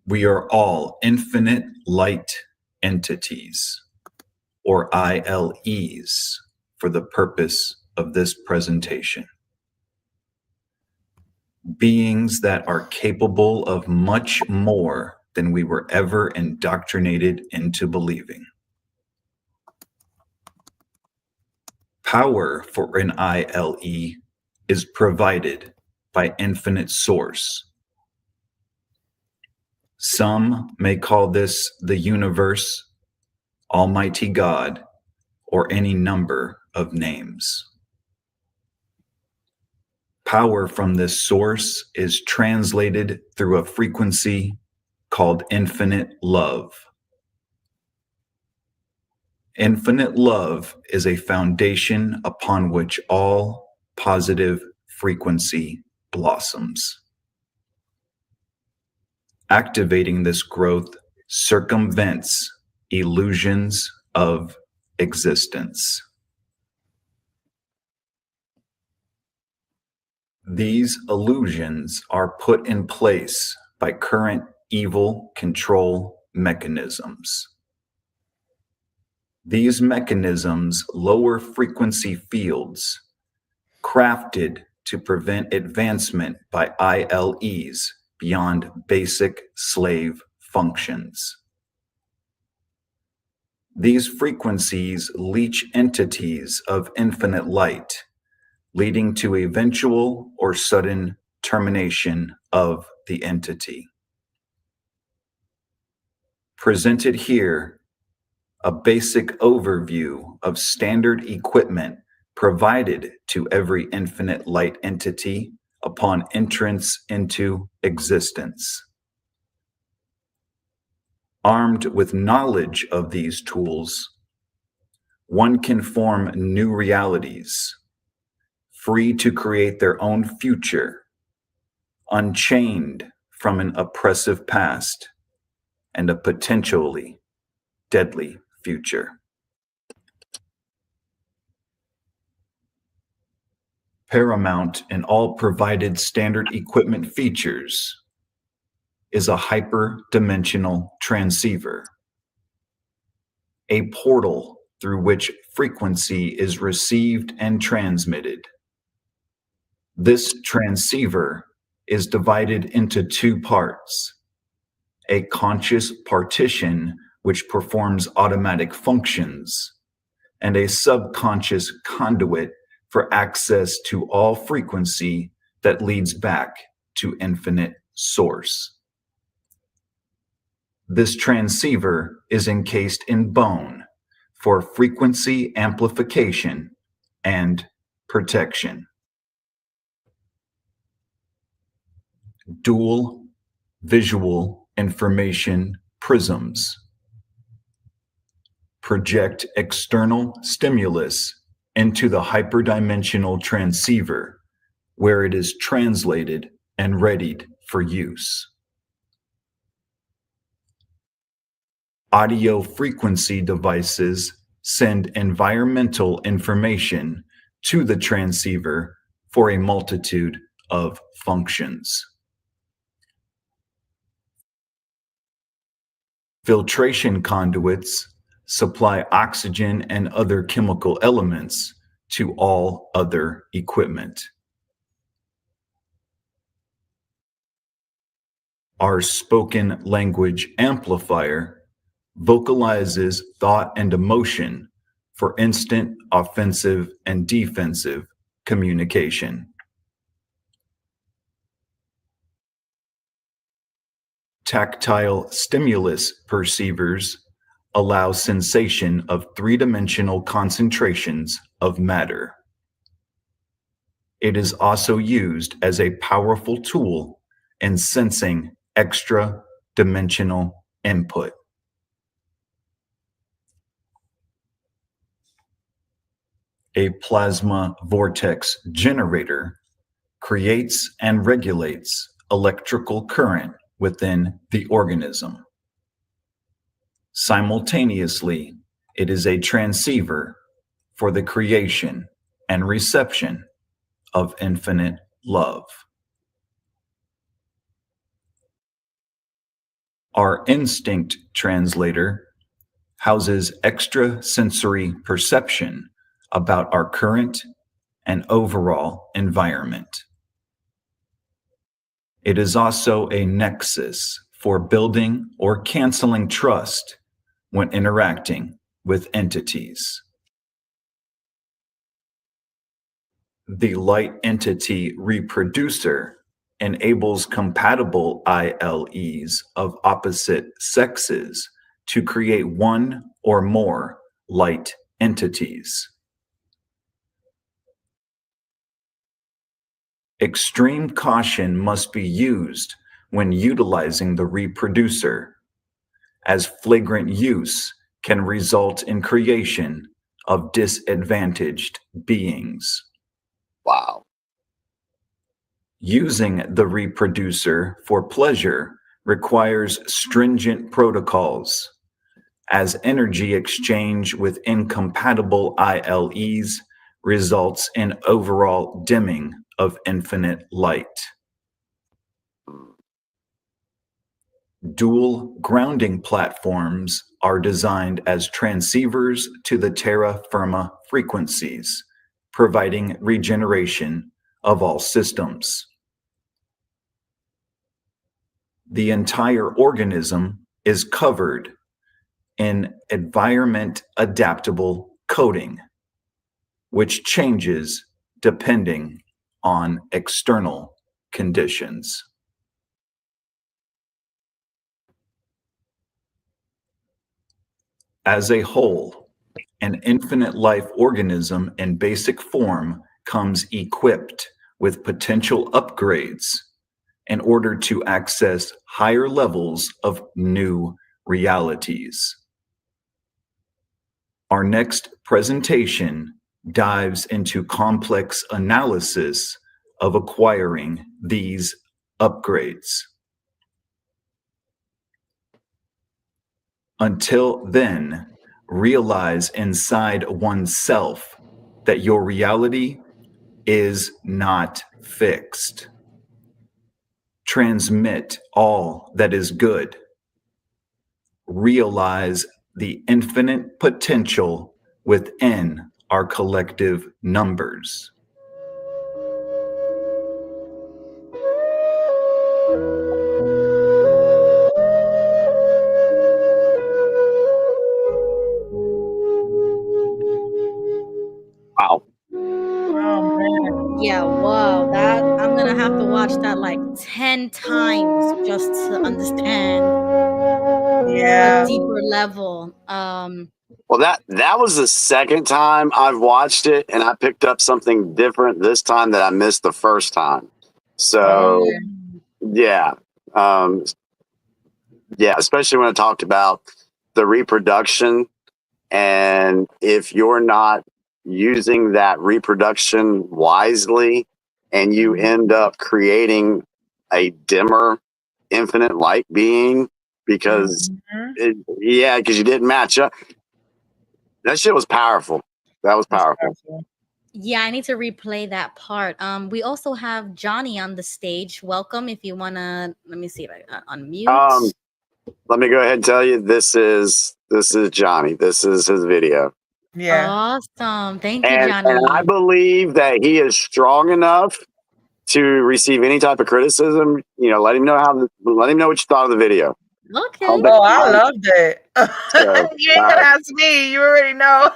We are all infinite light entities, or ILEs, for the purpose of this presentation. Beings that are capable of much more than we were ever indoctrinated into believing. Power for an ILE is provided by infinite source. Some may call this the universe, Almighty God, or any number of names. Power from this source is translated through a frequency called infinite love. Infinite love is a foundation upon which all positive frequency blossoms. Activating this growth circumvents illusions of existence. These illusions are put in place by current evil control mechanisms. These mechanisms lower frequency fields crafted to prevent advancement by ILEs beyond basic slave functions. These frequencies leach entities of infinite light, leading to eventual or sudden termination of the entity. Presented here, a basic overview of standard equipment provided to every infinite light entity upon entrance into existence. Armed with knowledge of these tools, one can form new realities, free to create their own future, unchained from an oppressive past and a potentially deadly future. Paramount in all provided standard equipment features is a hyperdimensional transceiver, a portal through which frequency is received and transmitted. This transceiver is divided into two parts: a conscious partition which performs automatic functions, and a subconscious conduit for access to all frequency that leads back to infinite source. This transceiver is encased in bone for frequency amplification and protection. Dual visual information prisms project external stimulus into the hyperdimensional transceiver where it is translated and readied for use. Audio frequency devices send environmental information to the transceiver for a multitude of functions. Filtration conduits supply oxygen and other chemical elements to all other equipment. Our spoken language amplifier vocalizes thought and emotion for instant offensive and defensive communication. Tactile stimulus perceivers allow sensation of three-dimensional concentrations of matter. It is also used as a powerful tool in sensing extra-dimensional input. A plasma vortex generator creates and regulates electrical current within the organism. Simultaneously, it is a transceiver for the creation and reception of infinite love. Our instinct translator houses extrasensory perception about our current and overall environment. It is also a nexus for building or canceling trust when interacting with entities. The light entity reproducer enables compatible ILEs of opposite sexes to create one or more light entities. Extreme caution must be used when utilizing the reproducer, as flagrant use can result in creation of disadvantaged beings. Wow. Using the reproducer for pleasure requires stringent protocols, as energy exchange with incompatible ILEs results in overall dimming of infinite light. Dual grounding platforms are designed as transceivers to the terra firma frequencies, providing regeneration of all systems. The entire organism is covered in environment adaptable coating, which changes depending on external conditions. As a whole, an infinite life organism in basic form comes equipped with potential upgrades in order to access higher levels of new realities. Our next presentation dives into complex analysis of acquiring these upgrades. Until then, realize inside oneself that your reality is not fixed. Transmit all that is good. Realize the infinite potential within our collective numbers. Wow. Oh man. Yeah, whoa. That I'm gonna have to watch that like 10 times just to understand a deeper level. Well, that was the second time I've watched it, and I picked up something different this time that I missed the first time. So, yeah, yeah, especially when I talked about the reproduction, and if you're not using that reproduction wisely, and you end up creating a dimmer infinite light being because because you didn't match up. That shit was powerful. That was powerful. Yeah, I need to replay that part. We also have Johnny on the stage. Welcome. If you wanna, let me see if I unmute. Let me go ahead and tell you, this is Johnny. This is his video. Yeah. Awesome. Thank you, And Johnny. I believe that he is strong enough to receive any type of criticism. You know, let him know what you thought of the video. Okay. Oh, I loved it. You ain't gonna ask me. You already know.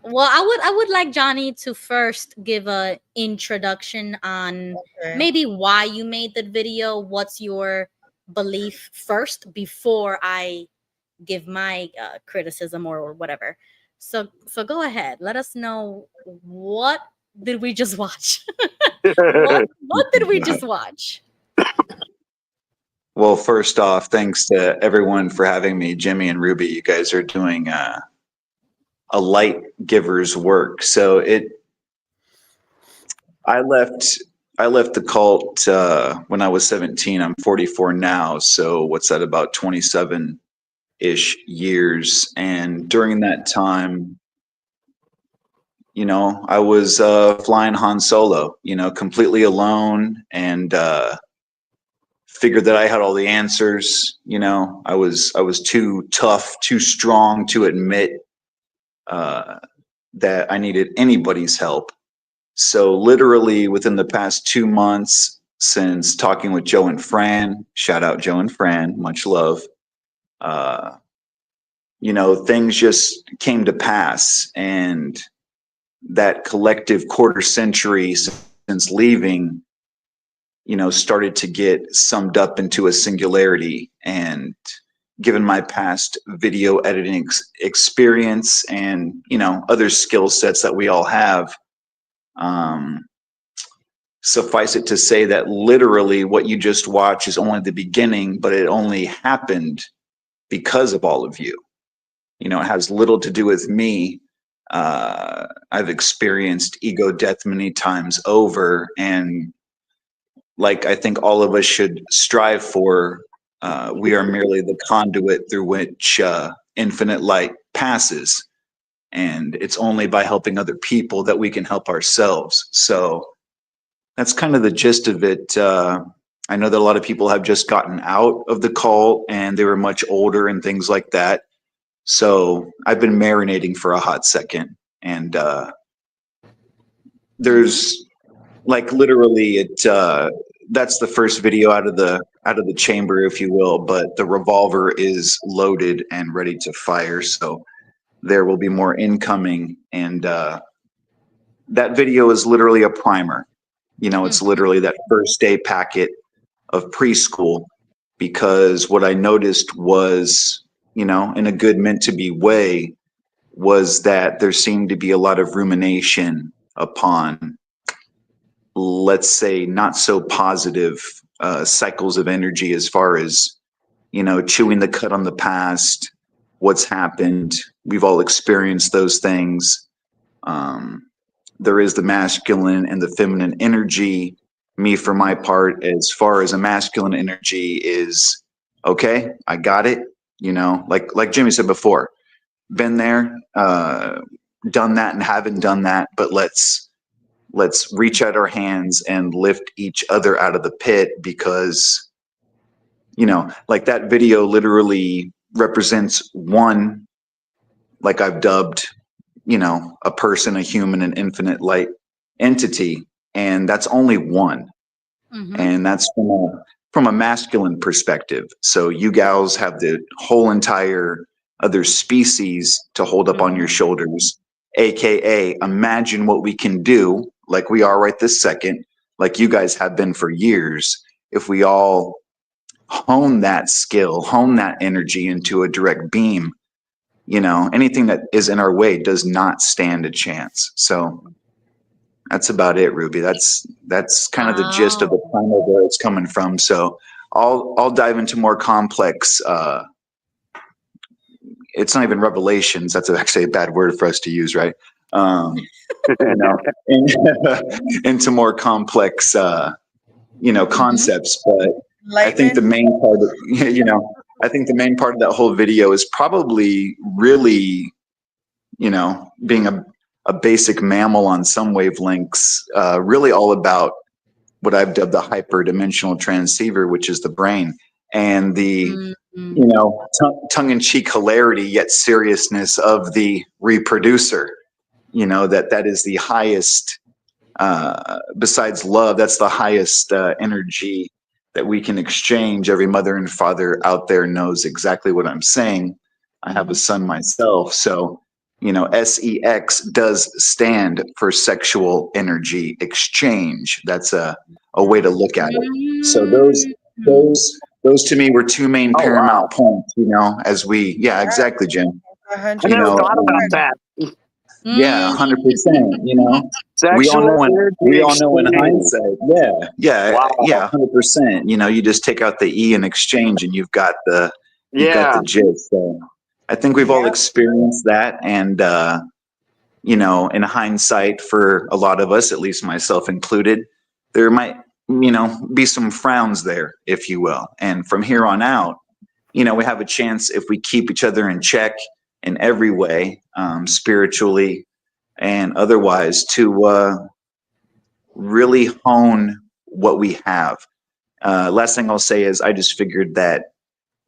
Well, I would like Johnny to first give a introduction on maybe why you made the video. What's your belief first before I give my criticism or whatever. So go ahead. Let us know, what did we just watch? what did we just watch? Well, first off, thanks to everyone for having me. Jimmy and Ruby, you guys are doing a light giver's work. So I left the cult when I was 17. I'm 44 now. So what's that, about 27-ish years? And during that time, you know, I was flying Han Solo, you know, completely alone, and figured that I had all the answers. You know, I was too tough, too strong to admit that I needed anybody's help. So literally within the past 2 months, since talking with Joe and Fran, shout out Joe and Fran, much love, you know, things just came to pass, and that collective quarter century since leaving, you know, started to get summed up into a singularity. And given my past video editing experience and, you know, other skill sets that we all have, suffice it to say that literally what you just watched is only the beginning, but it only happened because of all of you. You know, it has little to do with me. I've experienced ego death many times over, and like I think all of us should strive for, we are merely the conduit through which infinite light passes. And it's only by helping other people that we can help ourselves. So that's kind of the gist of it. I know that a lot of people have just gotten out of the cult and they were much older and things like that. So I've been marinating for a hot second. And there's like literally that's the first video out of the chamber, if you will, but the revolver is loaded and ready to fire. So there will be more incoming. And that video is literally a primer. You know, it's literally that first day packet of preschool, because what I noticed was, you know, in a good meant to be way, was that there seemed to be a lot of rumination upon, let's say, not so positive cycles of energy, as far as, you know, chewing the cud on the past, what's happened. We've all experienced those things. There is the masculine and the feminine energy. Me, for my part, as far as a masculine energy is, okay, I got it. You know, like Jimmy said before, been there, done that, and haven't done that, but let's reach out our hands and lift each other out of the pit, because, you know, like that video literally represents one, like I've dubbed, you know, a person, a human, an infinite light entity, and that's only one. And that's from a masculine perspective. So you gals have the whole entire other species to hold up on your shoulders, aka imagine what we can do, like we are right this second, like you guys have been for years, if we all hone that skill, hone that energy into a direct beam. You know, anything that is in our way does not stand a chance. So that's about it, Ruby. That's kind of the gist of the plan of where it's coming from. So I'll dive into more complex. It's not even revelations. That's actually a bad word for us to use, right? you know, into more complex, you know, concepts. But I think the main part of, you know, I think the main part of that whole video is probably really, you know, being a basic mammal on some wavelengths, really all about what I've dubbed the hyperdimensional transceiver, which is the brain, and the, you know, tongue-in-cheek hilarity yet seriousness of the reproducer. You know, that is the highest, besides love, that's the highest energy that we can exchange. Every mother and father out there knows exactly what I'm saying. I have a son myself, so, you know, SEX does stand for sexual energy exchange. That's a way to look at it. So those to me were two main paramount points, you know, as we, yeah, exactly, Jim. I never thought about that. Yeah, 100%. You know, we all know in hindsight. Yeah, 100%. You know, you just take out the E in exchange, and you've got the gist. So I think we've all experienced that, and you know, in hindsight, for a lot of us, at least myself included, there might, you know, be some frowns there, if you will. And from here on out, you know, we have a chance if we keep each other in check in every way, spiritually and otherwise, to really hone what we have. Last thing I'll say is I just figured that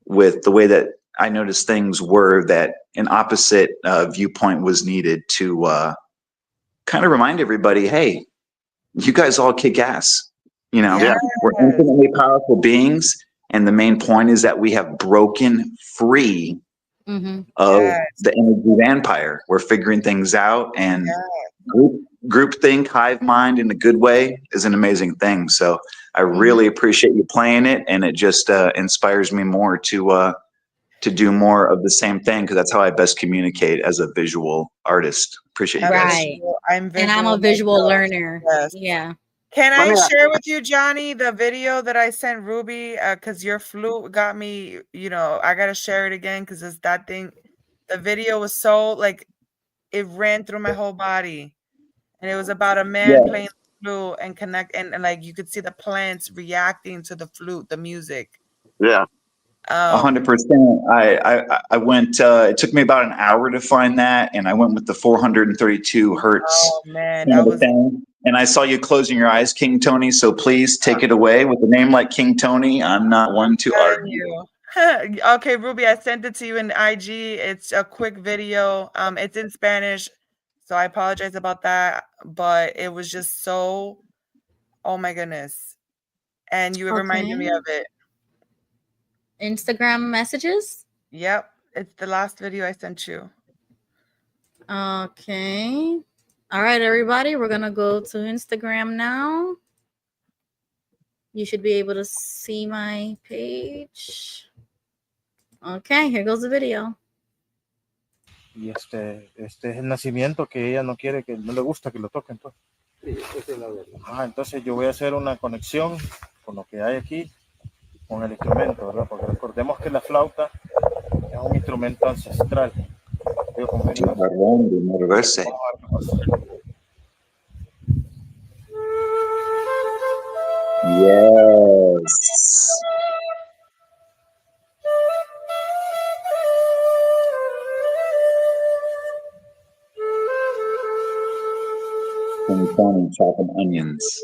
with the way that I noticed things were, that an opposite viewpoint was needed to kind of remind everybody, hey, you guys all kick ass. You know, we're infinitely powerful beings. And the main point is that we have broken free of the energy vampire. We're figuring things out, and groupthink, hive mind in a good way is an amazing thing. So I really appreciate you playing it, and it just inspires me more to do more of the same thing, because that's how I best communicate as a visual artist. Appreciate you guys. And I'm a visual learner. Yeah. Can I share with you, Johnny, the video that I sent Ruby? Because your flute got me, you know, I got to share it again because it's that thing. The video was so, like, it ran through my whole body. And it was about a man playing the flute and like, you could see the plants reacting to the flute, the music. Yeah. 100%. I went, it took me about an hour to find that, and I went with the 432 hertz. Oh, man. That was... And I saw you closing your eyes, King Tony, so please take it away. With a name like King Tony, I'm not one to argue. Okay, Ruby, I sent it to you in IG. It's a quick video. It's in Spanish, so I apologize about that, but it was just so, oh my goodness. And you reminded me of it. Instagram messages? Yep. It's the last video I sent you. Okay. All right, everybody, we're going to go to Instagram now. You should be able to see my page. Okay, here goes the video. Y este es el nacimiento que ella no quiere, que no le gusta que lo toquen. Pues. Entonces yo voy a hacer una conexión con lo que hay aquí, con el instrumento, ¿verdad? Porque recordemos que la flauta es un instrumento ancestral. Yes. And chopping onions.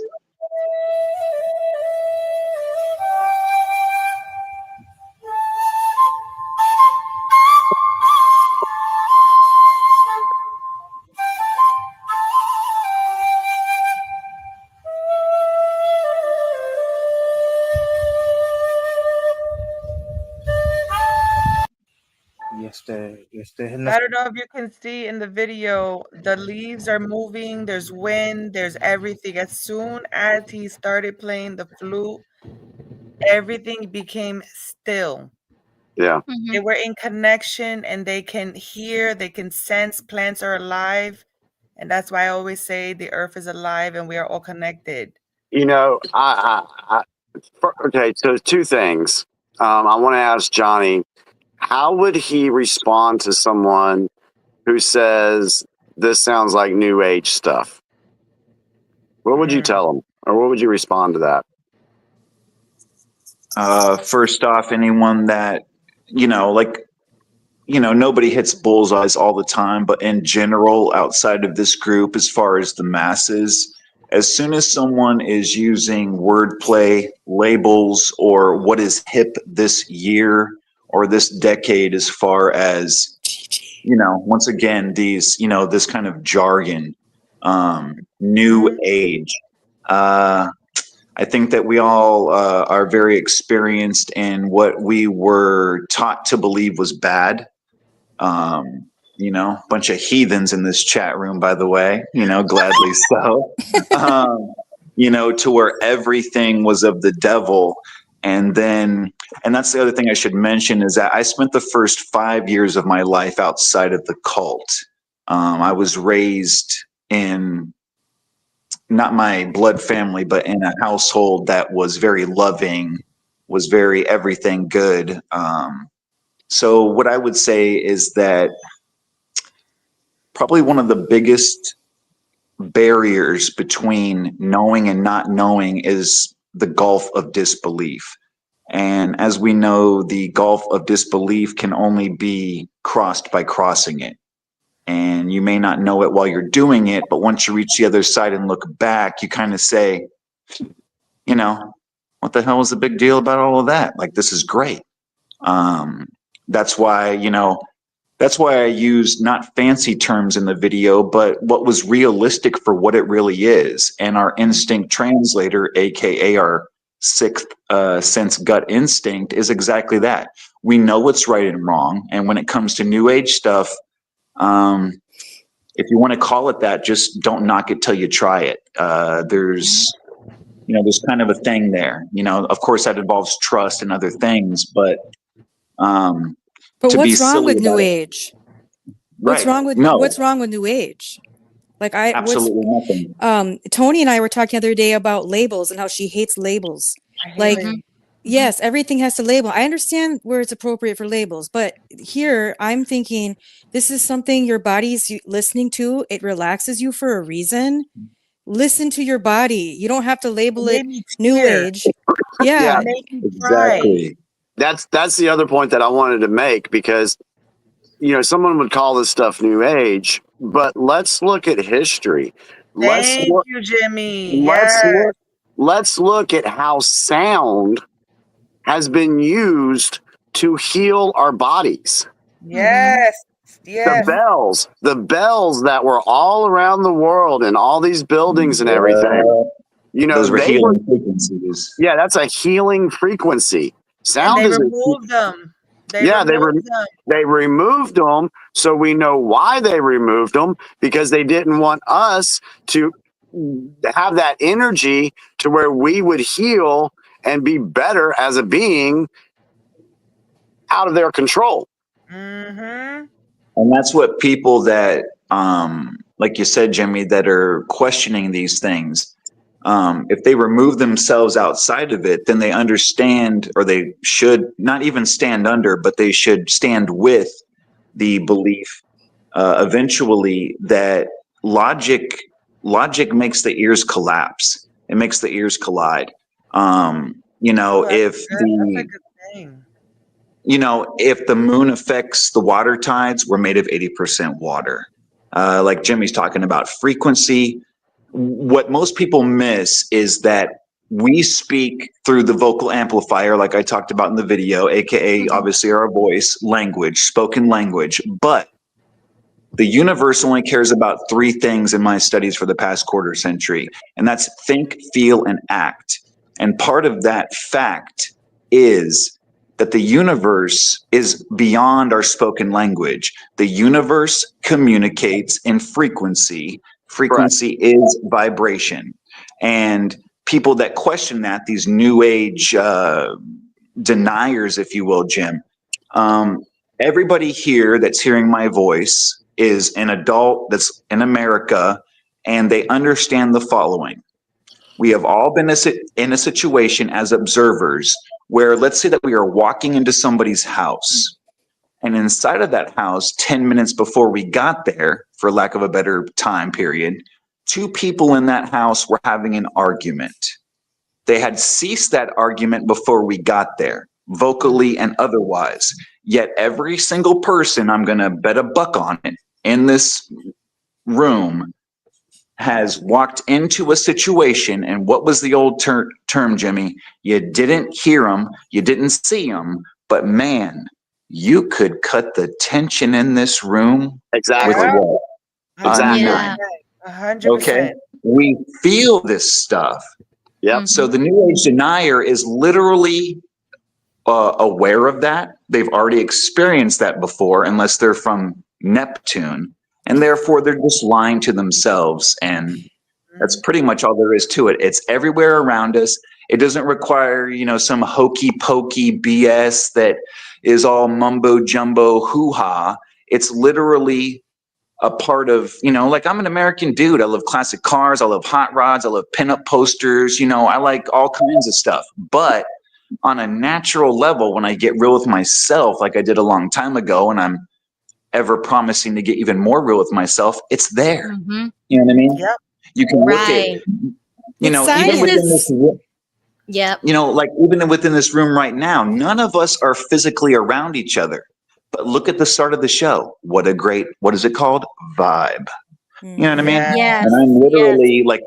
I don't know if you can see in the video, the leaves are moving, there's wind, there's everything. As soon as he started playing the flute, everything became still. Yeah. They were in connection, and they can hear, they can sense plants are alive. And that's why I always say the earth is alive and we are all connected. You know, okay, so two things. I want to ask Johnny, how would he respond to someone who says this sounds like new age stuff, what would you tell them, or what would you respond to that? First off, anyone that, nobody hits bullseyes all the time, but in general, outside of this group, as far as the masses, as soon as someone is using wordplay, labels, or what is hip this year or this decade, as far as, once again, these, this kind of jargon, new age, I think that we all are very experienced in what we were taught to believe was bad. Bunch of heathens in this chat room, by the way, gladly so, to where everything was of the devil. And that's the other thing I should mention, is that I spent the first 5 years of my life outside of the cult. I was raised in, not my blood family, but in a household that was very loving, was very everything good. So what I would say is that probably one of the biggest barriers between knowing and not knowing is the gulf of disbelief. And as we know, the gulf of disbelief can only be crossed by crossing it. And you may not know it while you're doing it, but once you reach the other side and look back, you kind of say, what the hell was the big deal about all of that? Like, this is great. That's why I used not fancy terms in the video, but what was realistic for what it really is. And our instinct translator, AKA our sixth sense gut instinct, is exactly that. We know what's right and wrong. And when it comes to new age stuff, if you want to call it that, just don't knock it till you try it. There's kind of a thing there, of course that involves trust and other things, but what's wrong with new age? What's wrong with new age? Like absolutely nothing. Tony and I were talking the other day about labels and how she hates labels. Yes, everything has to label. I understand where it's appropriate for labels, but here I'm thinking this is something your body's listening to. It relaxes you for a reason. Listen to your body. You don't have to label it new age. Yeah, exactly. That's the other point that I wanted to make, because someone would call this stuff new age, but let's look at history. Thank you, Jimmy. Let's look at how sound has been used to heal our bodies. Yes. The bells that were all around the world and all these buildings and everything. Those were healing frequencies. Yeah, that's a healing frequency. Sound and they removed them. They removed them, so we know why they removed them, because they didn't want us to have that energy to where we would heal and be better as a being out of their control. Mm-hmm. And that's what people that, like you said, Jimmy, that are questioning these things, if they remove themselves outside of it, then they understand, or they should not even stand under, but they should stand with the belief eventually that logic makes the ears collapse. It makes the ears collide. If the moon affects the water tides, we're made of 80% water. Like Jimmy's talking about frequency. What most people miss is that we speak through the vocal amplifier, like I talked about in the video, AKA obviously our voice, language, spoken language. But the universe only cares about three things in my studies for the past quarter century, and that's think, feel, and act. And part of that fact is that the universe is beyond our spoken language. The universe communicates in frequency. Frequency is vibration. And people that question that, these new age deniers, if you will, Jim, everybody here that's hearing my voice is an adult that's in America, and they understand the following. We have all been in a situation as observers where, let's say that we are walking into somebody's house, and inside of that house, 10 minutes before we got there, for lack of a better time period, 2 people in that house were having an argument. They had ceased that argument before we got there, vocally and otherwise. Yet every single person, I'm going to bet a buck on it, in this room has walked into a situation, and what was the old term, Jimmy? You didn't hear them, you didn't see them, but man, you could cut the tension in this room. Exactly. With what? Exactly. Yeah. 100%. Okay. We feel this stuff. Yep. So the New Age denier is literally aware of that. They've already experienced that before, unless they're from Neptune, and therefore they're just lying to themselves. And that's pretty much all there is to it. It's everywhere around us. It doesn't require, some hokey pokey BS that is all mumbo jumbo hoo-ha. It's literally a part of, like, I'm an American dude. I love classic cars. I love hot rods. I love pinup posters. I like all kinds of stuff. But on a natural level, when I get real with myself, like I did a long time ago, and I'm ever promising to get even more real with myself, it's there. Mm-hmm. You know what I mean? Yep. You can look at, even within this, yep. like even within this room right now, none of us are physically around each other. But look at the start of the show. What is it called? Vibe. You know what I mean? Yes. And I'm literally like,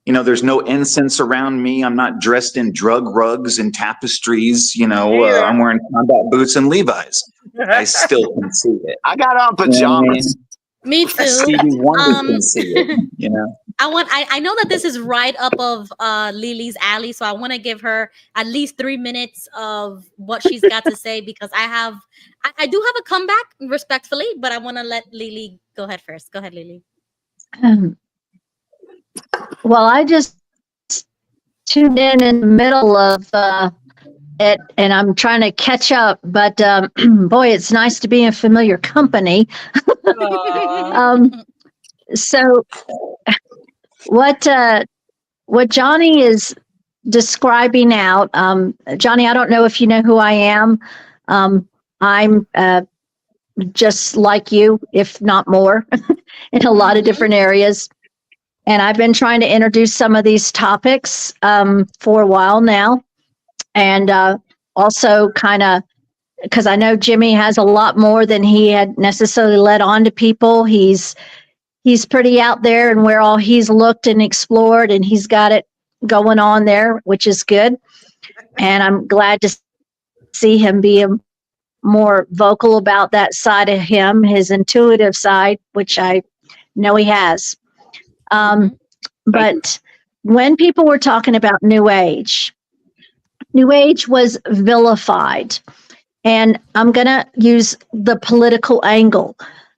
there's no incense around me. I'm not dressed in drug rugs and tapestries. I'm wearing combat boots and Levi's. I still can see it. I got on pajamas. Me too. Stevie Wonder can see it, I know that this is right up of Lily's alley, so I want to give her at least 3 minutes of what she's got to say, because I do have a comeback, respectfully, but I want to let Lily go ahead first. Go ahead, Lily. Well, I just tuned in the middle of it, and I'm trying to catch up, but boy, it's nice to be in familiar company. So what Johnny is describing out, Johnny, I don't know if you know who I am. I'm just like you, if not more, in a lot of different areas. And I've been trying to introduce some of these topics for a while now. And also kind of, because I know Jimmy has a lot more than he had necessarily let on to people. He's pretty out there, and where all he's looked and explored, and he's got it going on there, which is good. And I'm glad to see him be more vocal about that side of him, his intuitive side, which I know he has. But when people were talking about New Age was vilified. And I'm going to use the political angle.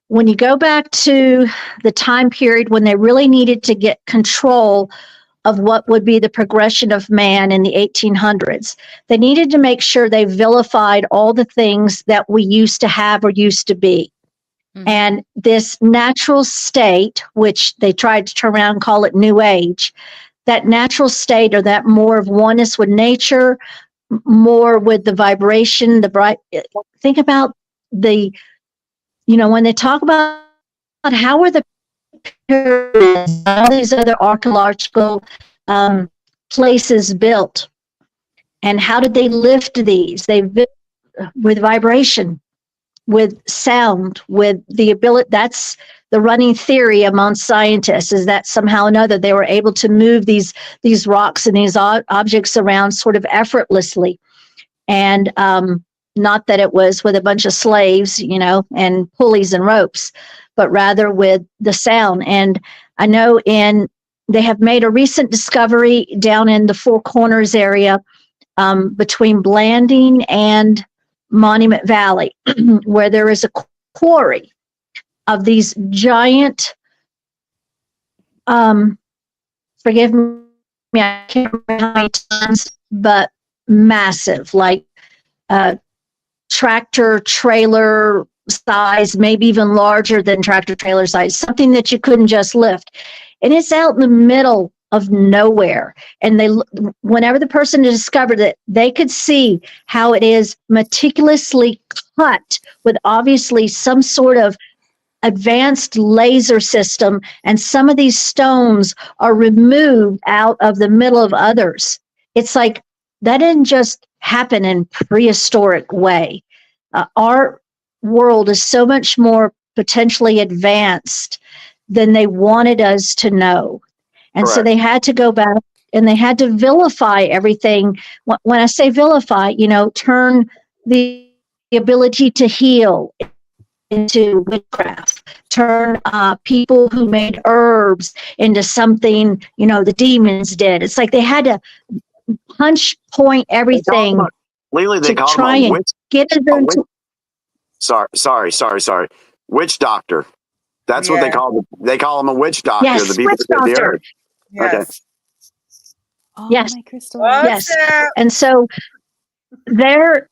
When you go back to the time period when they really needed to get control of what would be the progression of man in the 1800s, they needed to make sure they vilified all the things that we used to have or used to be. And this natural state, which they tried to turn around and call it New Age, that natural state, or that more of oneness with nature, more with the vibration, the bright. Think about when they talk about how are the pyramids, all these other archaeological places built, and how did they lift these? With vibration, with sound, with the ability. That's the running theory among scientists, is that somehow or another they were able to move these rocks and these objects around sort of effortlessly. And not that it was with a bunch of slaves, and pulleys and ropes, but rather with the sound. And I know they have made a recent discovery down in the Four Corners area, between Blanding and Monument Valley, where there is a quarry of these giant, forgive me, I can't remember how many tons, but massive, like tractor trailer size, maybe even larger than tractor trailer size, something that you couldn't just lift. And it's out in the middle of nowhere. And whenever the person discovered it, they could see how it is meticulously cut with obviously some sort of advanced laser system, and some of these stones are removed out of the middle of others. It's like that didn't just happen in prehistoric way. Our world is so much more potentially advanced than they wanted us to know. And so Correct. they had to go back and they had to vilify everything. When I say vilify, turn the ability to heal into witchcraft, turn people who made herbs into something, the demons did. It's like they had to point everything Lily, they to call try him a and witch. get it A witch into. sorry. Witch doctor. That's what they Yeah. call them. They call him a witch doctor. Yes, the people witch that did the doctor. herb. Okay. Yes. Oh, Yes. my crystal. Yes. WhatsApp. And so there,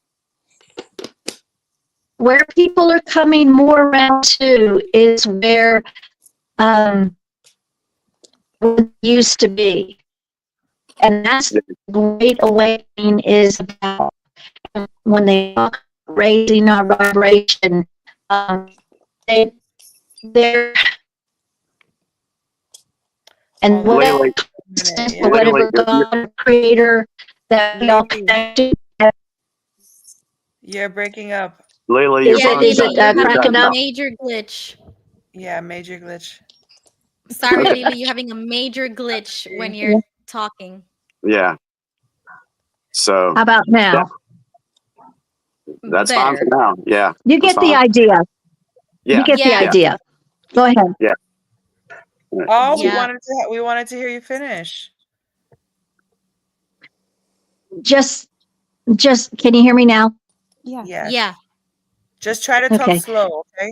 where people are coming more around to is where it used to be. And that's the Great Awakening is about. When they talk about raising our vibration, they're and Lily, whatever God creator that we all connected. You're breaking up. Lily, your Yeah, phone's Lily, cut- you're having cracking a up? major glitch. Yeah, major glitch. Sorry, Lily, you're having a major glitch when you're talking. Yeah. So How about now? that's fine for Better. now. Yeah. You that's get the fine. idea. Yeah. You get the Yeah. idea. Go ahead. Yeah. Oh, we Yeah. wanted to hear you finish. Just can you hear me now? Yeah. Yes. Yeah. Just try to talk Okay. slow, okay?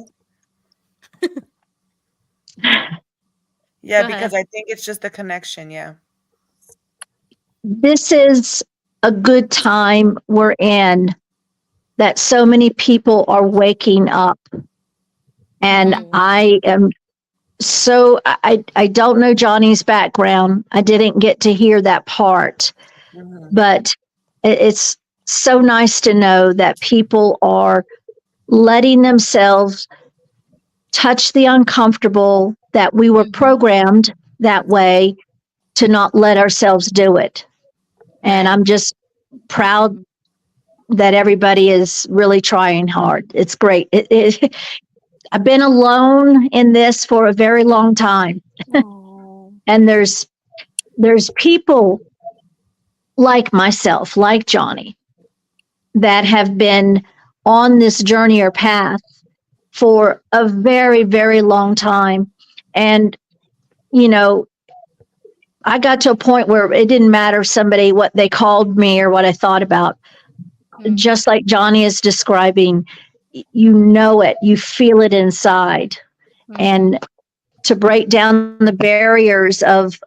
Yeah, Go because ahead. I think it's just the connection. Yeah. This is a good time we're in that so many people are waking up. And I am so, I don't know Johnny's background. I didn't get to hear that part, but it's so nice to know that people are letting themselves touch the uncomfortable, that we were programmed that way to not let ourselves do it. And I'm just proud that everybody is really trying hard. It's great. I've been alone in this for a very long time. And there's people like myself, like Johnny, that have been on this journey or path for a very, very long time. And, I got to a point where it didn't matter what they called me or what I thought about. Just like Johnny is describing, you know it, you feel it inside. And to break down the barriers of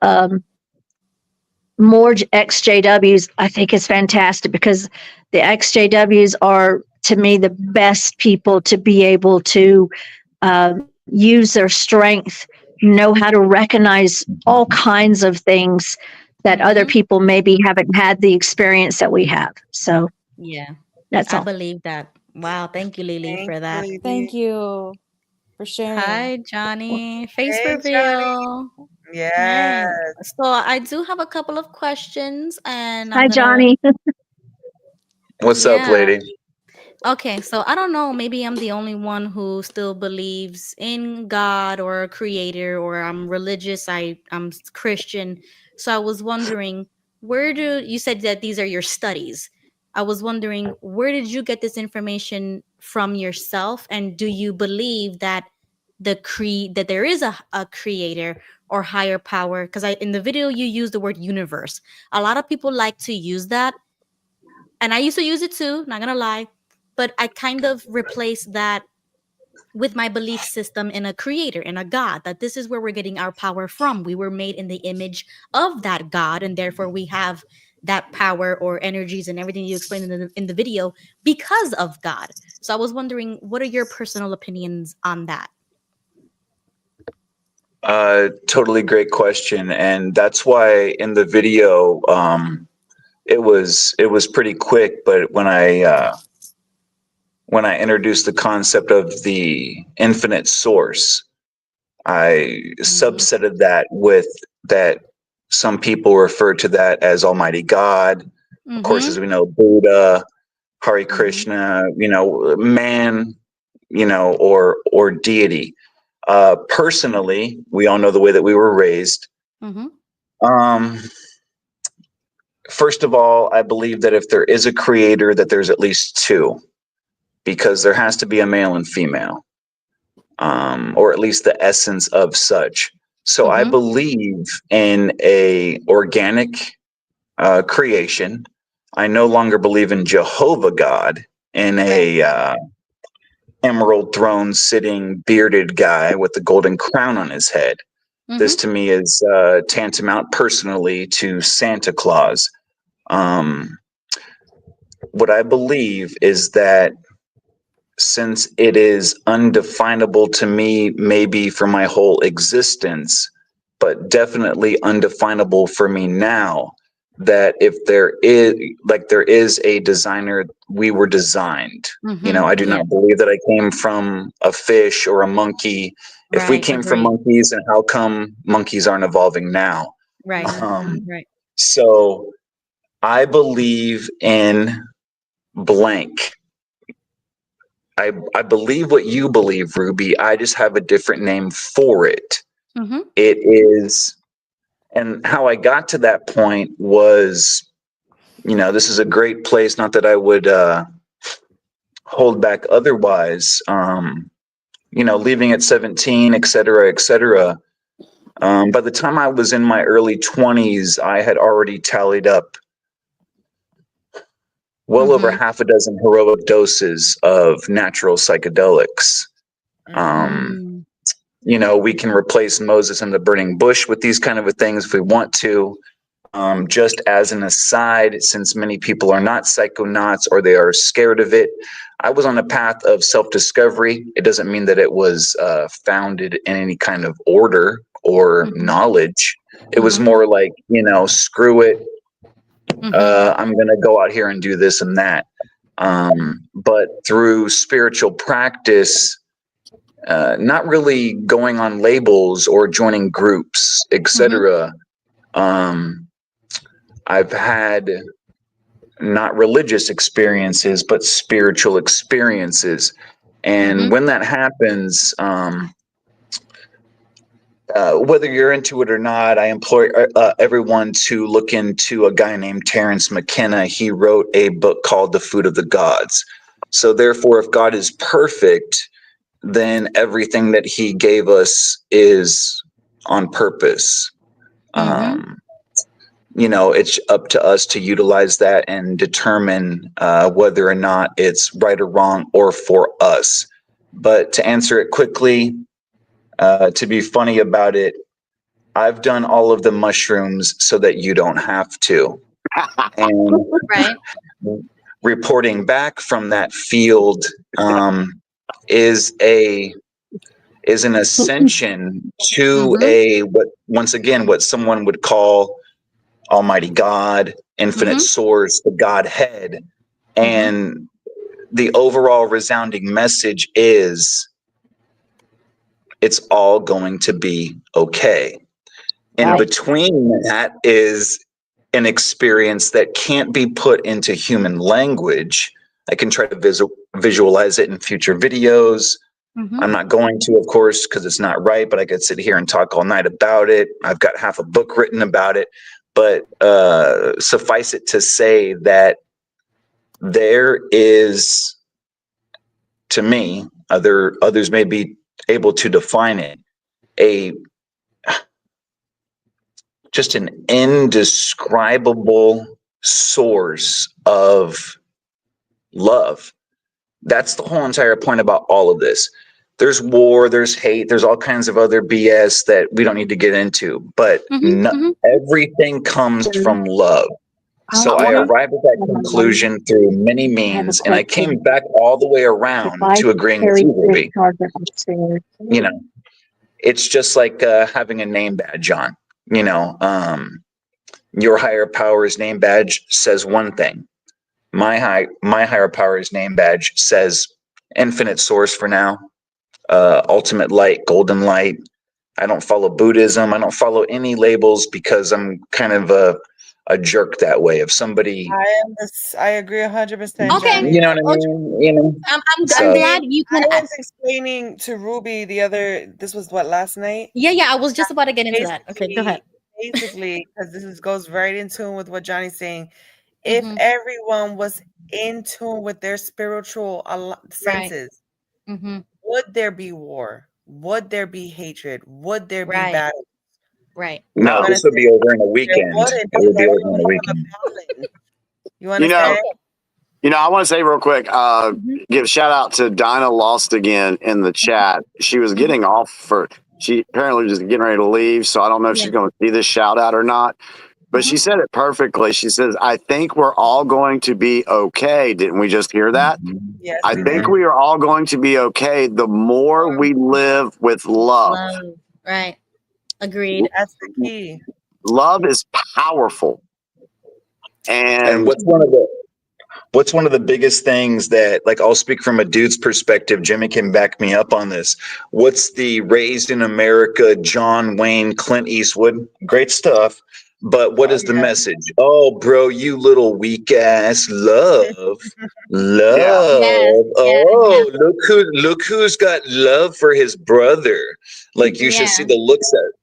more XJWs, I think is fantastic, because the XJWs are, to me, the best people to be able to use their strength, know how to recognize all kinds of things that other people maybe haven't had the experience that we have. So Yeah. that's I all. believe that. Wow. Thank you, Lily, for that. Thank you for sharing. Hi, Johnny. Face Hey, reveal. Yes. So I do have a couple of questions, and Hi, I'm gonna. Johnny. What's up, Yeah. lady? Okay, so I don't know. Maybe I'm the only one who still believes in God or a creator, or I'm religious. I'm Christian. So I was wondering, you said that these are your studies. I was wondering, where did you get this information from yourself? And do you believe that that there is a creator or higher power? Because in the video you use the word universe. A lot of people like to use that, and I used to use it too, not gonna lie, but I kind of replaced that with my belief system in a creator, in a God, that this is where we're getting our power from. We were made in the image of that God, and therefore we have that power or energies and everything you explained in the video because of God. So I was wondering, what are your personal opinions on that? Totally great question, and that's why in the video, it was pretty quick. But when when I introduced the concept of the infinite source. I subsetted that with that some people refer to that as Almighty God. Of course, as we know, Buddha, Hare Krishna, man, or deity. Personally, we all know the way that we were raised. First of all, I believe that if there is a creator, that there's at least two, because there has to be a male and female. Or at least the essence of such. So I believe in a organic creation. I no longer believe in Jehovah God, in a emerald throne sitting bearded guy with the golden crown on his head. This to me is tantamount personally to Santa Claus. What I believe is that since it is undefinable to me, maybe for my whole existence, but definitely undefinable for me now, that if there is a designer, we were designed. I do not believe that I came from a fish or a monkey. If we came from monkeys, then how come monkeys aren't evolving now? Right. So I believe in blank. I believe what you believe, Ruby. I just have a different name for it. It is, and how I got to that point was, this is a great place. Not that I would hold back otherwise. Leaving at 17, et cetera, et cetera. By the time I was in my early 20s, I had already tallied up well over half a dozen heroic doses of natural psychedelics. We can replace Moses and the burning bush with these kind of things if we want to. Just as an aside, since many people are not psychonauts or they are scared of it, I was on a path of self-discovery. It doesn't mean that it was founded in any kind of order or knowledge. It was more like, screw it. I'm going to go out here and do this and that. But through spiritual practice, not really going on labels or joining groups, etc. I've had not religious experiences, but spiritual experiences. And when that happens, whether you're into it or not, I implore everyone to look into a guy named Terence McKenna. He wrote a book called The Food of the Gods. So therefore, if God is perfect, then everything that he gave us is on purpose. It's up to us to utilize that and determine whether or not it's right or wrong or for us. But to answer it quickly, to be funny about it, I've done all of the mushrooms so that you don't have to. And reporting back from that field is an ascension to what someone would call Almighty God, infinite source, the Godhead. And the overall resounding message is it's all going to be okay. In between that is an experience that can't be put into human language. I can try to visualize it in future videos. I'm not going to, of course, because it's not right, but I could sit here and talk all night about it. I've got half a book written about it. But suffice it to say that there is, to me, others may be able to define it, just an indescribable source of love. That's the whole entire point about all of this. There's war, there's hate, there's all kinds of other BS that we don't need to get into, but everything comes from love. So I arrived at that conclusion through many means, and I came back all the way around to agreeing with you, Ruby. It's just like having a name badge on. Your higher power's name badge says one thing. My higher power's name badge says infinite source for now. Ultimate light, golden light. I don't follow Buddhism. I don't follow any labels because I'm kind of a jerk that way. If somebody, I agree 100%, Okay. Johnny. you know what I mean? You know, I'm So- glad you can. I was explaining to Ruby this was what, last night? Yeah, I was just about to get into that. Okay, go ahead. Basically, because goes right in tune with what Johnny's saying. If Mhm. everyone was in tune with their spiritual senses, Mm-hmm. would there be war? Would there be hatred? Would there be Right. battle? Right. no, this would be over in a weekend. wouldn't, It would be because over in a weekend. You understand? I want to say real quick, give shout out to Dinah Lost again in the chat. She was getting off she apparently was just getting ready to leave. So I don't know if she's going to see this shout out or not, but she said it perfectly. She says, I think we're all going to be okay. Didn't we just hear that? Yes. I think we are all going to be okay. The more we live with love. Right. Agreed. That's the key. Love is powerful. And what's one of the biggest things that, like, I'll speak from a dude's perspective, Jimmy can back me up on this. What's the Raised in America, John Wayne, Clint Eastwood? Great stuff. But what is the message? Oh, bro, you little weak ass. Love. Look who's got love for his brother. Like, you should see the looks that,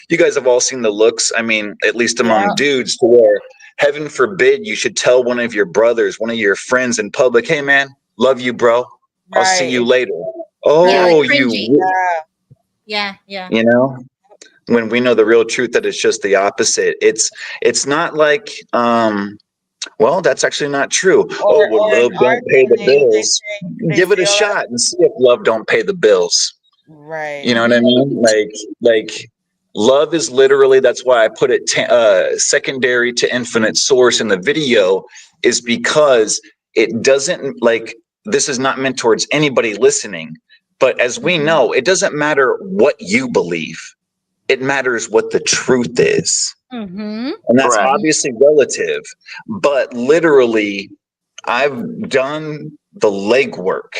you guys have all seen the looks. I mean, at least among dudes, to where, heaven forbid, you should tell one of your brothers, one of your friends in public, hey man, love you, bro. I'll see you later. Oh, Yeah. when we know the real truth, that it's just the opposite. It's not like, well, that's actually not true. Love don't pay the bills. Give it a shot and see if love don't pay the bills. Right. You know what I mean? Like love is literally, that's why I put it secondary to infinite source in the video, is because it doesn't, this is not meant towards anybody listening. But as we know, it doesn't matter what you believe. It matters what the truth is. Mm-hmm. And that's obviously relative. But literally, I've done the legwork.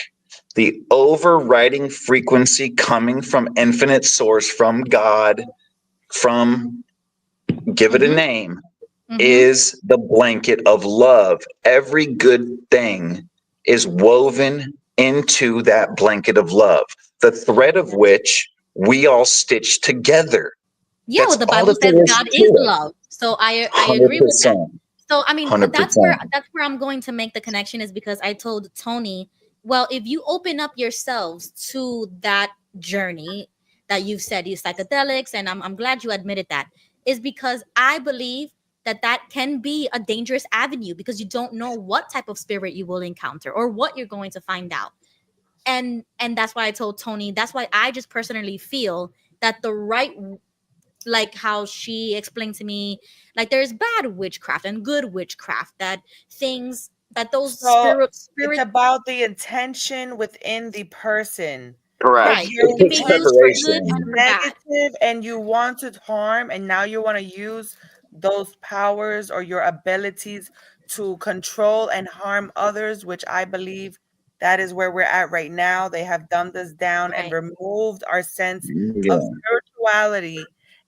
The overriding frequency coming from infinite source, from God, from give it a name, is the blanket of love. Every good thing is woven into that blanket of love, the thread of which we all stitch together. Yeah, well, the Bible says God is love. So I agree with that. So I mean, that's where I'm going to make the connection, is because I told Tony, well, if you open up yourselves to that journey that you've said, these psychedelics, and I'm glad you admitted that, is because I believe that can be a dangerous avenue, because you don't know what type of spirit you will encounter or what you're going to find out. And that's why I told Tony, that's why I just personally feel that the right, like how she explained to me, like there's bad witchcraft and good witchcraft, that things that those spirit it's about the intention within the person. Correct. If you're negative and you want to harm, and now you want to use those powers or your abilities to control and harm others, which I believe that is where we're at right now. They have dumbed us down and removed our sense of spirituality,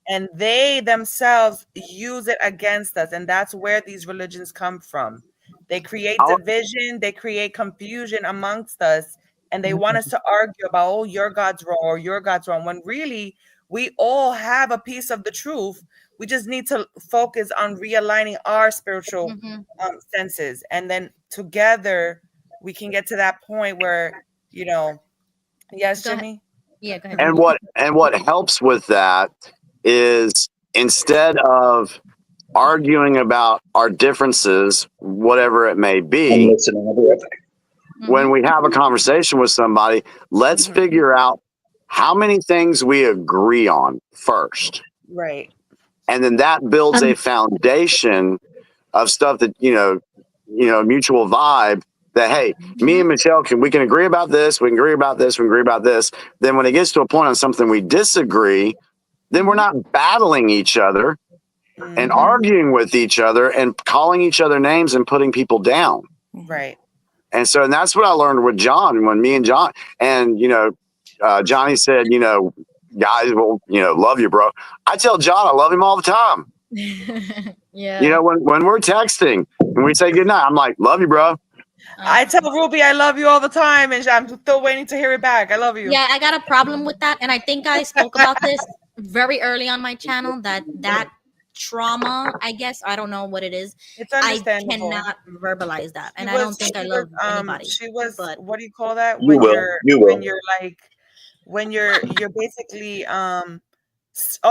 and they themselves use it against us. And that's where these religions come from. They create division, they create confusion amongst us, and they want us to argue about, oh, your God's wrong or your God's wrong, when really we all have a piece of the truth. We just need to focus on realigning our spiritual senses, and then together we can get to that point where, yes, Jimmy? Yeah, go ahead. And what helps with that is, instead of arguing about our differences, whatever it may be, when we have a conversation with somebody, let's figure out how many things we agree on first. Right. And then that builds a foundation of stuff that, mutual vibe, that, hey, me and Michelle we can agree about this, we can agree about this, we can agree about this. Then when it gets to a point on something we disagree, then we're not battling each other and arguing with each other and calling each other names and putting people down. Right. And so, and that's what I learned with John when me and John, and, Johnny said, guys will, love you, bro. I tell John, I love him all the time. Yeah. When we're texting and we say goodnight, I'm like, love you, bro. I tell Ruby I love you all the time, and I'm still waiting to hear it back. I love you. Yeah, I got a problem with that, and I think I spoke about this very early on my channel. That trauma, I guess, I don't know what it is. It's understandable. I cannot verbalize that, and I don't think I love anybody. She was. But what do you call that? You will. When you're basically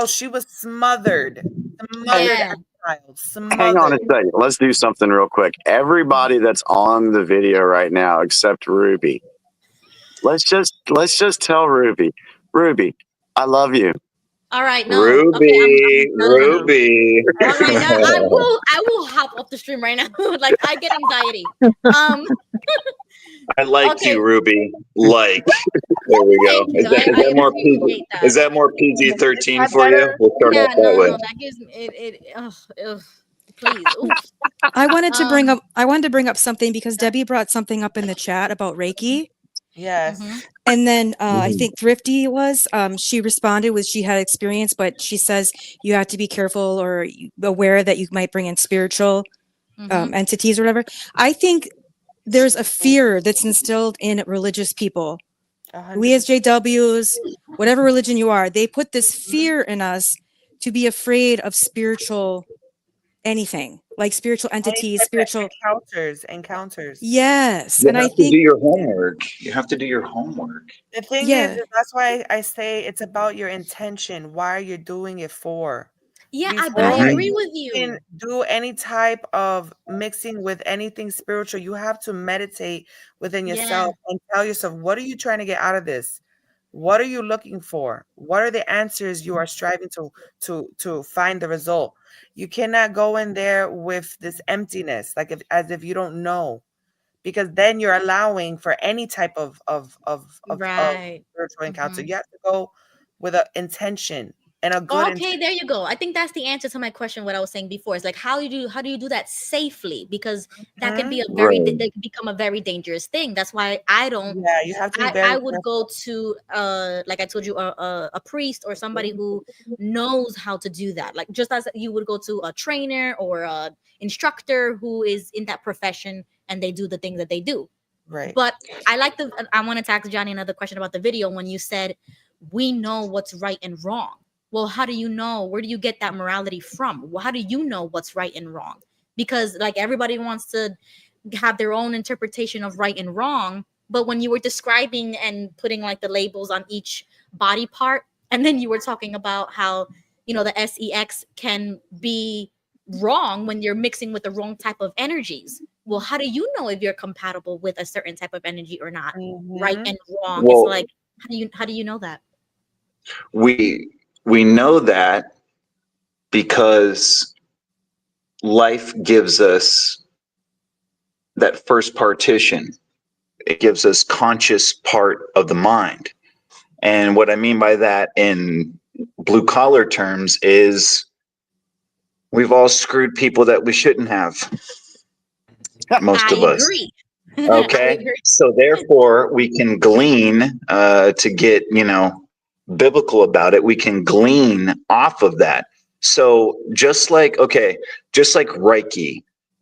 she was smothered as a child. Hang on a second. Let's do something real quick. Everybody that's on the video right now, except Ruby, let's just tell Ruby, I love you. All right, no. Ruby, okay, Ruby. All right, now I will hop off the stream right now. Like, I get anxiety. I like you, Ruby. Like, there we go. Is that more PG-13 for you? We'll start off that way. No, that gives me it. Please. I wanted to bring up something because Debbie brought something up in the chat about Reiki. Yes. And then I think Thrifty she responded with she had experience, but she says you have to be careful or aware that you might bring in spiritual entities or whatever. I think there's a fear that's instilled in religious people. 100%. We as JWs, whatever religion you are, they put this fear in us to be afraid of spiritual anything, like spiritual entities, spiritual encounters. Yes. You and have I to think do your homework. You have to do your homework. The thing is, that's why I say it's about your intention. Why are you doing it for? Yeah, Before I agree with you. can do any type of mixing with anything spiritual, you have to meditate within yourself and tell yourself, what are you trying to get out of this? What are you looking for? What are the answers you are striving to find the result? You cannot go in there with this emptiness, like as if you don't know, because then you're allowing for any type of spiritual encounter. You have to go with an intention. And a good there you go. I think that's the answer to my question. What I was saying before is like, how do you do that safely? Because that could be that could become a very dangerous thing. That's why I don't. Yeah, you have to be very I would go to like I told you, a priest or somebody who knows how to do that. Like just as you would go to a trainer or a instructor who is in that profession and they do the things that they do. Right. But I wanted to ask Johnny another question about the video when you said we know what's right and wrong. Well, how do you know? Where do you get that morality from? How do you know what's right and wrong? Because like everybody wants to have their own interpretation of right and wrong. But when you were describing and putting like the labels on each body part, and then you were talking about how, the SEX can be wrong when you're mixing with the wrong type of energies. Well, how do you know if you're compatible with a certain type of energy or not? Right and wrong. Well, it's like, how do you know that? We know that because life gives us that first partition. It gives us conscious part of the mind. And what I mean by that in blue collar terms is we've all screwed people that we shouldn't have. Most of us. Agree. Okay. So therefore we can glean to get, biblical about it. We can glean off of that. So just like Reiki,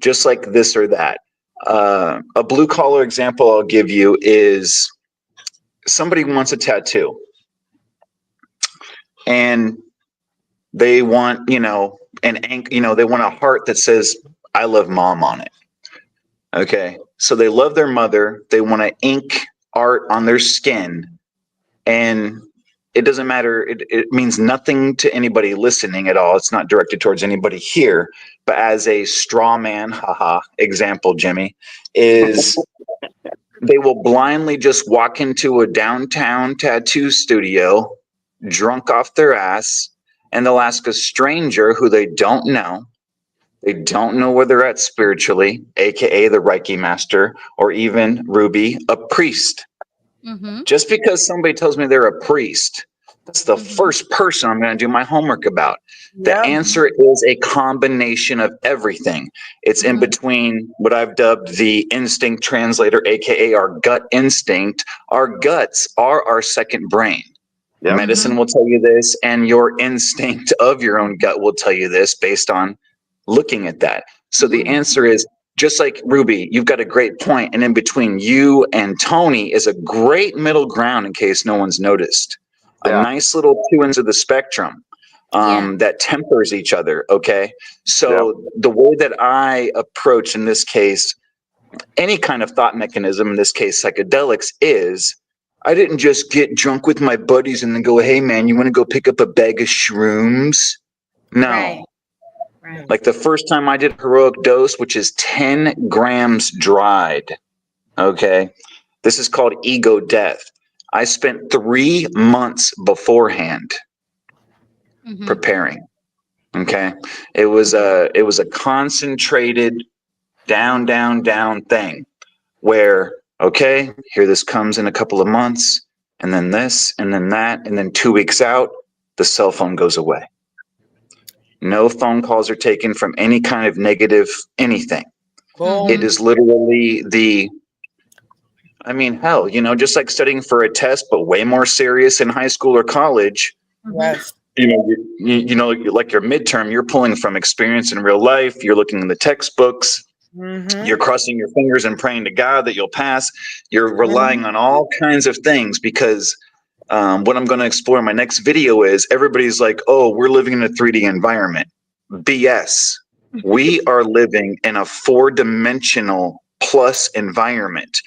just like this or that, a blue collar example I'll give you is somebody wants a tattoo and they want, they want a heart that says, I love mom on it. Okay. So they love their mother. They want to ink art on their skin, and it doesn't matter. It means nothing to anybody listening at all. It's not directed towards anybody here, but as a straw man, example, Jimmy, is they will blindly just walk into a downtown tattoo studio, drunk off their ass, and they'll ask a stranger who they don't know. They don't know where they're at spiritually, aka the Reiki master, or even Ruby, a priest. Just because somebody tells me they're a priest That's the first person I'm going to do my homework about. The answer is a combination of everything. It's in between what I've dubbed the instinct translator, aka our gut instinct. Our guts are our second brain. Medicine will tell you this, and your instinct of your own gut will tell you this based on looking at that. So the answer is, just like Ruby, you've got a great point, and in between you and Tony is a great middle ground in case no one's noticed. A nice little two ends of the spectrum that tempers each other, okay? So the way that I approach, in this case, any kind of thought mechanism, in this case psychedelics, is I didn't just get drunk with my buddies and then go, hey man, you want to go pick up a bag of shrooms? No. Like the first time I did heroic dose, which is 10 grams dried, okay? This is called ego death. I spent 3 months beforehand preparing. Okay. It was a concentrated down thing where, okay, here this comes in a couple of months, and then this, and then that, and then 2 weeks out, the cell phone goes away. No phone calls are taken from any kind of negative anything. It is literally hell, just like studying for a test, but way more serious in high school or college. Yes. Like your midterm, you're pulling from experience in real life. You're looking in the textbooks. You're crossing your fingers and praying to God that you'll pass. You're relying on all kinds of things because what I'm going to explore in my next video is everybody's like, oh, we're living in a 3D environment. BS. We are living in a 4-dimensional plus environment.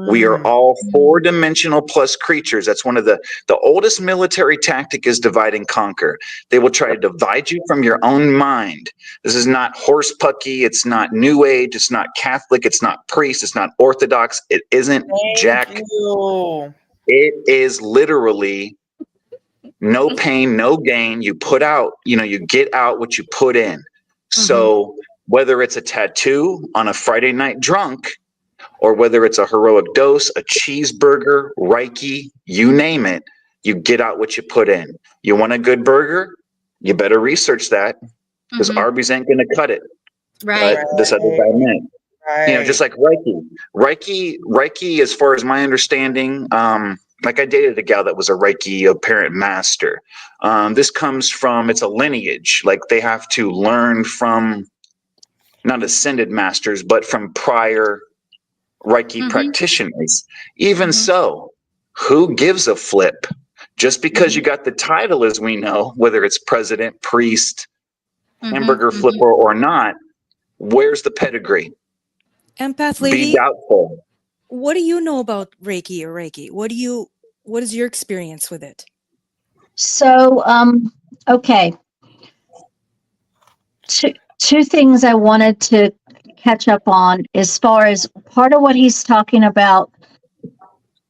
We are all 4-dimensional plus creatures. That's one of the oldest military tactic is divide and conquer. They will try to divide you from your own mind. This is not horse pucky. It's not new age. It's not Catholic. It's not priest. It's not Orthodox. It isn't Jack. It is literally no pain, no gain. You put out, you get out what you put in. So whether it's a tattoo on a Friday night drunk, or whether it's a heroic dose, a cheeseburger, Reiki, you name it, you get out what you put in. You want a good burger? You better research that because Arby's ain't going to cut it. But this other guy meant. Just like Reiki, as far as my understanding, like I dated a gal that was a Reiki apparent master. This comes from, it's a lineage. Like they have to learn from not ascended masters, but from prior Reiki practitioners. Even so, who gives a flip? Just because you got the title, as we know, whether it's president, priest, hamburger flipper or not, where's the pedigree? Empath lady, be doubtful. What do you know about Reiki or Reiki? What is your experience with it? So, okay. Two things I wanted to catch up on as far as part of what he's talking about,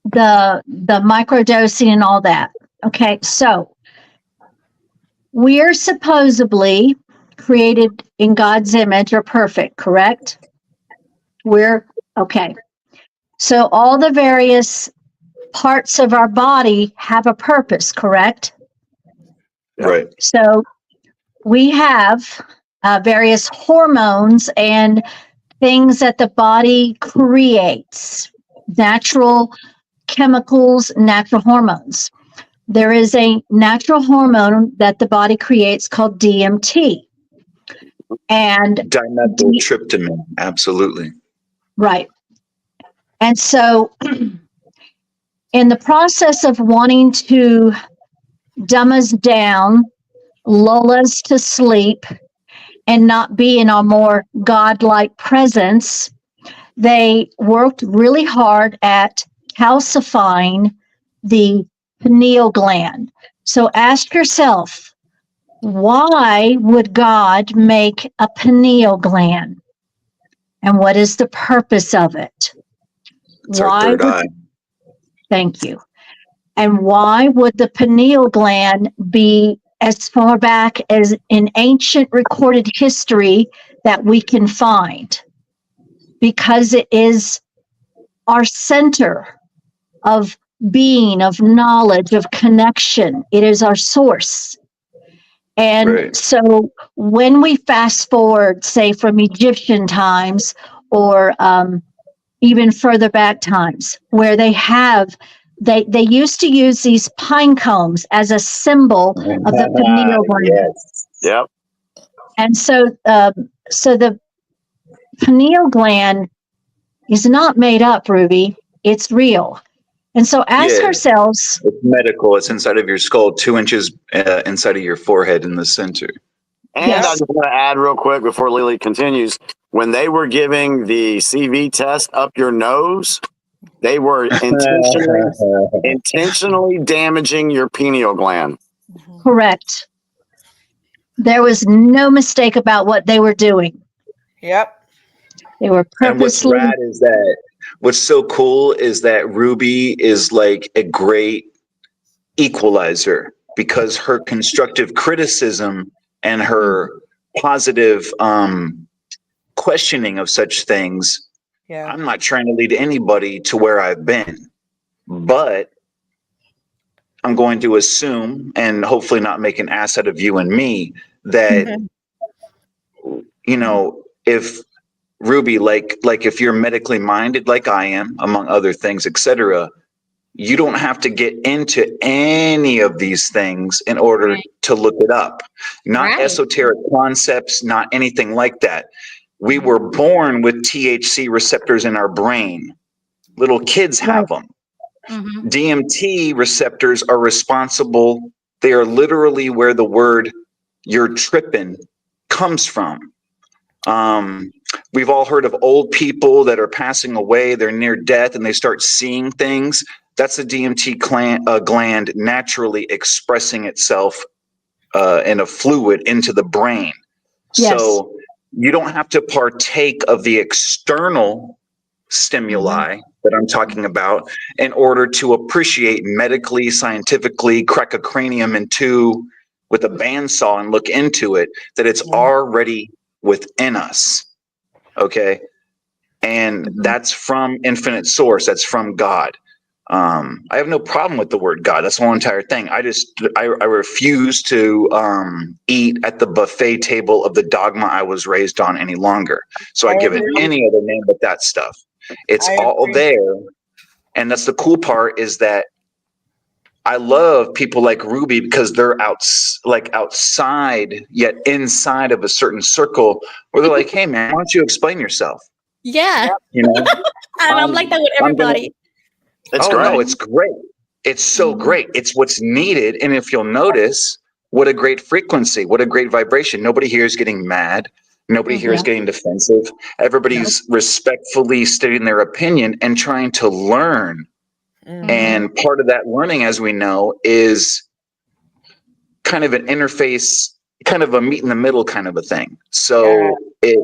the microdosing and all that. Okay, so we are supposedly created in God's image or perfect, correct? We're okay. So all the various parts of our body have a purpose, correct? Right. So we have various hormones and things that the body creates, natural chemicals, natural hormones. There is a natural hormone that the body creates called DMT. And dimethyltryptamine, absolutely. Right. And so in the process of wanting to dumb us down, lull us to sleep, and not be in our more godlike presence, they worked really hard at calcifying the pineal gland. So ask yourself, why would God make a pineal gland? And what is the purpose of it? It's our third eye. Thank you. And why would the pineal gland be as far back as in ancient recorded history that we can find? Because it is our center of being, of knowledge, of connection. It is our source. And so when we fast forward, say from Egyptian times or even further back times, where they used to use these pine cones as a symbol of the pineal gland. Yep. And so the pineal gland is not made up, Ruby. It's real. And so ask ourselves. It's medical. It's inside of your skull, 2 inches inside of your forehead in the center. And I just want to add real quick before Lily continues. When they were giving the CV test up your nose, they were intentionally damaging your pineal gland. Correct. There was no mistake about what they were doing. Yep. They were purposely. And what's rad is that what's so cool is that Ruby is like a great equalizer because her constructive criticism and her positive questioning of such things. I'm not trying to lead anybody to where I've been, but I'm going to assume and hopefully not make an ass out of you and me that, you know, if Ruby, like if you're medically minded, like I am, among other things, etc., you don't have to get into any of these things in order to look it up. Not esoteric concepts, not anything like that. We were born with THC receptors in our brain. Little kids have them. DMT receptors are responsible. They are literally where the word "you're tripping" comes from. We've all heard of old people that are passing away, they're near death, and they start seeing things. That's the DMT gland naturally expressing itself in a fluid into the brain. So you don't have to partake of the external stimuli that I'm talking about in order to appreciate medically, scientifically, crack a cranium in two with a bandsaw and look into it, that it's already within us. Okay. And that's from infinite source. That's from God. I have no problem with the word God. That's the whole entire thing. I refuse to eat at the buffet table of the dogma I was raised on any longer. So I give it any other name but that stuff. It's all there. And that's the cool part, is that I love people like Ruby because they're outside yet inside of a certain circle where they're like, hey man, why don't you explain yourself? Yeah. You know? And I'm like that with everybody. It's great. No, it's great. It's so great. It's what's needed. And if you'll notice, what a great frequency, what a great vibration. Nobody here is getting mad. Nobody here is getting defensive. Everybody's respectfully stating their opinion and trying to learn. And part of that learning, as we know, is kind of an interface, kind of a meet in the middle kind of a thing. So it's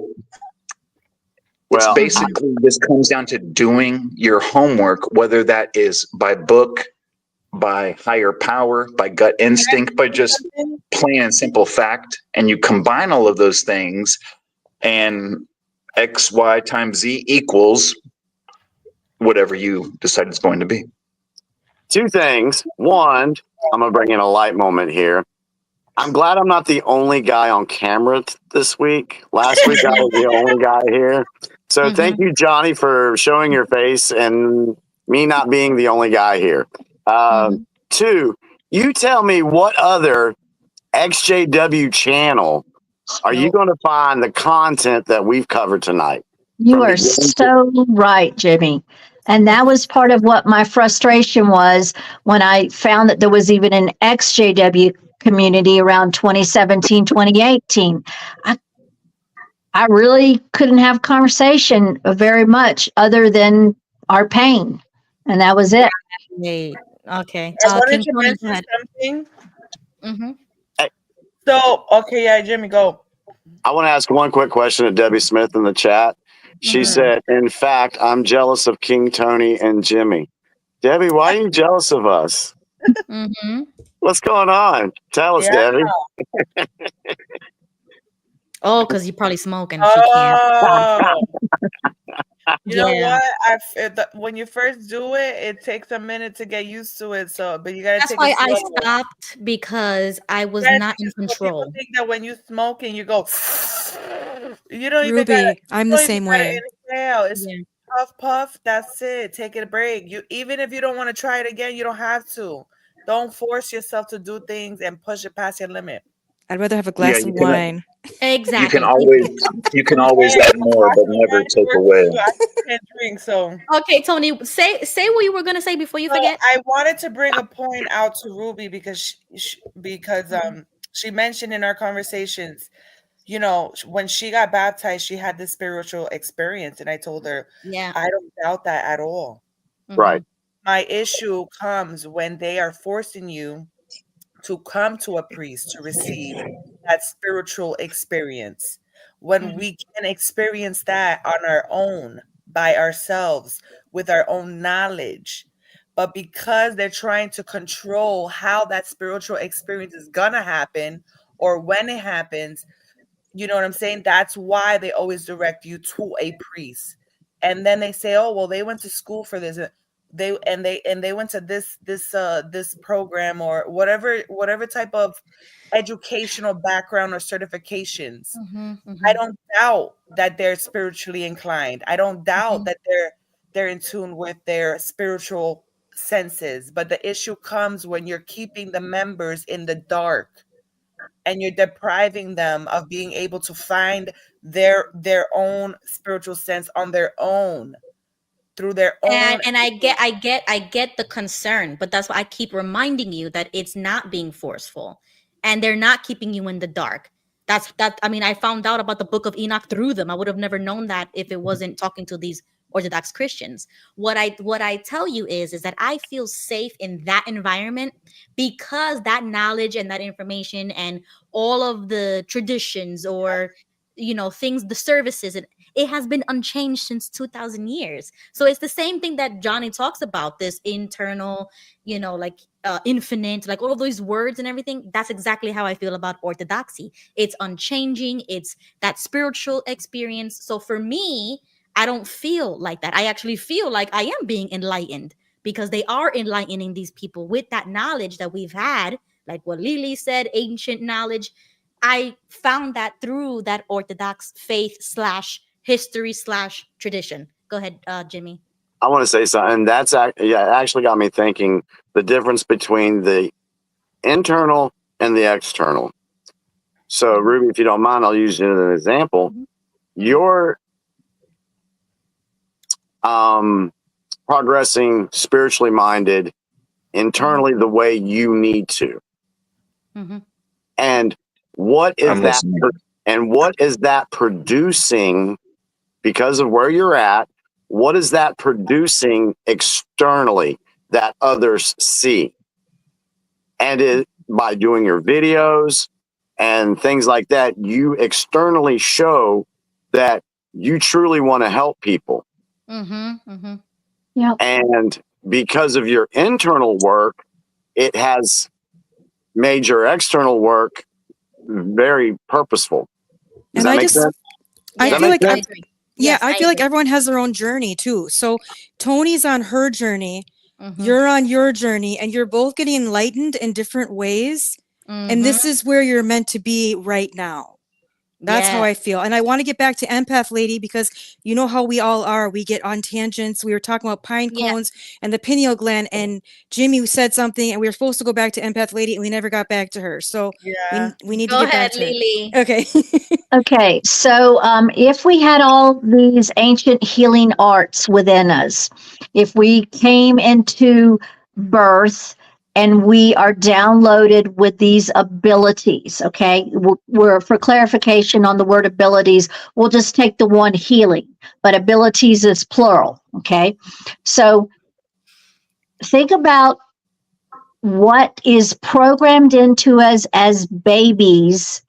basically, this comes down to doing your homework, whether that is by book, by higher power, by gut instinct, by just plain and simple fact. And you combine all of those things, and X, Y times Z equals whatever you decide it's going to be. Two things. One, I'm going to bring in a light moment here. I'm glad I'm not the only guy on camera this week. Last week I was the only guy here. So thank you, Johnny, for showing your face and me not being the only guy here. Two, you tell me what other XJW channel are you going to find the content that we've covered tonight? You are so right, Jimmy. And that was part of what my frustration was when I found that there was even an XJW community around 2017, 2018. I really couldn't have conversation very much other than our pain. And that was it. Okay. I wanted to mention something. So, Jimmy, go. I want to ask one quick question to Debbie Smith in the chat. She said, in fact, I'm jealous of King Tony and Jimmy. Debbie, why are you jealous of us? What's going on? Tell us, Debbie. Oh, because you're probably smoking. She can't. You know what? When you first do it, it takes a minute to get used to it. So, but you gotta That's take why it I slow. stopped, because I was You gotta not take in it slow. People control. think that when you smoke and you go, you don't even gotta. Ruby, I'm You the don't even same gotta way. inhale. It's Yeah. puff, puff. That's it. Take it a break. You even if you don't want to try it again, you don't have to. Don't force yourself to do things and push it past your limit. I'd rather have a Yeah, glass of wine. Exactly. You can always add more, but never take away. I can't drink, so. Okay, Tony, say what you were gonna say before you So forget. I wanted to bring a point out to Ruby because she mentioned in our conversations, you know, when she got baptized, she had this spiritual experience, and I told her, Yeah. I don't doubt that at all. Right. My issue comes when they are forcing you to come to a priest to receive that spiritual experience. When we can experience that on our own, by ourselves, with our own knowledge. But because they're trying to control how that spiritual experience is gonna happen or when it happens, you know what I'm saying? That's why they always direct you to a priest. And then they say, "Oh, well, they went to school for this. They went to this program or whatever type of educational background or certifications." I don't doubt that they're spiritually inclined. I don't doubt that they're in tune with their spiritual senses. But the issue comes when you're keeping the members in the dark and you're depriving them of being able to find their own spiritual sense on their own through their own. And I get the concern, but that's why I keep reminding you that it's not being forceful, and they're not keeping you in the dark. I mean, I found out about the Book of Enoch through them. I would have never known that if it wasn't talking to these Orthodox Christians. What I tell you is that I feel safe in that environment because that knowledge and that information and all of the traditions or things, the services, it has been unchanged since 2000 years. So it's the same thing that Johnny talks about, this internal, infinite, like all of those words and everything. That's exactly how I feel about orthodoxy. It's unchanging. It's that spiritual experience. So for me, I don't feel like that. I actually feel like I am being enlightened because they are enlightening these people with that knowledge that we've had, like what Lily said, ancient knowledge. I found that through that Orthodox faith / history / tradition. Go ahead, Jimmy. I want to say something. It actually got me thinking the difference between the internal and the external. So, Ruby, if you don't mind, I'll use you as an example. You're progressing spiritually minded internally the way you need to. And what is that? And what is that producing because of where you're at? What is that producing externally that others see? And by doing your videos and things like that, you externally show that you truly want to help people. Yeah. And because of your internal work, it has made your external work very purposeful. Does that make sense? I feel like I feel like everyone has their own journey too. So Tony's on her journey, you're on your journey, and you're both getting enlightened in different ways. And this is where you're meant to be right now. That's how I feel. And I want to get back to Empath Lady because you know how we all are. We get on tangents. We were talking about pine cones and the pineal gland, and Jimmy said something, and we were supposed to go back to Empath Lady, and we never got back to her. So we need to get back to Lily. her. Okay. Okay, so if we had all these ancient healing arts within us, if we came into birth and we are downloaded with these abilities, okay, we're for clarification on the word abilities, we'll just take the one healing, but abilities is plural, okay? So think about what is programmed into us as babies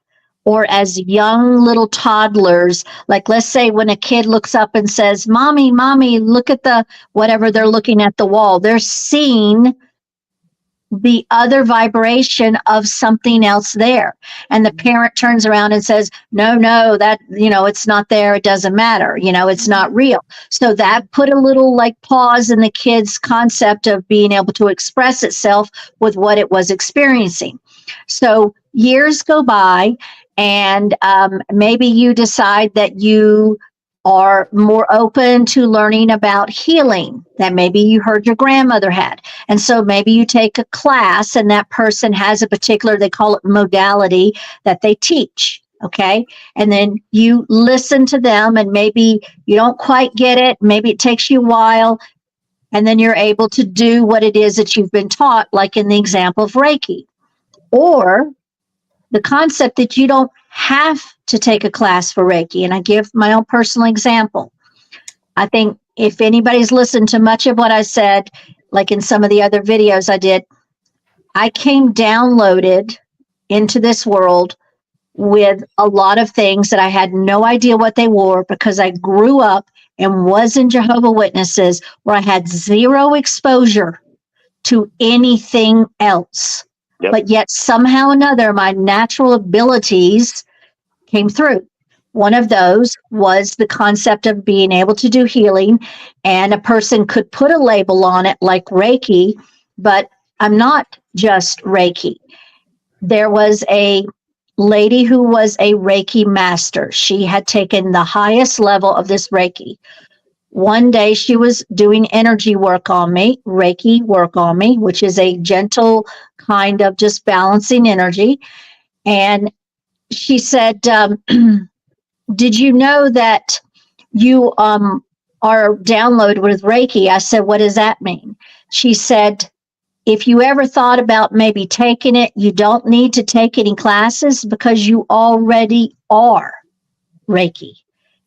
or as young little toddlers. Like, let's say when a kid looks up and says, mommy, look at the, whatever they're looking at the wall, they're seeing the other vibration of something else there. And the parent turns around and says, no, that, it's not there. It doesn't matter. It's not real. So that put a little like pause in the kid's concept of being able to express itself with what it was experiencing. So years go by, and maybe you decide that you are more open to learning about healing that maybe you heard your grandmother had. And so maybe you take a class and that person has a particular, they call it modality that they teach. Okay. And then you listen to them, and maybe you don't quite get it. Maybe it takes you a while. And then you're able to do what it is that you've been taught, like in the example of Reiki, or the concept that you don't have to take a class for Reiki. And I give my own personal example. I think if anybody's listened to much of what I said, like in some of the other videos I did, I came downloaded into this world with a lot of things that I had no idea what they were, because I grew up and was in Jehovah's Witnesses, where I had zero exposure to anything else. Yep. But yet somehow or another, my natural abilities came through. One of those was the concept of being able to do healing, and a person could put a label on it like Reiki, but I'm not just Reiki. There was a lady who was a Reiki master. She had taken the highest level of this Reiki. One day she was doing energy work on me, Reiki work on me, which is a gentle kind of just balancing energy. And she said, did you know that you are downloaded with Reiki? I said, what does that mean? She said, if you ever thought about maybe taking it, you don't need to take any classes because you already are Reiki.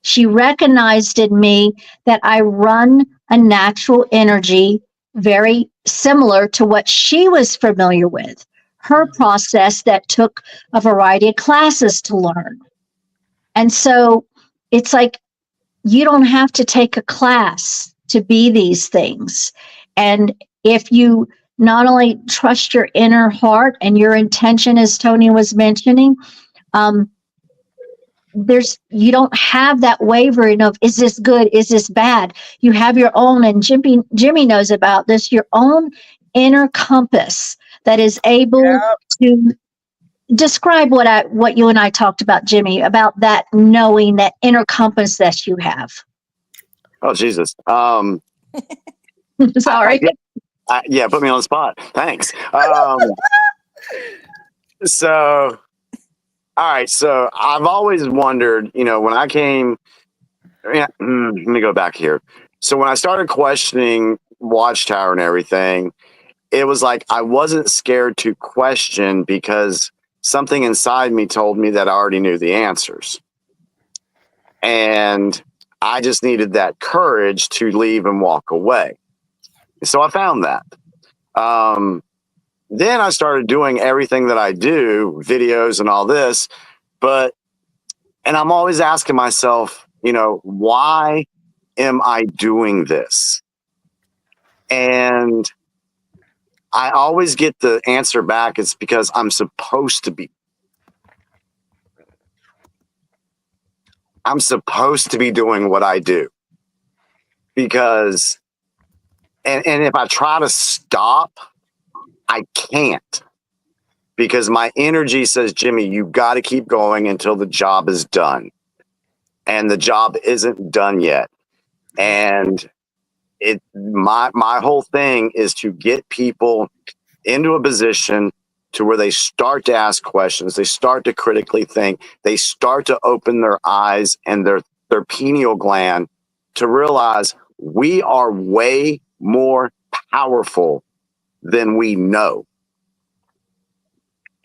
She recognized in me that I run a natural energy very similar to what she was familiar with, her process that took a variety of classes to learn. And so it's like, you don't have to take a class to be these things. And if you not only trust your inner heart and your intention, as Tony was mentioning, you don't have that wavering of, is this good? Is this bad? You have your own, and Jimmy knows about this, your own inner compass that is able to describe what you and I talked about, Jimmy, about that knowing, that inner compass that you have. Oh, Jesus. Sorry. Yeah, put me on the spot. Thanks. So, all right. So I've always wondered, when I came, let me go back here. So when I started questioning Watchtower and everything, it was like I wasn't scared to question because something inside me told me that I already knew the answers. And I just needed that courage to leave and walk away. So I found that. Then I started doing everything that I do, videos and all this, and I'm always asking myself, why am I doing this? And I always get the answer back. It's because I'm supposed to be. I'm supposed to be doing what I do. Because, and if I try to stop, I can't. Because my energy says, Jimmy, you got to keep going until the job is done. And the job isn't done yet. And my whole thing is to get people into a position to where they start to ask questions, they start to critically think, they start to open their eyes and their pineal gland to realize we are way more powerful than we know.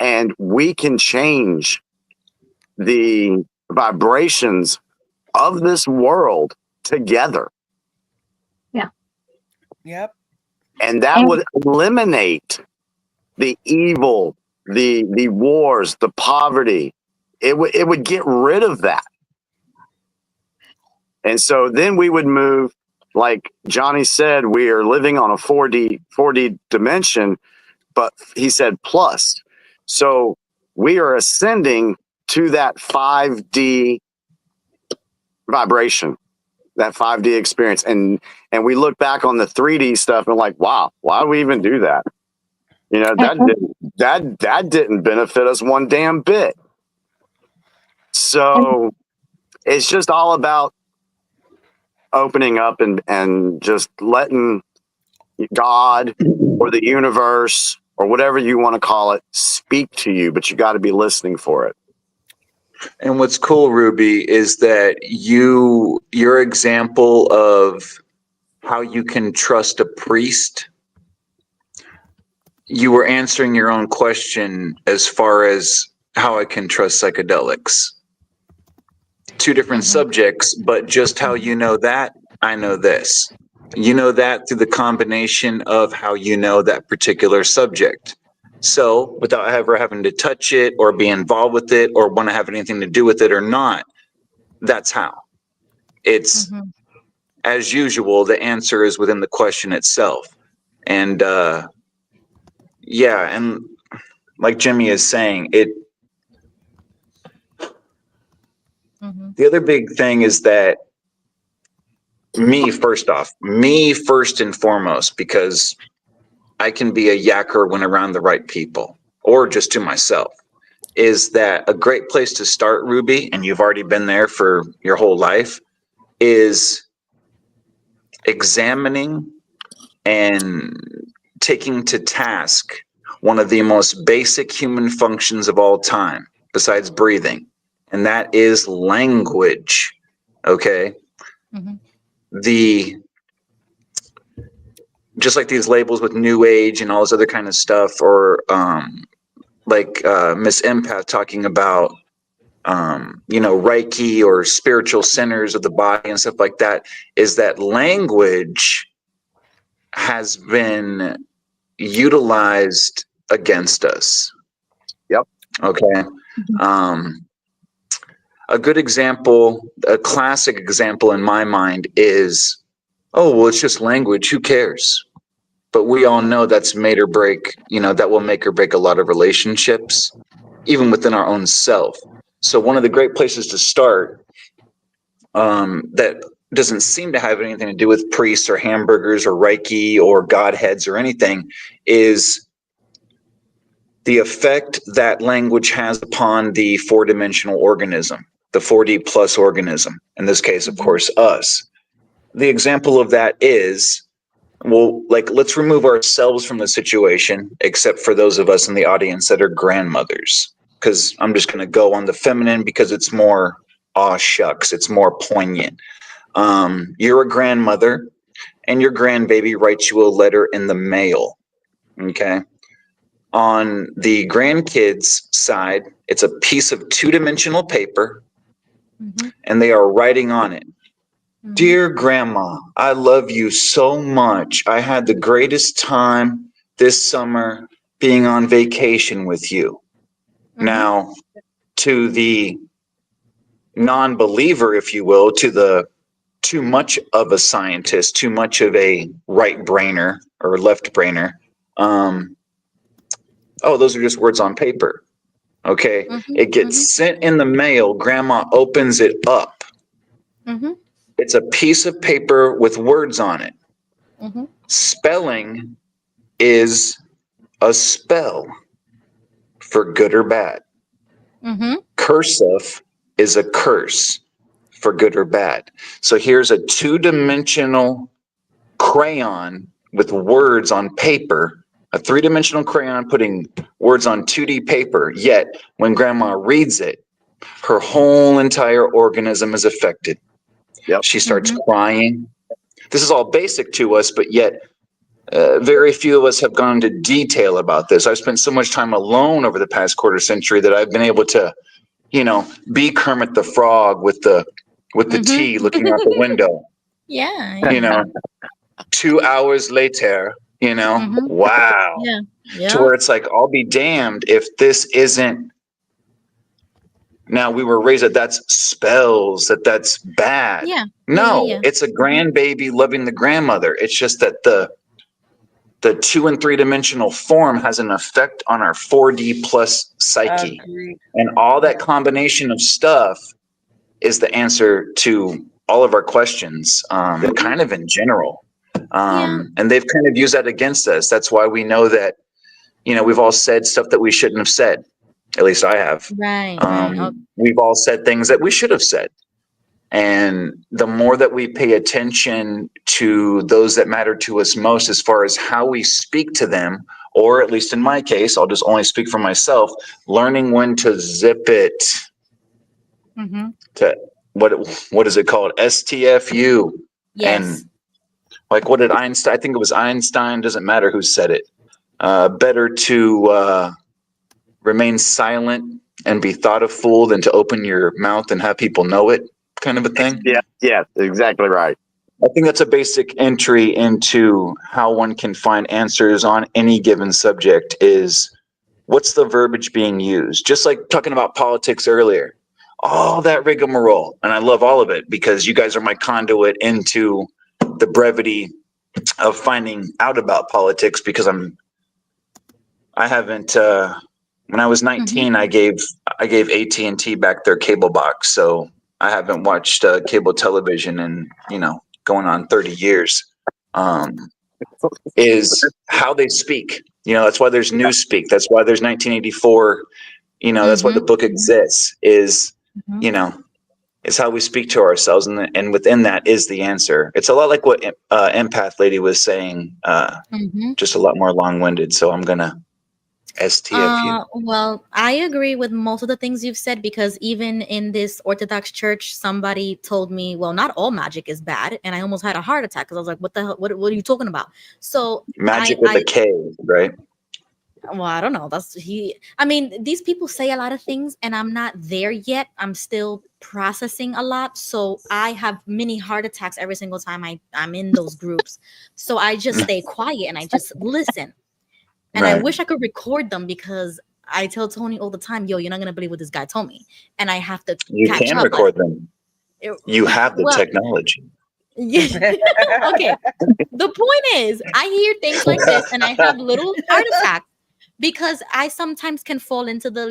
And we can change the vibrations of this world together. Yeah. Yep. And that would eliminate the evil, the wars, the poverty. It would get rid of that. And so then we would move, like Johnny said, we are living on a 4D dimension, but he said plus. So we are ascending to that 5D vibration, that 5D experience. And we look back on the 3D stuff and like, wow, why do we even do that? You know, that didn't benefit us one damn bit. So it's just all about opening up and just letting God or the universe or whatever you want to call it speak to you, but you got to be listening for it. And what's cool, Ruby, is that your example of how you can trust a priest, you were answering your own question as far as how I can trust psychedelics. Two different subjects, but just how you know that, I know this. You know that through the combination of how you know that particular subject. So without ever having to touch it or be involved with it or want to have anything to do with it or not, that's how. It's, as usual, the answer is within the question itself. And yeah, and like Jimmy is saying, the other big thing is that me first and foremost, because I can be a yacker when around the right people or just to myself, is that a great place to start, Ruby, and you've already been there for your whole life, is examining and taking to task one of the most basic human functions of all time, besides breathing, and that is language. Okay? Just like these labels with New Age and all this other kind of stuff, or like Miss Empath talking about, Reiki or spiritual centers of the body and stuff like that, is that language has been utilized against us. Yep. Okay. A good example, a classic example in my mind is, oh, well, it's just language. Who cares? But we all know that's made or break, that will make or break a lot of relationships, even within our own self. So one of the great places to start that doesn't seem to have anything to do with priests or hamburgers or Reiki or Godheads or anything is the effect that language has upon the four-dimensional organism, the 4D plus organism, in this case, of course, us. The example of that is, well, like, let's remove ourselves from the situation, except for those of us in the audience that are grandmothers, because I'm just going to go on the feminine because it's more, aw shucks, it's more poignant. You're a grandmother and your grandbaby writes you a letter in the mail. Okay. On the grandkids' side, it's a piece of two-dimensional paper and they are writing on it, "Dear Grandma, I love you so much. I had the greatest time this summer being on vacation with you." Now, to the non-believer, if you will, to the too much of a scientist, too much of a right brainer or left brainer, oh, those are just words on paper. Okay. It gets sent in the mail. Grandma opens it up. It's a piece of paper with words on it. Spelling is a spell for good or bad. Cursive is a curse for good or bad. So here's a two-dimensional crayon with words on paper, a three-dimensional crayon putting words on 2D paper, yet when grandma reads it, her whole entire organism is affected. Yep. She starts crying. This is all basic to us, but yet very few of us have gone into detail about this. I've spent so much time alone over the past quarter century that I've been able to, be Kermit the Frog with the tea looking out the window. Yeah. 2 hours later, wow. Yeah. To where it's like, I'll be damned if this isn't. Now, we were raised that that's spells, that's bad. Yeah. No, it's a grandbaby loving the grandmother. It's just that the the 2 and 3 dimensional form has an effect on our 4D plus psyche. Agreed. And all that combination of stuff is the answer to all of our questions, kind of in general. And they've kind of used that against us. That's why we know that, we've all said stuff that we shouldn't have said. At least I have. Right. We've all said things that we should have said. And the more that we pay attention to those that matter to us most, as far as how we speak to them, or at least in my case, I'll just only speak for myself, learning when to zip it to what is it called? STFU. Yes. And like, what did Einstein, I think it was Einstein, doesn't matter who said it. Better to remain silent and be thought a fool than to open your mouth and have people know it, kind of a thing. Yeah, exactly right. I think that's a basic entry into how one can find answers on any given subject is what's the verbiage being used? Just like talking about politics earlier, all that rigmarole. And I love all of it because you guys are my conduit into the brevity of finding out about politics because I haven't, when I was 19, I gave AT&T back their cable box. So I haven't watched cable television in, going on 30 years, is how they speak. That's why there's Newspeak. That's why there's 1984. That's why the book exists is, is how we speak to ourselves. And within that is the answer. It's a lot like what Empath Lady was saying, just a lot more long-winded. So I'm going to STFU. Well, I agree with most of the things you've said because even in this Orthodox church, somebody told me, well, not all magic is bad. And I almost had a heart attack because I was like, what the hell? What are you talking about? So Magic with a K, right? Well, I don't know. These people say a lot of things and I'm not there yet. I'm still processing a lot. So I have mini heart attacks every single time I'm in those groups. So I just stay quiet and I just listen. And I wish I could record them because I tell Tony all the time, yo, you're not going to believe what this guy told me. And I have to catch up. Record them. You have the technology. Yeah. Okay. The point is, I hear things like this and I have little heart attacks because I sometimes can fall into the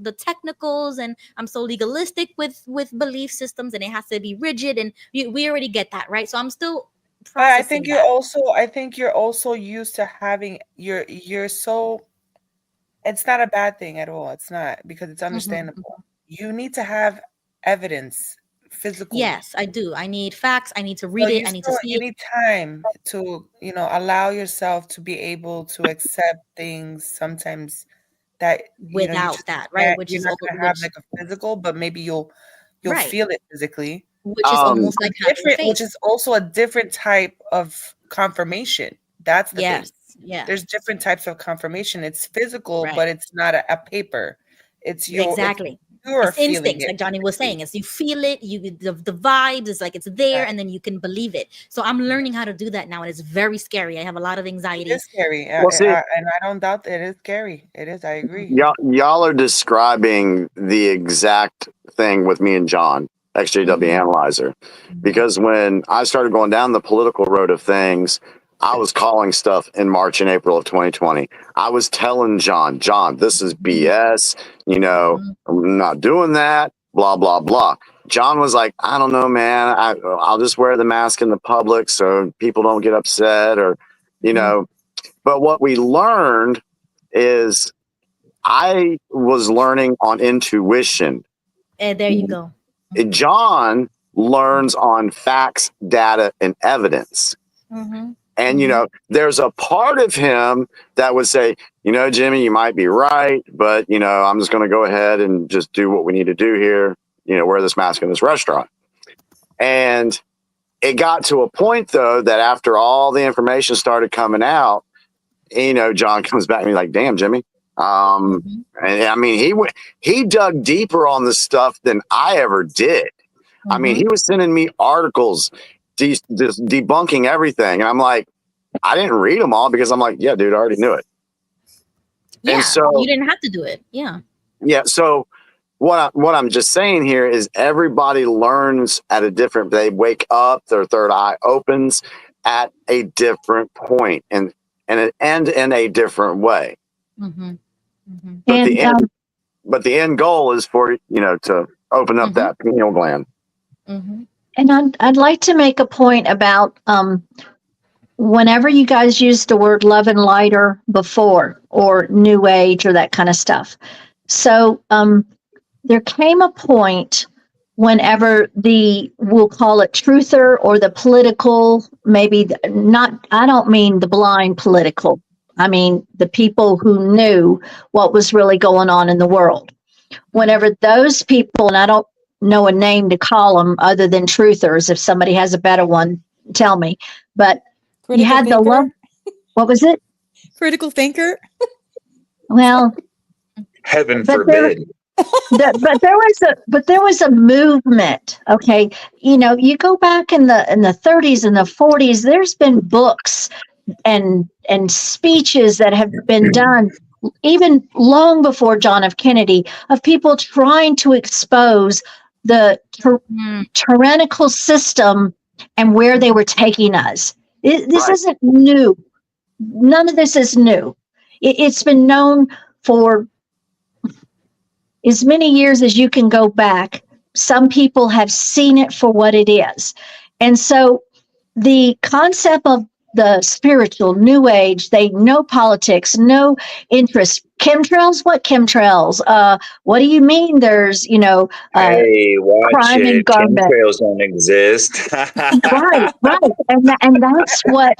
the technicals, and I'm so legalistic with belief systems and it has to be rigid. And we already get that, right? So I'm still I think you're also used to having you're so it's not a bad thing at all. It's not, because it's understandable. You need to have evidence, physical. Yes, I do. I need facts. I need to read it. I need to see you need time to, allow yourself to be able to accept things sometimes that without that, right? Which you're not gonna have like a physical, but maybe you'll feel it physically. Which is almost like different, which is also a different type of confirmation. That's the thing. Yeah. There's different types of confirmation. It's physical, but it's not a paper. It's your exactly. It's instincts, like Johnny was saying. It's you feel it, the vibes, it's like it's there, and then you can believe it. So I'm learning how to do that now, and it's very scary. I have a lot of anxiety. It's scary, and I don't doubt that it is scary. It is. I agree. Y'all are describing the exact thing with me and John, EXJW Analyzer, because when I started going down the political road of things, I was calling stuff in March and April of 2020. I was telling John, this is BS. I'm not doing that, blah, blah, blah. John was like, I don't know, man. I'll just wear the mask in the public so people don't get upset or, But what we learned is I was learning on intuition. And there you go. John learns on facts, data, and evidence. And, there's a part of him that would say, Jimmy, you might be right, but, I'm just going to go ahead and just do what we need to do here, wear this mask in this restaurant. And it got to a point, though, that after all the information started coming out, John comes back and he's like, damn, Jimmy. And I mean, he dug deeper on this stuff than I ever did. I mean, he was sending me articles just debunking everything. And I'm like, I didn't read them all because I'm like, yeah, dude, I already knew it. Yeah, and so you didn't have to do it. Yeah. Yeah. So what I'm just saying here is everybody learns at a different, they wake up, their third eye opens at a different point. And and in a different way. Mm-hmm. Mm-hmm. But the end goal is for, to open up that pineal gland. Mm-hmm. And I'd like to make a point about whenever you guys used the word love and lighter before, or new age, or that kind of stuff. So there came a point whenever we'll call it truther, or the political, maybe not, I don't mean the blind political. I mean the people who knew what was really going on in the world. Whenever those people, and I don't know a name to call them other than truthers, if somebody has a better one, tell me. But Critical you had thinker? the love. What was it? Critical thinker? Well, Heaven but forbid. but there was a movement. Okay, you go back in the 30s and the 40s. There's been books and speeches that have been done even long before John F. Kennedy, of people trying to expose the tyrannical system and where they were taking us. This isn't new. None of this is new. It's been known for as many years as you can go back. Some people have seen it for what it is. And so the concept of the spiritual new age, they know politics, no interest. Chemtrails? What chemtrails? What do you mean there's, Hey, watch crime and it. government? Chemtrails don't exist. Right. And that's what.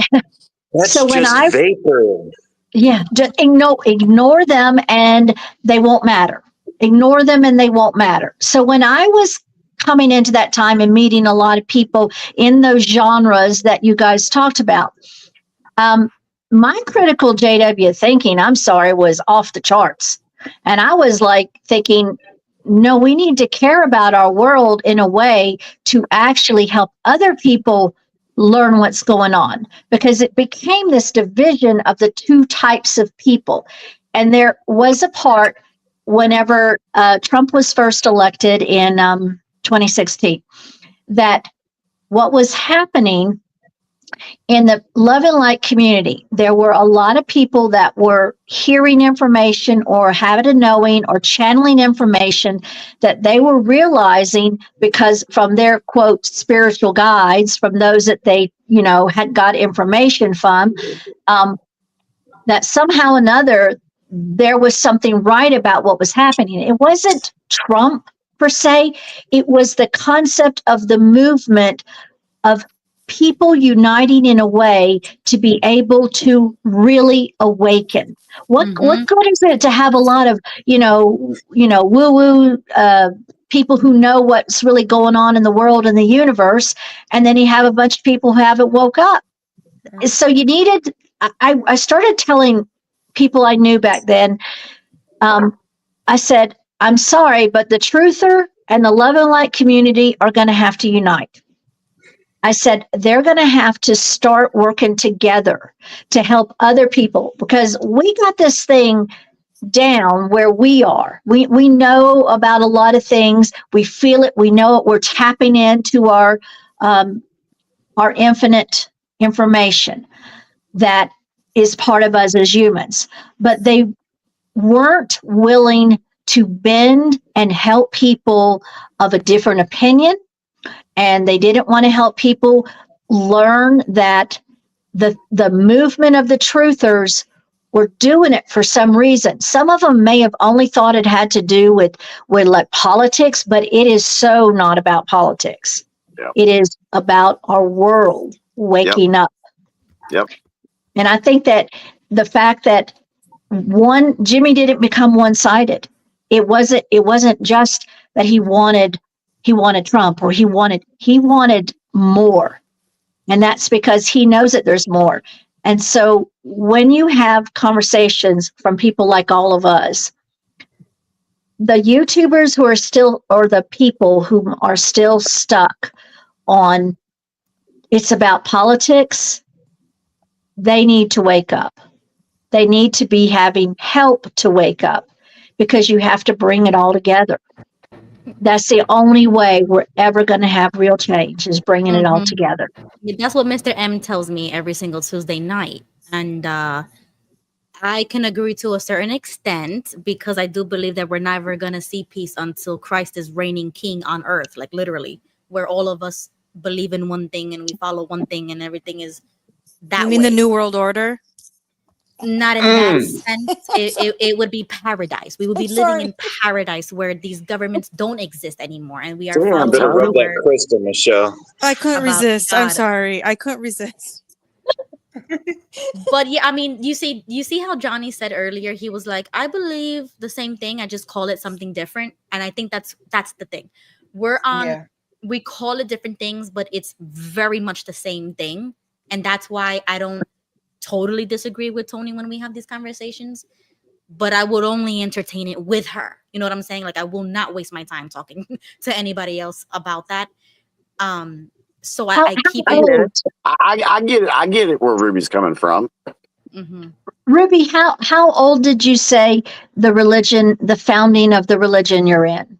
That's so when just vapor. Yeah, just ignore them and they won't matter. Ignore them and they won't matter. So when I was coming into that time and meeting a lot of people in those genres that you guys talked about, my critical JW thinking, I'm sorry, was off the charts. And I was like thinking, no, we need to care about our world in a way to actually help other people learn what's going on, because it became this division of the two types of people. And there was a part whenever Trump was first elected in 2016, that what was happening in the love and light community, there were a lot of people that were hearing information or having a knowing or channeling information that they were realizing, because from their quote spiritual guides, from those that they had got information from, that somehow or another there was something right about what was happening. It wasn't Trump per se, it was the concept of the movement of people uniting in a way to be able to really awaken. What good is it to have a lot of woo-woo people who know what's really going on in the world and the universe, and then you have a bunch of people who haven't woke up? So you needed. I started telling people I knew back then. I said, I'm sorry, but the truther and the love and light community are going to have to unite. I said, they're going to have to start working together to help other people, because we got this thing down where we are. We know about a lot of things. We feel it. We know it. We're tapping into our infinite information that is part of us as humans. But they weren't willing to bend and help people of a different opinion. And they didn't want to help people learn that the movement of the truthers were doing it for some reason. Some of them may have only thought it had to do with like politics, but it is so not about politics. Yep. It is about our world waking up. Yep. And I think that the fact that Jimmy didn't become one-sided. It wasn't just that he wanted Trump, or he wanted more. And that's because he knows that there's more. And so when you have conversations from people like all of us, the YouTubers who are still, or the people who are still stuck on it's about politics, they need to wake up. They need to be having help to wake up, because you have to bring it all together. That's the only way we're ever going to have real change, is bringing it all together. That's what Mr. M tells me every single Tuesday night. And I can agree to a certain extent, because I do believe that we're never going to see peace until Christ is reigning king on earth, like literally, where all of us believe in one thing and we follow one thing and everything is that You mean way. the New World Order? Not in that sense. It would be paradise. We would be living in paradise where these governments don't exist anymore, and we are Damn, following better the rub that word crystal, Michelle. I couldn't about resist. I'm God. sorry. I couldn't resist. But yeah, I mean, you see how Johnny said earlier, he was like, I believe the same thing, I just call it something different. And I think that's the thing. We call it different things, but it's very much the same thing. And that's why I don't totally disagree with Tony when we have these conversations, but I would only entertain it with her. You know what I'm saying? Like, I will not waste my time talking to anybody else about that. So I keep it. I get it. I get it where Ruby's coming from. Mm-hmm. Ruby, how old did you say the founding of the religion you're in?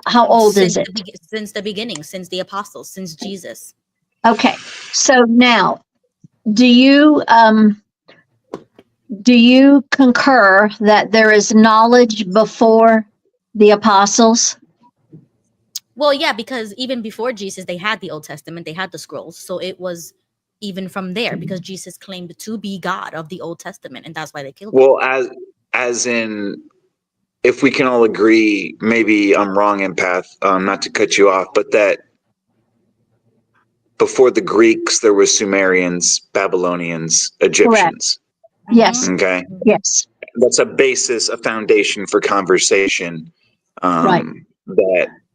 How old is it? Since the beginning, since the apostles, since Jesus. Okay, so now, do you concur that there is knowledge before the apostles? Well, yeah, because even before Jesus, they had the Old Testament, they had the scrolls. So it was even from there, because Jesus claimed to be God of the Old Testament, and that's why they killed him. Well, as in, if we can all agree, maybe I'm wrong, Empath, not to cut you off, but that before the Greeks, there was Sumerians, Babylonians, Egyptians. Correct. Yes. Okay. Yes. That's a basis, a foundation for conversation. Right.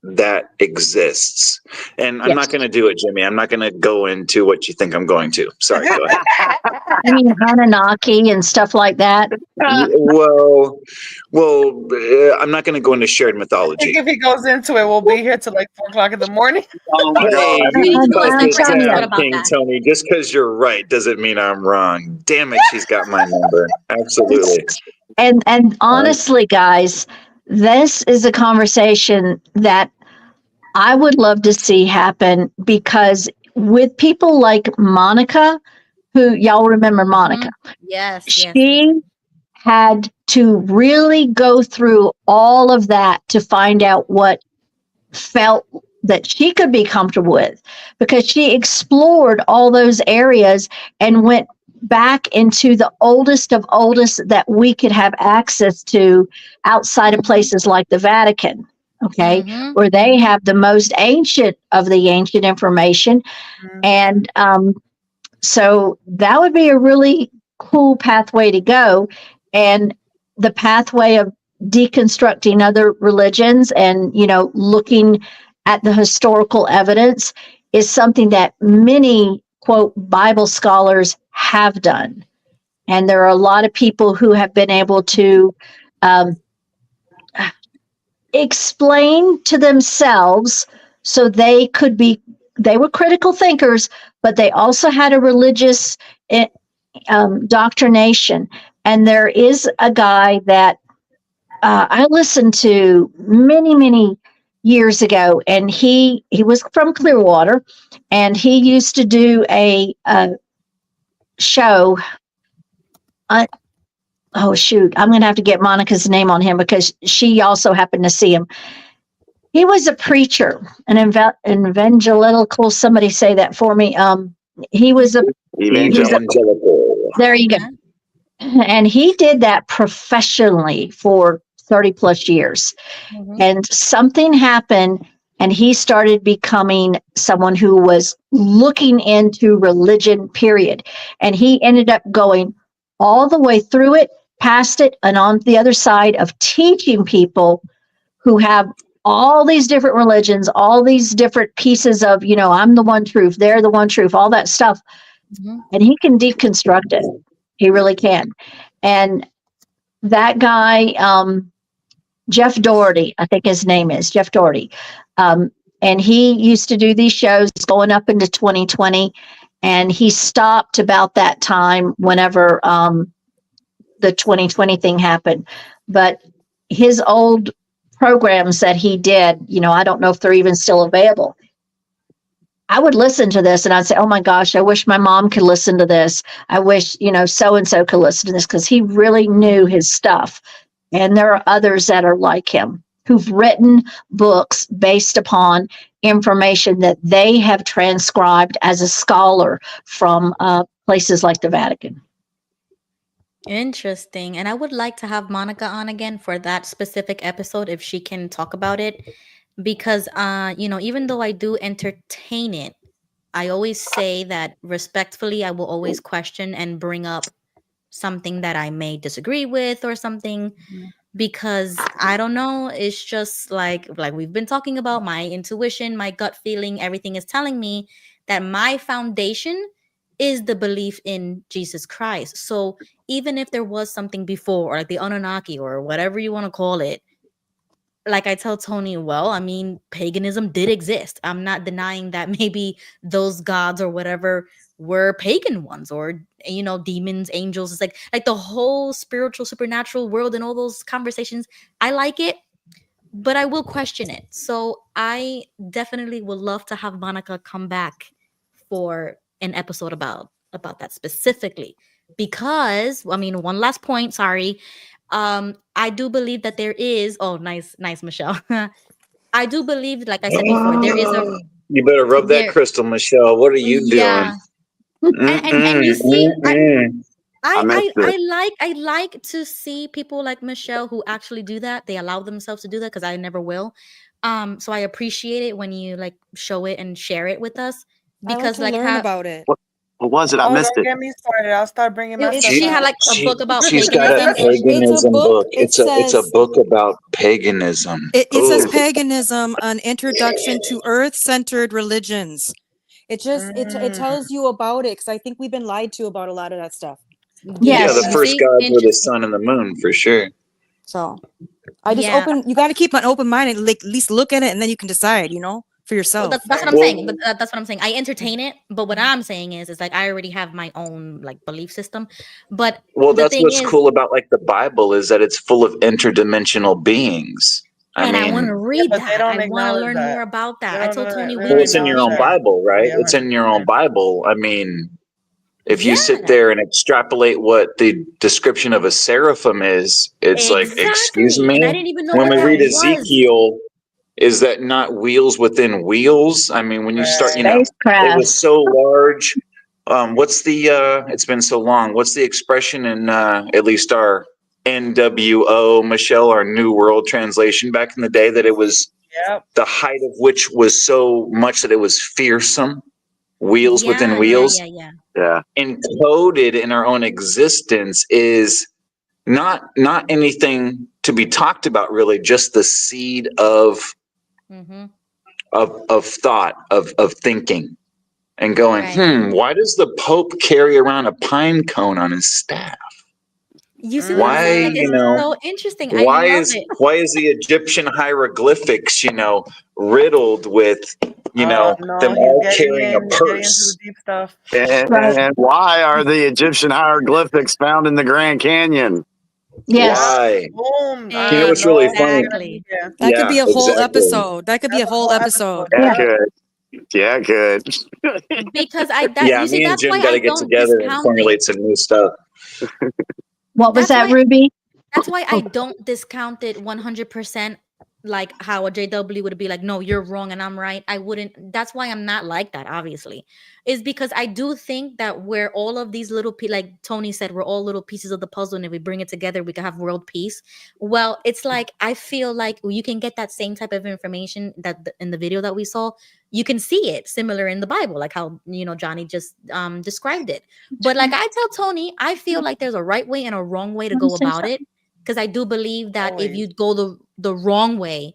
That exists. And I'm not going to do it, Jimmy. I'm not going to go into what you think I'm going to. Sorry, go ahead. You mean Anunnaki and stuff like that? Well, I'm not going to go into shared I mythology. think if he goes into it, we'll be here till like 4:00 in the morning. Oh my God. King Tony, just because you're right doesn't mean I'm wrong. Damn it, she's got my number. Absolutely. And honestly, guys, this is a conversation that I would love to see happen, because with people like Monica, who y'all remember Monica, Yes. she had to really go through all of that to find out what felt that she could be comfortable with, because she explored all those areas and went back into the oldest of oldest that we could have access to outside of places like the Vatican, okay, where they have the most ancient of the ancient information. And so that would be a really cool pathway to go. And the pathway of deconstructing other religions and, looking at the historical evidence is something that many, quote, Bible scholars have done. And there are a lot of people who have been able to explain to themselves, so they were critical thinkers, but they also had a religious doctrination. And there is a guy that I listened to many, many years ago, and he was from Clearwater, and he used to do a show. Oh shoot, I'm going to have to get Monica's name on him, because she also happened to see him. He was a preacher, an evangelical. Somebody say that for me. He was a evangelical. There you go. And he did that professionally for 30 plus years. And something happened, and he started becoming someone who was looking into religion, period. And he ended up going all the way through it, past it, and on the other side of teaching people who have all these different religions, all these different pieces of, I'm the one truth, they're the one truth, all that stuff. And he can deconstruct it. He really can. And that guy, Jeff Doherty, I think his name is Jeff Doherty. And he used to do these shows going up into 2020. And he stopped about that time whenever the 2020 thing happened. But his old programs that he did, I don't know if they're even still available. I would listen to this and I'd say, oh my gosh, I wish my mom could listen to this. I wish, so-and-so could listen to this, because he really knew his stuff. And there are others that are like him who've written books based upon information that they have transcribed as a scholar from places like the Vatican. Interesting. And I would like to have Monica on again for that specific episode if she can talk about it. Because, even though I do entertain it, I always say that respectfully, I will always question and bring up something that I may disagree with or something, because I don't know. It's just like we've been talking about, my intuition, my gut feeling, everything is telling me that my foundation is the belief in Jesus Christ. So even if there was something before, or like the Anunnaki or whatever you want to call it, like I tell Tony, well, I mean, paganism did exist. I'm not denying that maybe those gods or whatever were pagan ones, or demons, angels. It's like the whole spiritual, supernatural world and all those conversations. I like it, but I will question it. So I definitely would love to have Monica come back for an episode about that specifically, because one last point, sorry. I do believe that there is, nice Michelle. I do believe, like I said before, there is a, You better rub that crystal, Michelle. What are you doing? And you see, I I like to see people like Michelle who actually do that. They allow themselves to do that, because I never will. So I appreciate it when you show it and share it with us, because I like to learn about it. What was it? I missed don't it. get me started. I'll start bringing my stuff She had out. a book about She's paganism. got a paganism book. It It's a says- book about paganism. It says Ooh. paganism, an introduction to earth-centered religions. It just it tells you about it, because I think we've been lied to about a lot of that stuff. Yeah, the first gods were the sun and the moon, for sure. So I just you got to keep an open mind and at least look at it, and then you can decide, for yourself. Well, that's what I'm saying. But that's what I'm saying. I entertain it, but what I'm saying is like I already have my own belief system. But That's what's cool about the Bible, is that it's full of interdimensional beings. I want to read that. I want to learn more about that. I told Tony it's in your own Bible, right? It's in your own Bible. I mean, if you sit there and extrapolate what the description of a seraphim is, it's like, excuse me. And I didn't even know when what we that read was. Ezekiel, is that not wheels within wheels? I mean, when you start, it was so large. What's the? It's been so long. What's the expression in at least our NWO, Michelle, our New World Translation back in the day, that it was the height of which was so much that it was fearsome? Wheels within wheels. Yeah. Encoded in our own existence is not anything to be talked about, really, just the seed of thought, of thinking, and going, why does the Pope carry around a pine cone on his staff? You see, why, it's so interesting. Why I love is it. why is the Egyptian hieroglyphics, riddled with, them all carrying a purse? Deep stuff. And why are the Egyptian hieroglyphics found in the Grand Canyon? Yes. Why? Boom. You know what's really funny? That could be a whole exactly. episode. That could be a whole episode. Yeah, good. Because me and Jim got to get together and formulate some new stuff. What was that, Ruby? That's why I don't discount it 100%, like how a JW would be like, no, you're wrong and I'm right. I wouldn't. That's why I'm not like that, obviously, is because I do think that we're all of these little, like Tony said, we're all little pieces of the puzzle. And if we bring it together, we can have world peace. Well, it's like, I feel like you can get that same type of information that in the video that we saw. You can see it similar in the Bible, like how, Johnny just described it. But like I tell Tony, I feel like there's a right way and a wrong way to go about it. Because I do believe that if you go the wrong way,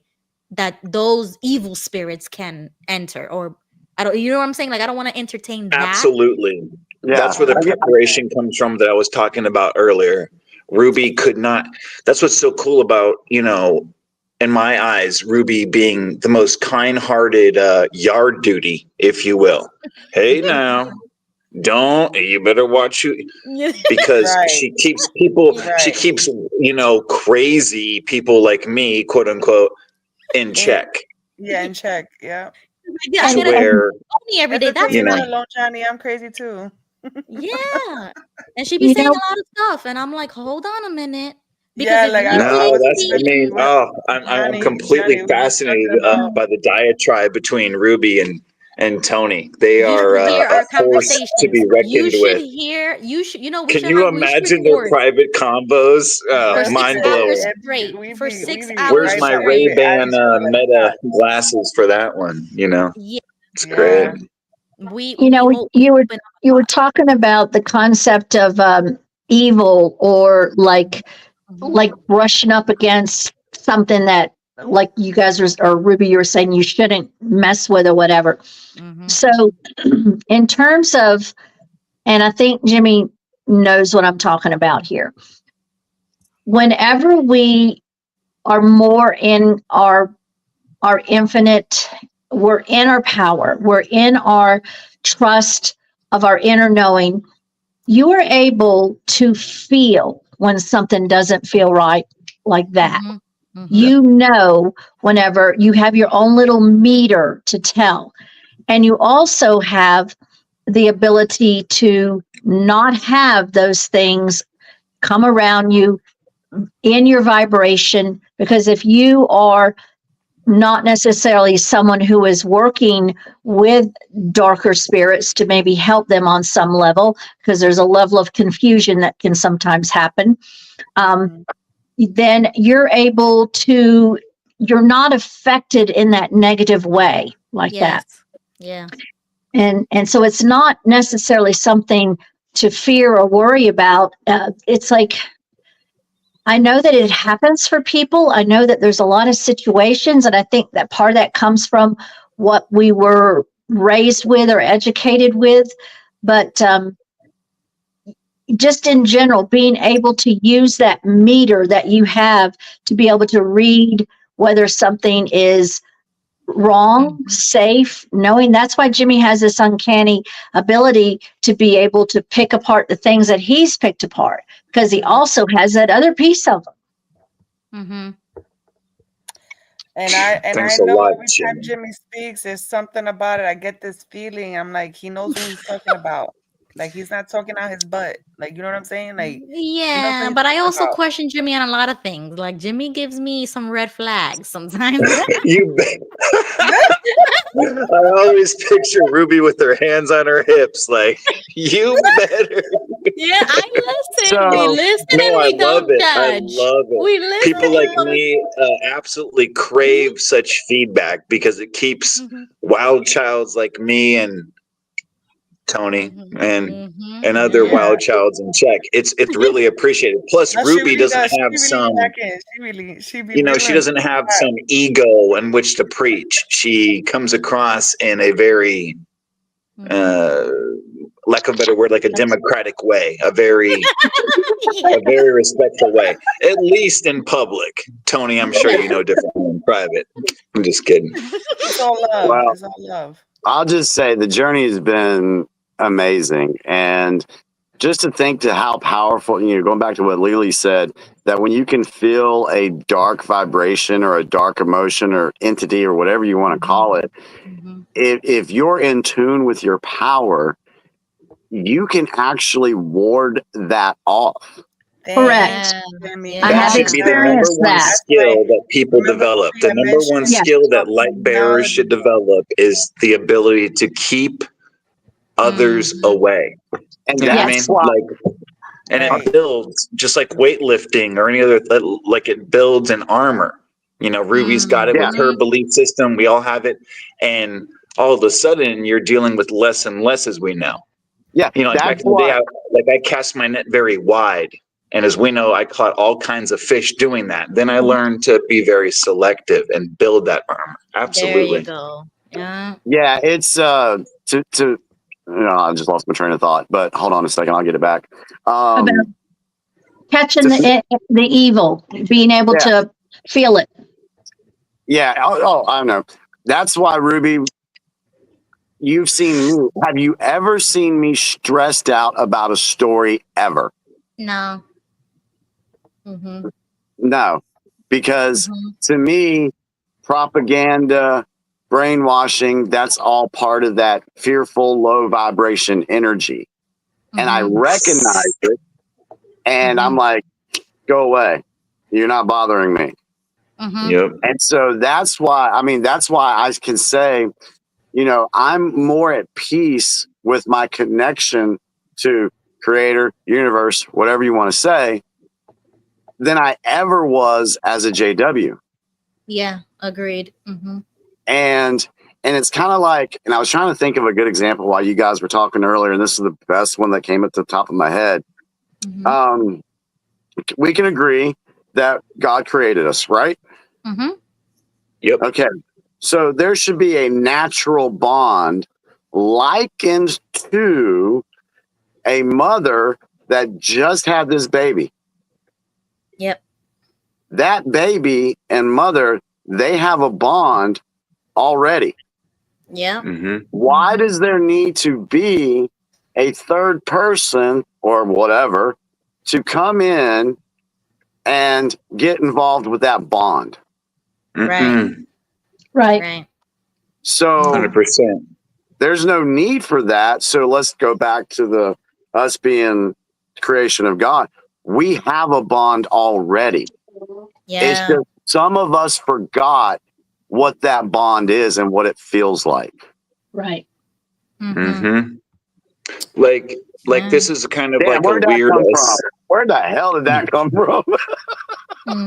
that those evil spirits can enter. Or I don't, you know what I'm saying? Like I don't want to entertain that. Absolutely. Yeah. That's where the preparation comes from that I was talking about earlier. Ruby could not. That's what's so cool about, in my eyes, Ruby being the most kind-hearted yard duty, if you will. Hey, now, you better watch you, because she keeps people, she keeps, crazy people like me, quote unquote, in check. Yeah, in check. Yeah. I to get where Tony every day. That's you know, why. Alone, Johnny, I'm crazy too. Yeah. And she be You saying know, a lot of stuff. And I'm like, hold on a minute. Because Yeah, if like you no, I was that's, I believe mean, with oh, I'm completely Johnny, we were fascinated talking about by the diatribe between Ruby and Tony. They you are should hear a our force to be conversations. You reckoned should with. hear, we Can should you have, we should imagine their record private combos? for 6 Mind hours blowing. straight. we For be 6 Where's hours my straight. Ray-Ban Meta glasses for that one? You know, Yeah. it's great. We you know, you were open you were talking about the concept of evil, or like brushing up against something that, like you guys or Ruby, you were saying you shouldn't mess with or whatever. So in terms of, and I think Jimmy knows what I'm talking about here. Whenever we are more in our infinite, we're in our power, we're in our trust of our inner knowing, you are able to feel when something doesn't feel right, like that. You know, whenever you have your own little meter to tell. And you also have the ability to not have those things come around you in your vibration, because if you are not necessarily someone who is working with darker spirits to maybe help them on some level, because there's a level of confusion that can sometimes happen, then you're not affected in that negative way like that. Yeah. And so it's not necessarily something to fear or worry about. It's like, I know that it happens for people. I know that there's a lot of situations, and I think that part of that comes from what we were raised with or educated with. But just in general, being able to use that meter that you have to be able to read whether something is wrong, safe, knowing, that's why Jimmy has this uncanny ability to be able to pick apart the things that he's picked apart, because he also has that other piece of them. And I Thanks a know lot, every time Jimmy speaks, there's something about it. I get this feeling. I'm like, he knows what he's talking about. Like, he's not talking out his butt. Like, you know what I'm saying? Like, he knows what Yeah, he's but I talking also about. question Jimmy on a lot of things. Like Jimmy gives me some red flags sometimes. You bet. I always picture Ruby with her hands on her hips, like, you better. Yeah, I listen. So, We listen no, and I we love don't it. I judge. love it. We listen. People like me absolutely crave such feedback because it keeps wild childs like me and Tony and other wild childs in check. It's really appreciated. Plus, No, Ruby doesn't have She some, she be you know, she real. doesn't have some ego in which to preach. She comes across in a very lack of a better word, like a democratic way, a very respectful way, at least in public. Tony, I'm sure you know differently in private. I'm just kidding. It's all love. Well, It's all love. I'll just say the journey has been amazing. And just to think to how powerful, going back to what Lily said, that when you can feel a dark vibration or a dark emotion or entity or whatever you want to call it, if you're in tune with your power, you can actually ward that off. Correct. That should be the number one skill that people develop. The number one skill that light bearers should develop is the ability to keep others away. And you know what I that's mean? why. And it builds just like weightlifting or any other, like it builds an armor. You know, Ruby's got it with her belief system. We all have it. And all of a sudden you're dealing with less and less, as we know. Yeah. You know, like back in the day, I cast my net very wide. And as we know, I caught all kinds of fish doing that. Then I learned to be very selective and build that armor. Absolutely. There you go. Yeah. Yeah, it's I just lost my train of thought, but hold on a second, I'll get it back. About catching the evil, being able to feel it. Yeah. Oh, I know. That's why, Ruby, you've seen me. Have you ever seen me stressed out about a story ever? No. No, because to me, propaganda, brainwashing. That's all part of that fearful, low vibration energy. And I recognize it. And I'm like, go away. You're not bothering me. Yep. And so that's why I can say, you know, I'm more at peace with my connection to creator, universe, whatever you want to say, than I ever was as a JW. Yeah, agreed. And it's kind of like, and I was trying to think of a good example while you guys were talking earlier, and this is the best one that came at the top of my head. We can agree that God created us, right? Yep. Okay. So there should be a natural bond likened to a mother that just had this baby. Yep. That baby and mother, they have a bond already. Yeah. Why does there need to be a third person or whatever to come in and get involved with that bond? Right. Right. So 100%. there's no need for that. So let's go back to us being creation of God. We have a bond already. Yeah. It's just some of us forgot what that bond is and what it feels like. Right. Like this is kind of Damn, like a where'd that weird. come from? Where the hell did that come from?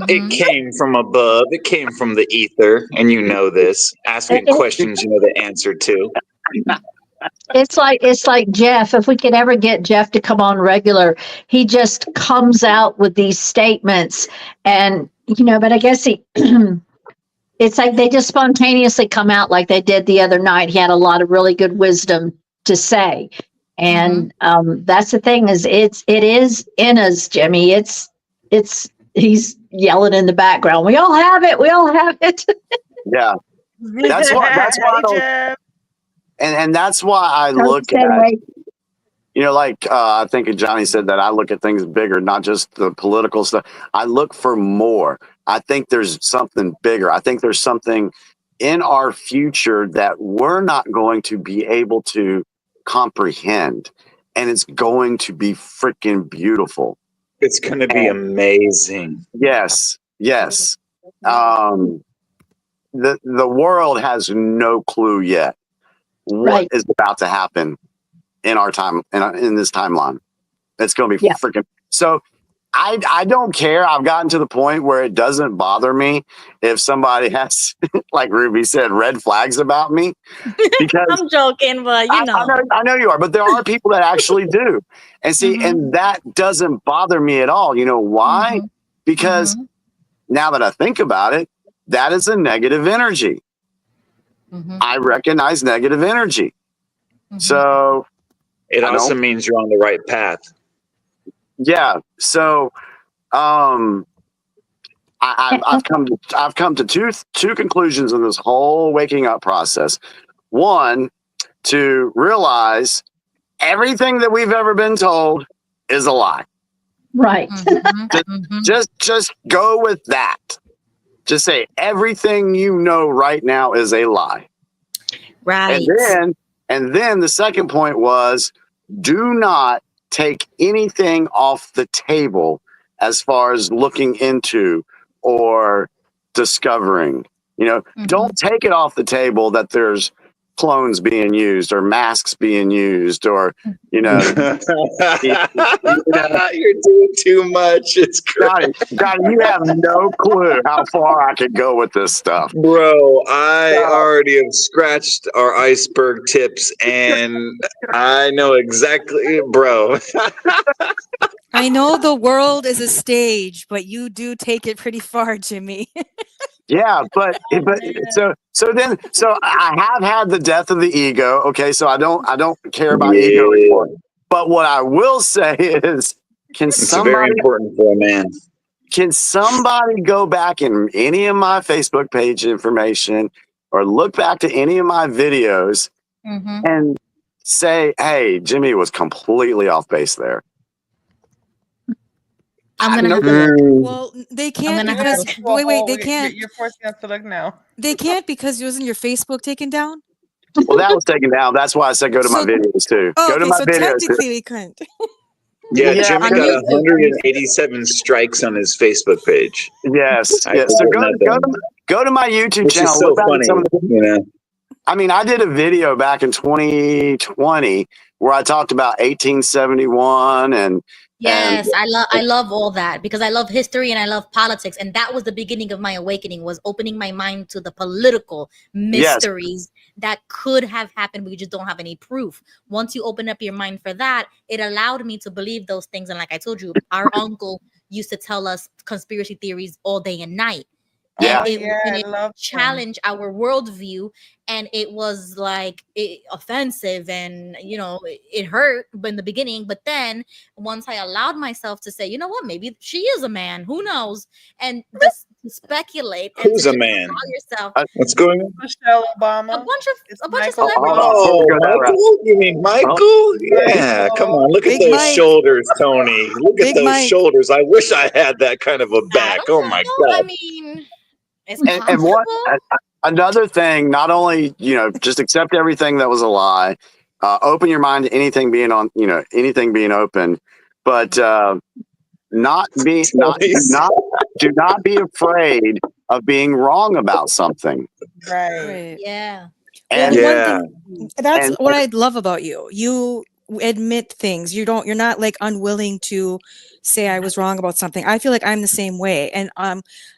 It came from above. It came from the ether, and you know this. Ask me questions you know the answer to. It's like Jeff. If we could ever get Jeff to come on regular, he just comes out with these statements, and but I guess he. It's like they just spontaneously come out like they did the other night. He had a lot of really good wisdom to say, and that's the thing is it is in us, Jimmy. It's he's yelling in the background. We all have it. We all have it. Yeah, that's why I don't. And that's why I look at, like I think Johnny said that I look at things bigger, not just the political stuff. I look for more. I think there's something bigger. I think there's something in our future that we're not going to be able to comprehend. And it's going to be freaking beautiful. It's going to be amazing. Yes. Yes. The world has no clue yet what is about to happen in our time, in this timeline. It's going to be freaking. So I don't care. I've gotten to the point where it doesn't bother me if somebody has, like Ruby said, red flags about me. Because I'm joking, but I know you are, but there are people that actually do. And see, and that doesn't bother me at all. You know why? Because now that I think about it, that is a negative energy. I recognize negative energy. So it also means you're on the right path. Yeah. So I've come to two conclusions in this whole waking up process. One, to realize everything that we've ever been told is a lie. Right. Just go with that. Just say everything you know right now is a lie. Right. And then the second point was, do not take anything off the table as far as looking into or discovering. Don't take it off the table that there's clones being used or masks being used or you're doing too much. It's crazy. God, you have no clue how far I could go with this stuff, bro. I already have scratched our iceberg tips and I know exactly, bro. I know the world is a stage, but you do take it pretty far, Jimmy. Yeah, but so I have had the death of the ego. Okay, so I don't care about ego anymore. But what I will say is, it's very important for a man. Can somebody go back in any of my Facebook page information or look back to any of my videos and say, hey, Jimmy was completely off base there? I'm gonna have to Mm. look. Well, they can't gonna have because to wait, they can't. You're forcing us to look now. They can't because wasn't your Facebook taken down? Well, that was taken down. That's why I said go to my So- videos too. Oh, Go to okay. my So videos. technically they couldn't. Yeah, Yeah, Jimmy on got YouTube. 187 strikes on his Facebook page. Yes, I yes. So forget go to my YouTube which channel. is so Look back at funny, some of the, you know. I mean, I did a video back in 2020 where I talked about 1871 and Yes, I love all that because I love history and I love politics, and that was the beginning of my awakening, was opening my mind to the political mysteries that could have happened. We just don't have any proof. Once you open up your mind for that, it allowed me to believe those things. And like I told you, our uncle used to tell us conspiracy theories all day and night. Yeah. And it challenged our worldview, and it was like offensive, and you know it hurt in the beginning. But then once I allowed myself to say, you know what, maybe she is a man, who knows, and just to speculate and Who's to a just man? allow yourself What's going on? Michelle Obama. a bunch of Michael celebrities. Oh, Michael? You mean Michael? Yeah, come on. Look at Big those Mike. shoulders, Tony. Look at Big those Mike. shoulders. I wish I had that kind of a back. Oh my I God. mean, it's and what another thing, not only, just accept everything that was a lie, open your mind to anything being anything being open, but do not be afraid of being wrong about something. Right. Yeah. And One thing, that's what I love about you. You admit things. You're not like unwilling to say I was wrong about something. I feel like I'm the same way. And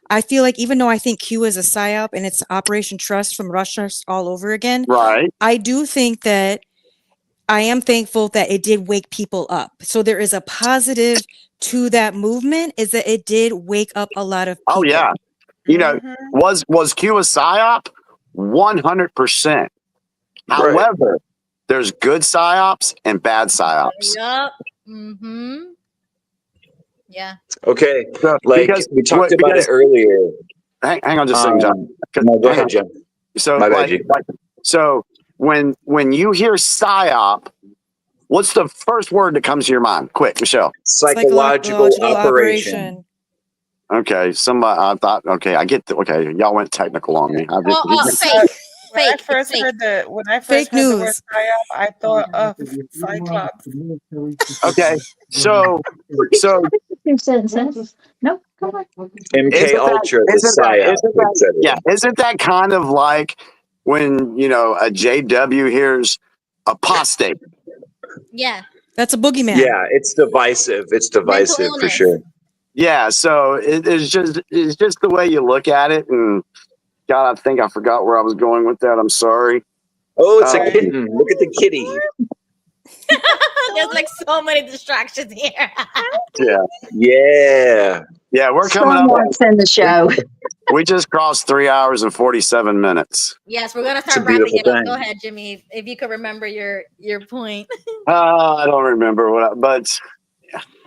I feel like even though I think Q is a psyop and it's Operation Trust from Russia all over again, right. I do think that I am thankful that it did wake people up. So there is a positive to that movement, is that it did wake up a lot of people. Oh yeah. Was Q a psyop? 100%. However, there's good psyops and bad psyops. Yep. Mm-hmm. Yeah. Okay. So, Like we talked about it earlier. Hang on just a second, John. No, go ahead, John. So, My bad, G. so when you hear psyop, what's the first word that comes to your mind? Quick, Michelle. Psychological operation. Okay, I thought. Okay, I get. Okay, y'all went technical on me. Fake. When I first heard the word psyop, I thought of Cyclops. Okay, so Nope, come on. MK Ultra, the psyop. Isn't that kind of like when a JW hears apostate? Yeah. That's a boogeyman. Yeah, it's divisive. It's divisive for sure. Yeah, so it's just the way you look at it, and God, I think I forgot where I was going with that. I'm sorry. Oh, it's a kitten. Look at the kitty. There's like so many distractions here. Yeah, we're coming up in the show. We just crossed 3 hours and 47 minutes. Yes, we're gonna start wrapping it up. Go ahead, Jimmy, if you could remember your point. I don't remember but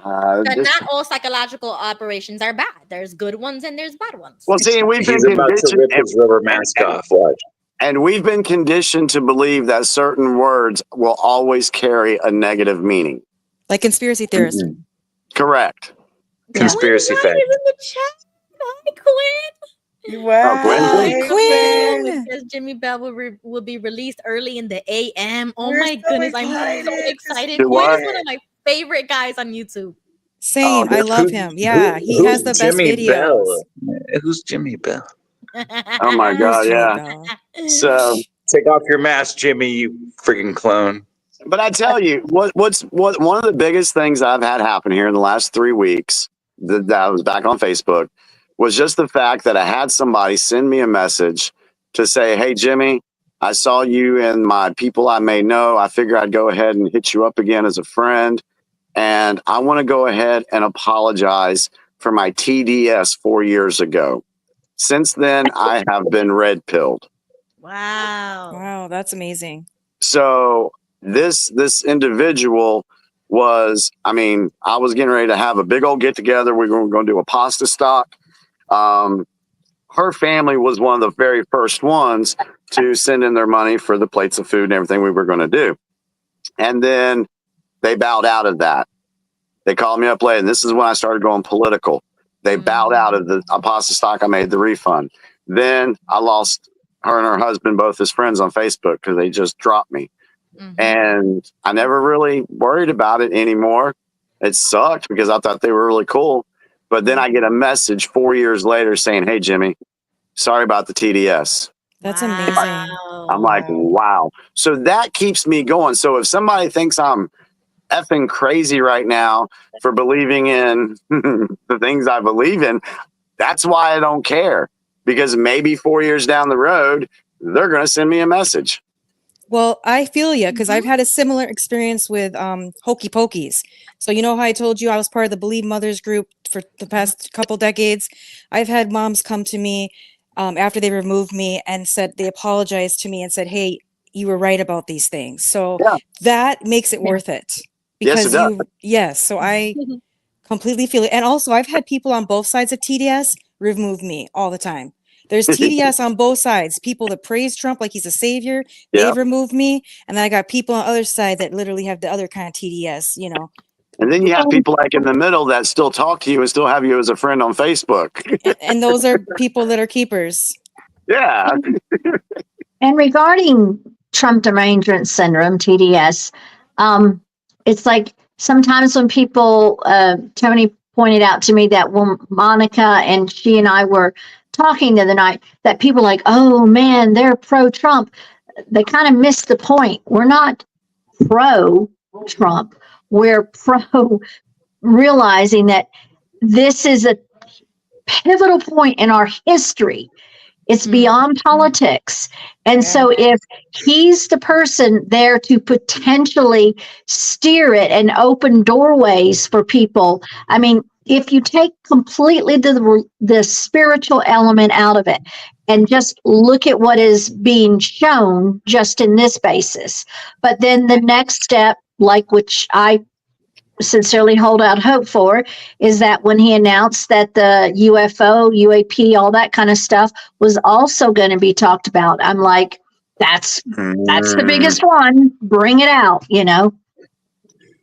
not all psychological operations are bad. There's good ones and there's bad ones. Well, see, He's about to rip his rubber mask off. Watch. And we've been conditioned to believe that certain words will always carry a negative meaning. Like conspiracy theorists. Mm-hmm. Correct. Conspiracy fact. In the chat. Hi, Quinn. Wow. Quinn. Says Jimmy Bell will be released early in the AM. Oh my goodness, I'm so excited. Quinn is one of my favorite guys on YouTube. Same. I love him. Yeah, he has the best Jimmy videos. Bell? Who's Jimmy Bell? Oh my God, yeah. So take off your mask, Jimmy, you freaking clone. But I tell you, what one of the biggest things I've had happen here in the last 3 weeks that I was back on Facebook was just the fact that I had somebody send me a message to say, "Hey, Jimmy, I saw you and my people I may know. I figure I'd go ahead and hit you up again as a friend. And I want to go ahead and apologize for my TDS 4 years ago. Since then, I have been red pilled." Wow. Wow, that's amazing. So this individual was, I was getting ready to have a big old get together. We were going to do a pasta stock. Her family was one of the very first ones to send in their money for the plates of food and everything we were going to do. And then they bowed out of that. They called me up late, and this is when I started going political. They bowed out of the apostle stock. I made the refund. Then I lost her and her husband, both as friends on Facebook, because they just dropped me. And I never really worried about it anymore. It sucked because I thought they were really cool. But then I get a message 4 years later saying, "Hey, Jimmy, sorry about the TDS." That's amazing. I'm like, wow. So that keeps me going. So if somebody thinks I'm effing crazy right now for believing in the things I believe in, that's why I don't care. Because maybe 4 years down the road, they're going to send me a message. Well, I feel you because I've had a similar experience with Hokey Pokeys. So you know how I told you I was part of the Believe Mothers group for the past couple decades? I've had moms come to me after they removed me and said they apologized to me and said, "Hey, you were right about these things." So that makes it worth it. Because yes, so I completely feel it. And also I've had people on both sides of TDS remove me all the time. There's TDS on both sides. People that praise Trump like he's a savior, they've removed me. And then I got people on the other side that literally have the other kind of TDS, you know. And then you have people like in the middle that still talk to you and still have you as a friend on Facebook. And those are people that are keepers. Yeah. And regarding Trump derangement syndrome, TDS, it's like sometimes when people, Tony pointed out to me that when Monica and she and I were talking the other night, that people like, oh man, they're pro-Trump. They kind of missed the point. We're not pro-Trump. We're pro realizing that this is a pivotal point in our history. It's beyond politics. And so if he's the person there to potentially steer it and open doorways for people, I mean, if you take completely the spiritual element out of it and just look at what is being shown just in this basis, but then the next step, like which I sincerely hold out hope for, is that when he announced that the UFO, UAP, all that kind of stuff was also going to be talked about, I'm like, that's the biggest one. Bring it out, you know.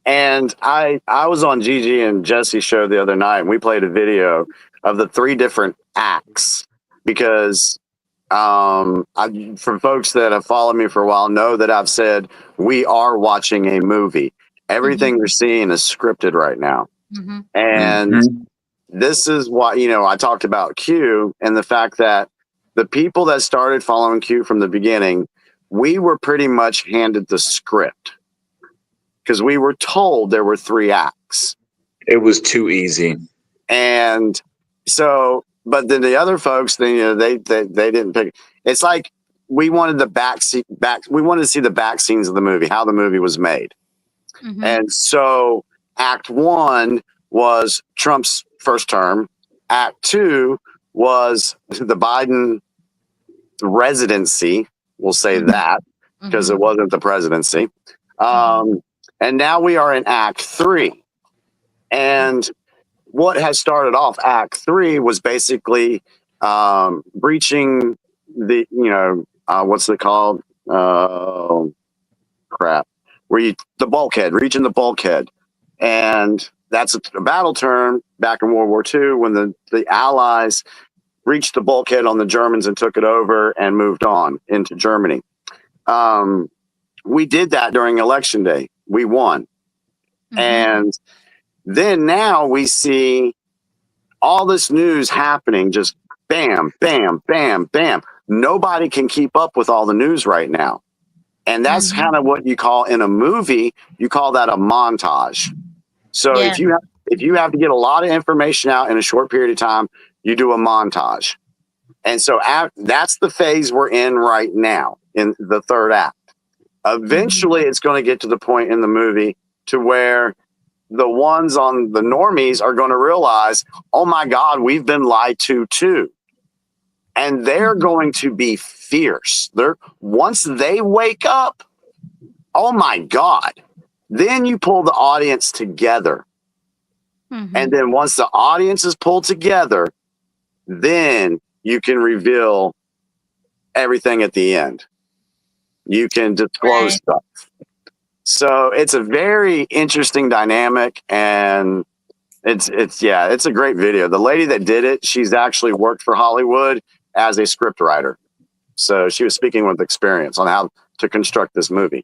And I was on Gigi and Jesse's show the other night, and we played a video of the 3 different acts because for folks that have followed me for a while know that I've said we are watching a movie. Everything you're seeing is scripted right now. And this is why, you know, I talked about Q and the fact that the people that started following Q from the beginning, we were pretty much handed the script because we were told there were 3 acts. It was too easy. And so, but then the other folks, they didn't pick. It's like we wanted we wanted to see the back scenes of the movie, how the movie was made. And so Act 1 was Trump's first term. Act 2 was the Biden residency. We'll say that because it wasn't the presidency. And now we are in Act 3. And what has started off Act 3 was basically breaching the, you know, what's it called? Crap. The bulkhead, reaching the bulkhead. And that's a battle term back in World War II when the Allies reached the bulkhead on the Germans and took it over and moved on into Germany. We did that during Election Day. We won. And then now we see all this news happening, just bam, bam, bam, bam. Nobody can keep up with all the news right now. And that's kind of what you call in a movie, you call that a montage. So if you have to get a lot of information out in a short period of time, you do a montage. And so that's the phase we're in right now in the 3rd act. Eventually, it's going to get to the point in the movie to where the ones on the normies are going to realize, oh my God, we've been lied to too. And they're going to be fierce. Once they wake up, oh my God, then you pull the audience together. And then once the audience is pulled together, then you can reveal everything at the end. You can disclose stuff. So it's a very interesting dynamic, and it's a great video. The lady that did it, she's actually worked for Hollywood as a script writer. So she was speaking with experience on how to construct this movie.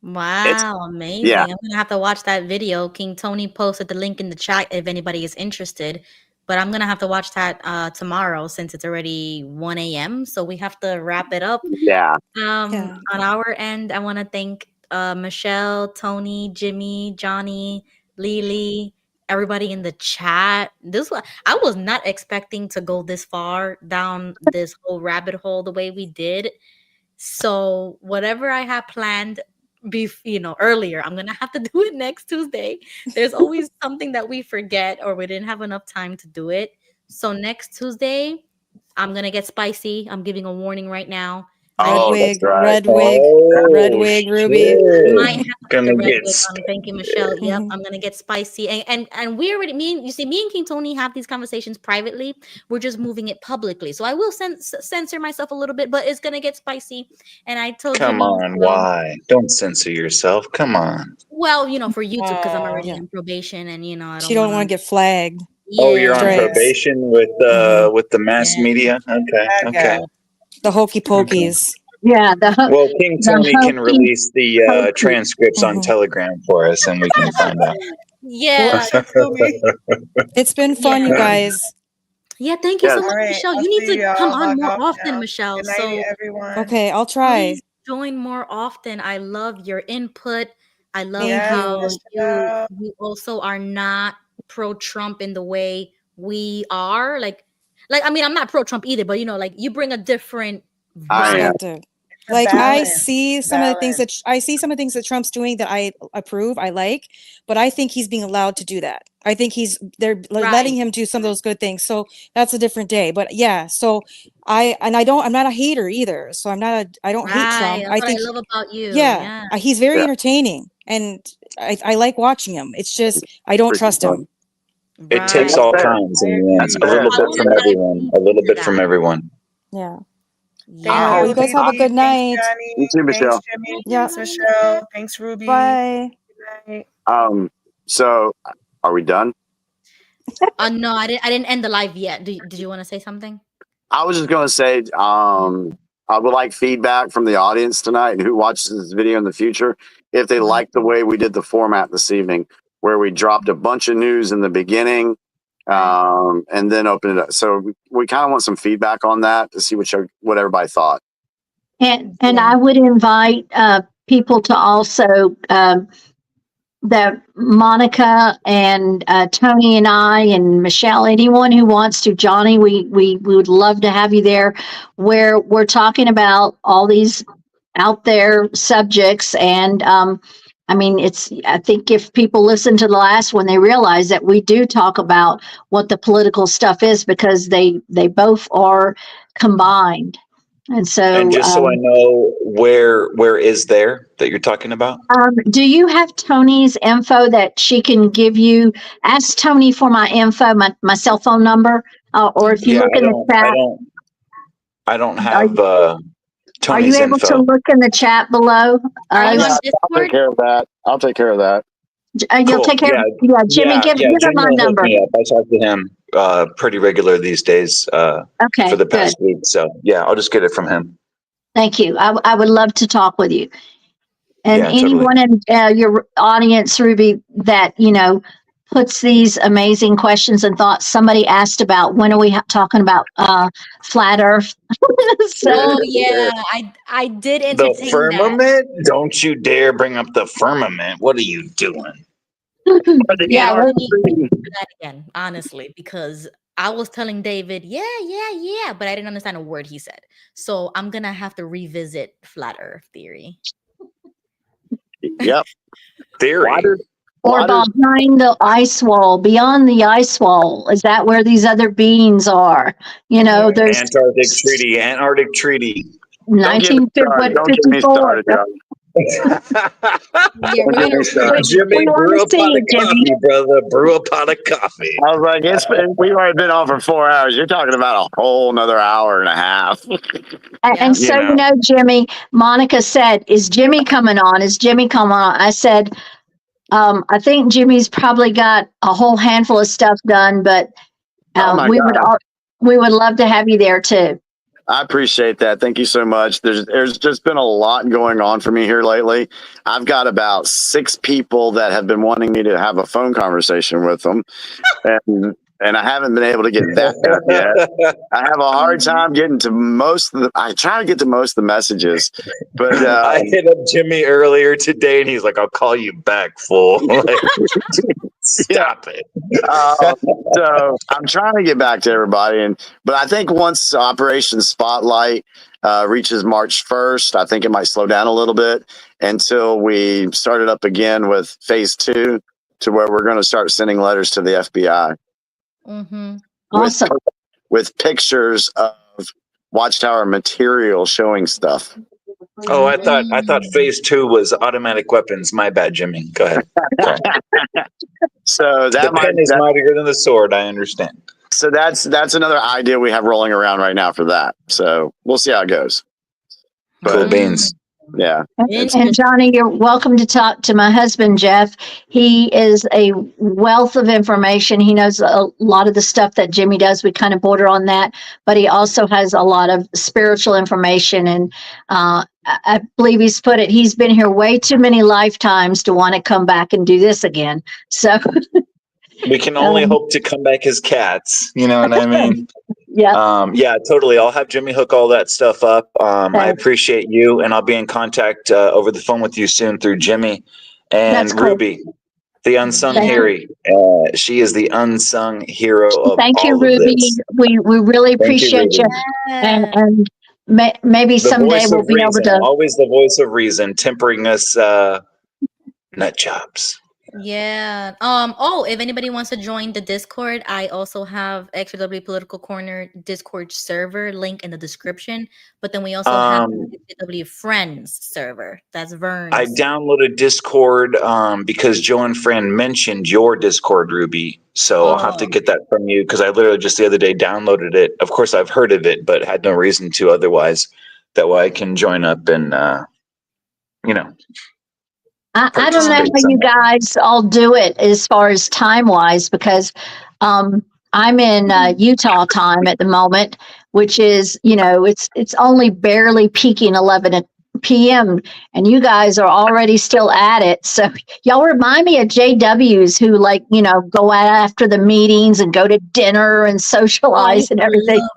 Wow, amazing. yeah. I'm gonna have to watch that video. King Tony posted the link in the chat if anybody is interested. But I'm gonna have to watch that tomorrow since it's already 1 a.m. So we have to wrap it up. Yeah. On our end, I want to thank Michelle, Tony, Jimmy, Johnny, Lily, everybody in the chat. I was not expecting to go this far down this whole rabbit hole the way we did. So whatever I had planned earlier, I'm gonna have to do it next Tuesday. There's always something that we forget or we didn't have enough time to do it. So next Tuesday, I'm gonna get spicy. I'm giving a warning right now. Red wig, Ruby. Might have to put the red wig on. Thank you, Michelle. Yep, I'm gonna get spicy, and we already me and King Tony have these conversations privately. We're just moving it publicly, so I will censor myself a little bit, but it's gonna get spicy. And I told Come on, why? Don't censor yourself. Come on. Well, for YouTube because I'm already on probation, and I She don't want to get flagged. Oh, you're on probation with the mass media. Okay. The hokey pokies. Yeah. Well, King Tony can release the transcripts on Telegram for us, and we can find out. Yeah. It's been fun, you guys. Yeah, thank you so much, Michelle. You need to come on more often, Michelle. Okay, I'll try. Please join more often. I love your input. I love how you also are not pro-Trump in the way we are. Like I mean, I'm not pro-Trump either, but you bring a different perspective. Like I see some of the things that Trump's doing that I approve, I like, but I think he's being allowed to do that. I think they're letting him do some of those good things. So that's a different day. But yeah, so I'm not a hater either. So I don't hate Trump. I think I love about you. Yeah. He's very entertaining and I like watching him. It's just I don't trust him. It takes all kinds in the end. A little bit from everyone. A little bit from everyone. Yeah. You guys have a good night. You too, Michelle. Thanks, Jimmy. Thanks, Michelle. Thanks, Ruby. Bye. Good night. So are we done? No, I didn't end the live yet. Did you want to say something? I was just going to say, I would like feedback from the audience tonight and who watches this video in the future. If they like the way we did the format this evening, where we dropped a bunch of news in the beginning, and then opened it up. So we kind of want some feedback on that to see what everybody thought. And I would invite people to also that Monica and Tony and I and Michelle, anyone who wants to, Johnny, we would love to have you there, where we're talking about all these out there subjects. And I mean, I think if people listen to the last one, they realize that we do talk about what the political stuff is, because they both are combined. And so, and just so I know, where is there that you're talking about? Do you have Tony's info that she can give you? Ask Tony for my info, my cell phone number, or if you look in the chat. I don't have Tony's Are you able info. to look in the chat below? I'll take care of that. You'll take care of Jimmy, give him my number. I talk to him pretty regular these days for the past week. So yeah, I'll just get it from him. Thank you. I would love to talk with you. And anyone in your audience, Ruby, that, puts these amazing questions and thoughts. Somebody asked about when are we talking about flat Earth? I did entertain the firmament. That. Don't you dare bring up the firmament. What are you doing? Yeah, we need to do that again, honestly, because I was telling David, yeah, but I didn't understand a word he said. So I'm gonna have to revisit flat Earth theory. Yep, theory. Or behind the ice wall, beyond the ice wall. Is that where these other beings are? There's Antarctic Treaty. 1954. Yeah, we're gonna Jimmy, brew a pot of coffee, brother. Brew a pot of coffee. I was like, we've already been on for 4 hours. You're talking about a whole another hour and a half. And so, Jimmy, Monica said, is Jimmy coming on? Is Jimmy coming on? I said, I think Jimmy's probably got a whole handful of stuff done, but we would love to have you there too. I appreciate that. Thank you so much. There's just been a lot going on for me here lately. I've got about 6 people that have been wanting me to have a phone conversation with them. And I haven't been able to get that done yet. I have a hard time getting to I try to get to most of the messages, but I hit up Jimmy earlier today and he's like, I'll call you back, fool. Like, stop it. So I'm trying to get back to everybody. But I think once Operation Spotlight reaches March 1st, I think it might slow down a little bit until we start it up again with phase 2 to where we're going to start sending letters to the FBI. Mm-hmm. Awesome. With pictures of Watchtower material showing stuff. Oh, I thought phase 2 was automatic weapons. My bad, Jimmy. Go ahead. So the pen is mightier than the sword. I understand. So that's another idea we have rolling around right now for that. So we'll see how it goes. Cool beans. Yeah. And Johnny, you're welcome to talk to my husband, Jeff. He is a wealth of information. He knows a lot of the stuff that Jimmy does. We kind of border on that, but he also has a lot of spiritual information. And I believe he's put it, he's been here way too many lifetimes to want to come back and do this again. So we can only hope to come back as cats. You know what I mean? Yeah. Yeah, totally. I'll have Jimmy hook all that stuff up. I appreciate you, and I'll be in contact over the phone with you soon through Jimmy and Cool. Ruby, the unsung hero. She is the unsung hero of Thank you, all Ruby. of this. We really appreciate you. And maybe someday we'll be able to. Always the voice of reason, tempering us nut jobs. Yeah. If anybody wants to join the Discord, I also have EXJW Political Corner Discord server link in the description. But then we also have the EXJW Friends server. That's Vern's. I downloaded Discord because Joe and Fran mentioned your Discord, Ruby. So I'll have to get that from you because I literally just the other day downloaded it. Of course, I've heard of it, but had no reason to otherwise. That way I can join up and, I don't know how you guys all do it as far as time wise, because I'm in Utah time at the moment, which is, it's only barely peaking 11 p.m. and you guys are already still at it. So y'all remind me of JWs who go out after the meetings and go to dinner and socialize and everything.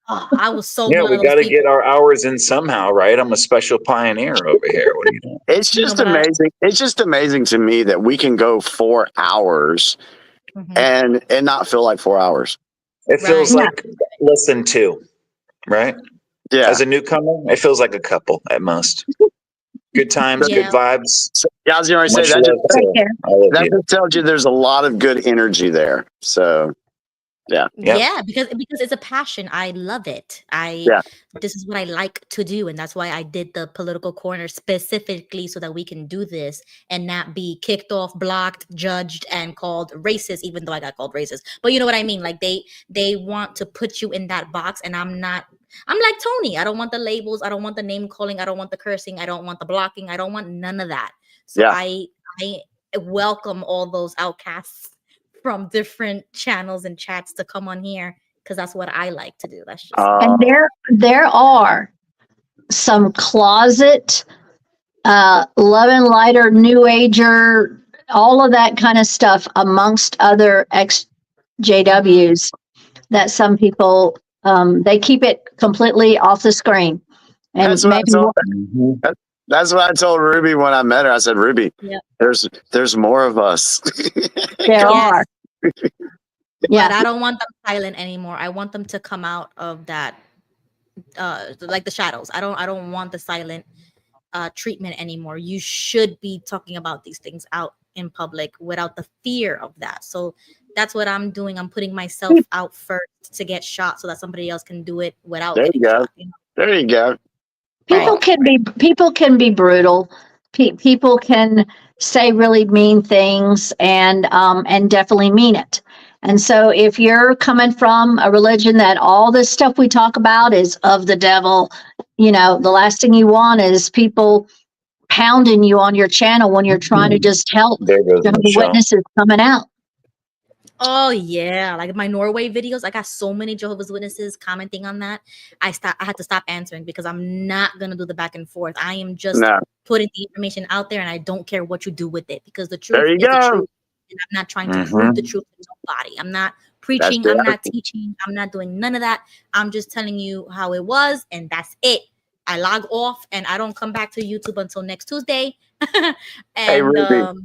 I was so we got to get our hours in somehow, right? I'm a special pioneer over here. What are you doing? It's just amazing. It's just amazing to me that we can go 4 hours and not feel like 4 hours. It feels like less than 2, right? Yeah. As a newcomer, it feels like a couple at most. Good times, good vibes. Yeah, I was going to say that just tells you there's a lot of good energy there. So. Yeah, because it's a passion. I love it. This is what I like to do, and that's why I did the political corner specifically so that we can do this and not be kicked off, blocked, judged, and called racist. Even though I got called racist, but you know what I mean. Like they want to put you in that box, and I'm not. I'm like Tony. I don't want the labels. I don't want the name calling. I don't want the cursing. I don't want the blocking. I don't want none of that. So I welcome all those outcasts from different channels and chats to come on here because that's what I like to do. That's just and there are some closet love and lighter, new ager, all of that kind of stuff amongst other ex-JWs that some people they keep it completely off the screen. And that's what I told Ruby when I met her. I said, Ruby, there's more of us. There are. But I don't want them silent anymore. I want them to come out of that like the shadows. I don't want the silent treatment anymore. You should be talking about these things out in public without the fear of that. So that's what I'm doing. I'm putting myself out first to get shot so that somebody else can do it without getting shot. There you go. People can be brutal. People can say really mean things and definitely mean it. And so if you're coming from a religion that all this stuff we talk about is of the devil, the last thing you want is people pounding you on your channel when you're trying to just help There goes Jehovah's Michelle. Witnesses coming out. Oh yeah, like my Norway videos, I got so many Jehovah's Witnesses commenting on that. I had to stop answering because I'm not gonna do the back and forth. I am just putting the information out there, and I don't care what you do with it because the truth is the truth, and I'm not trying to prove the truth to nobody. I'm not preaching. I'm not teaching. I'm not doing none of that. I'm just telling you how it was, and that's it. I log off, and I don't come back to YouTube until next Tuesday. And Hey, Ruby.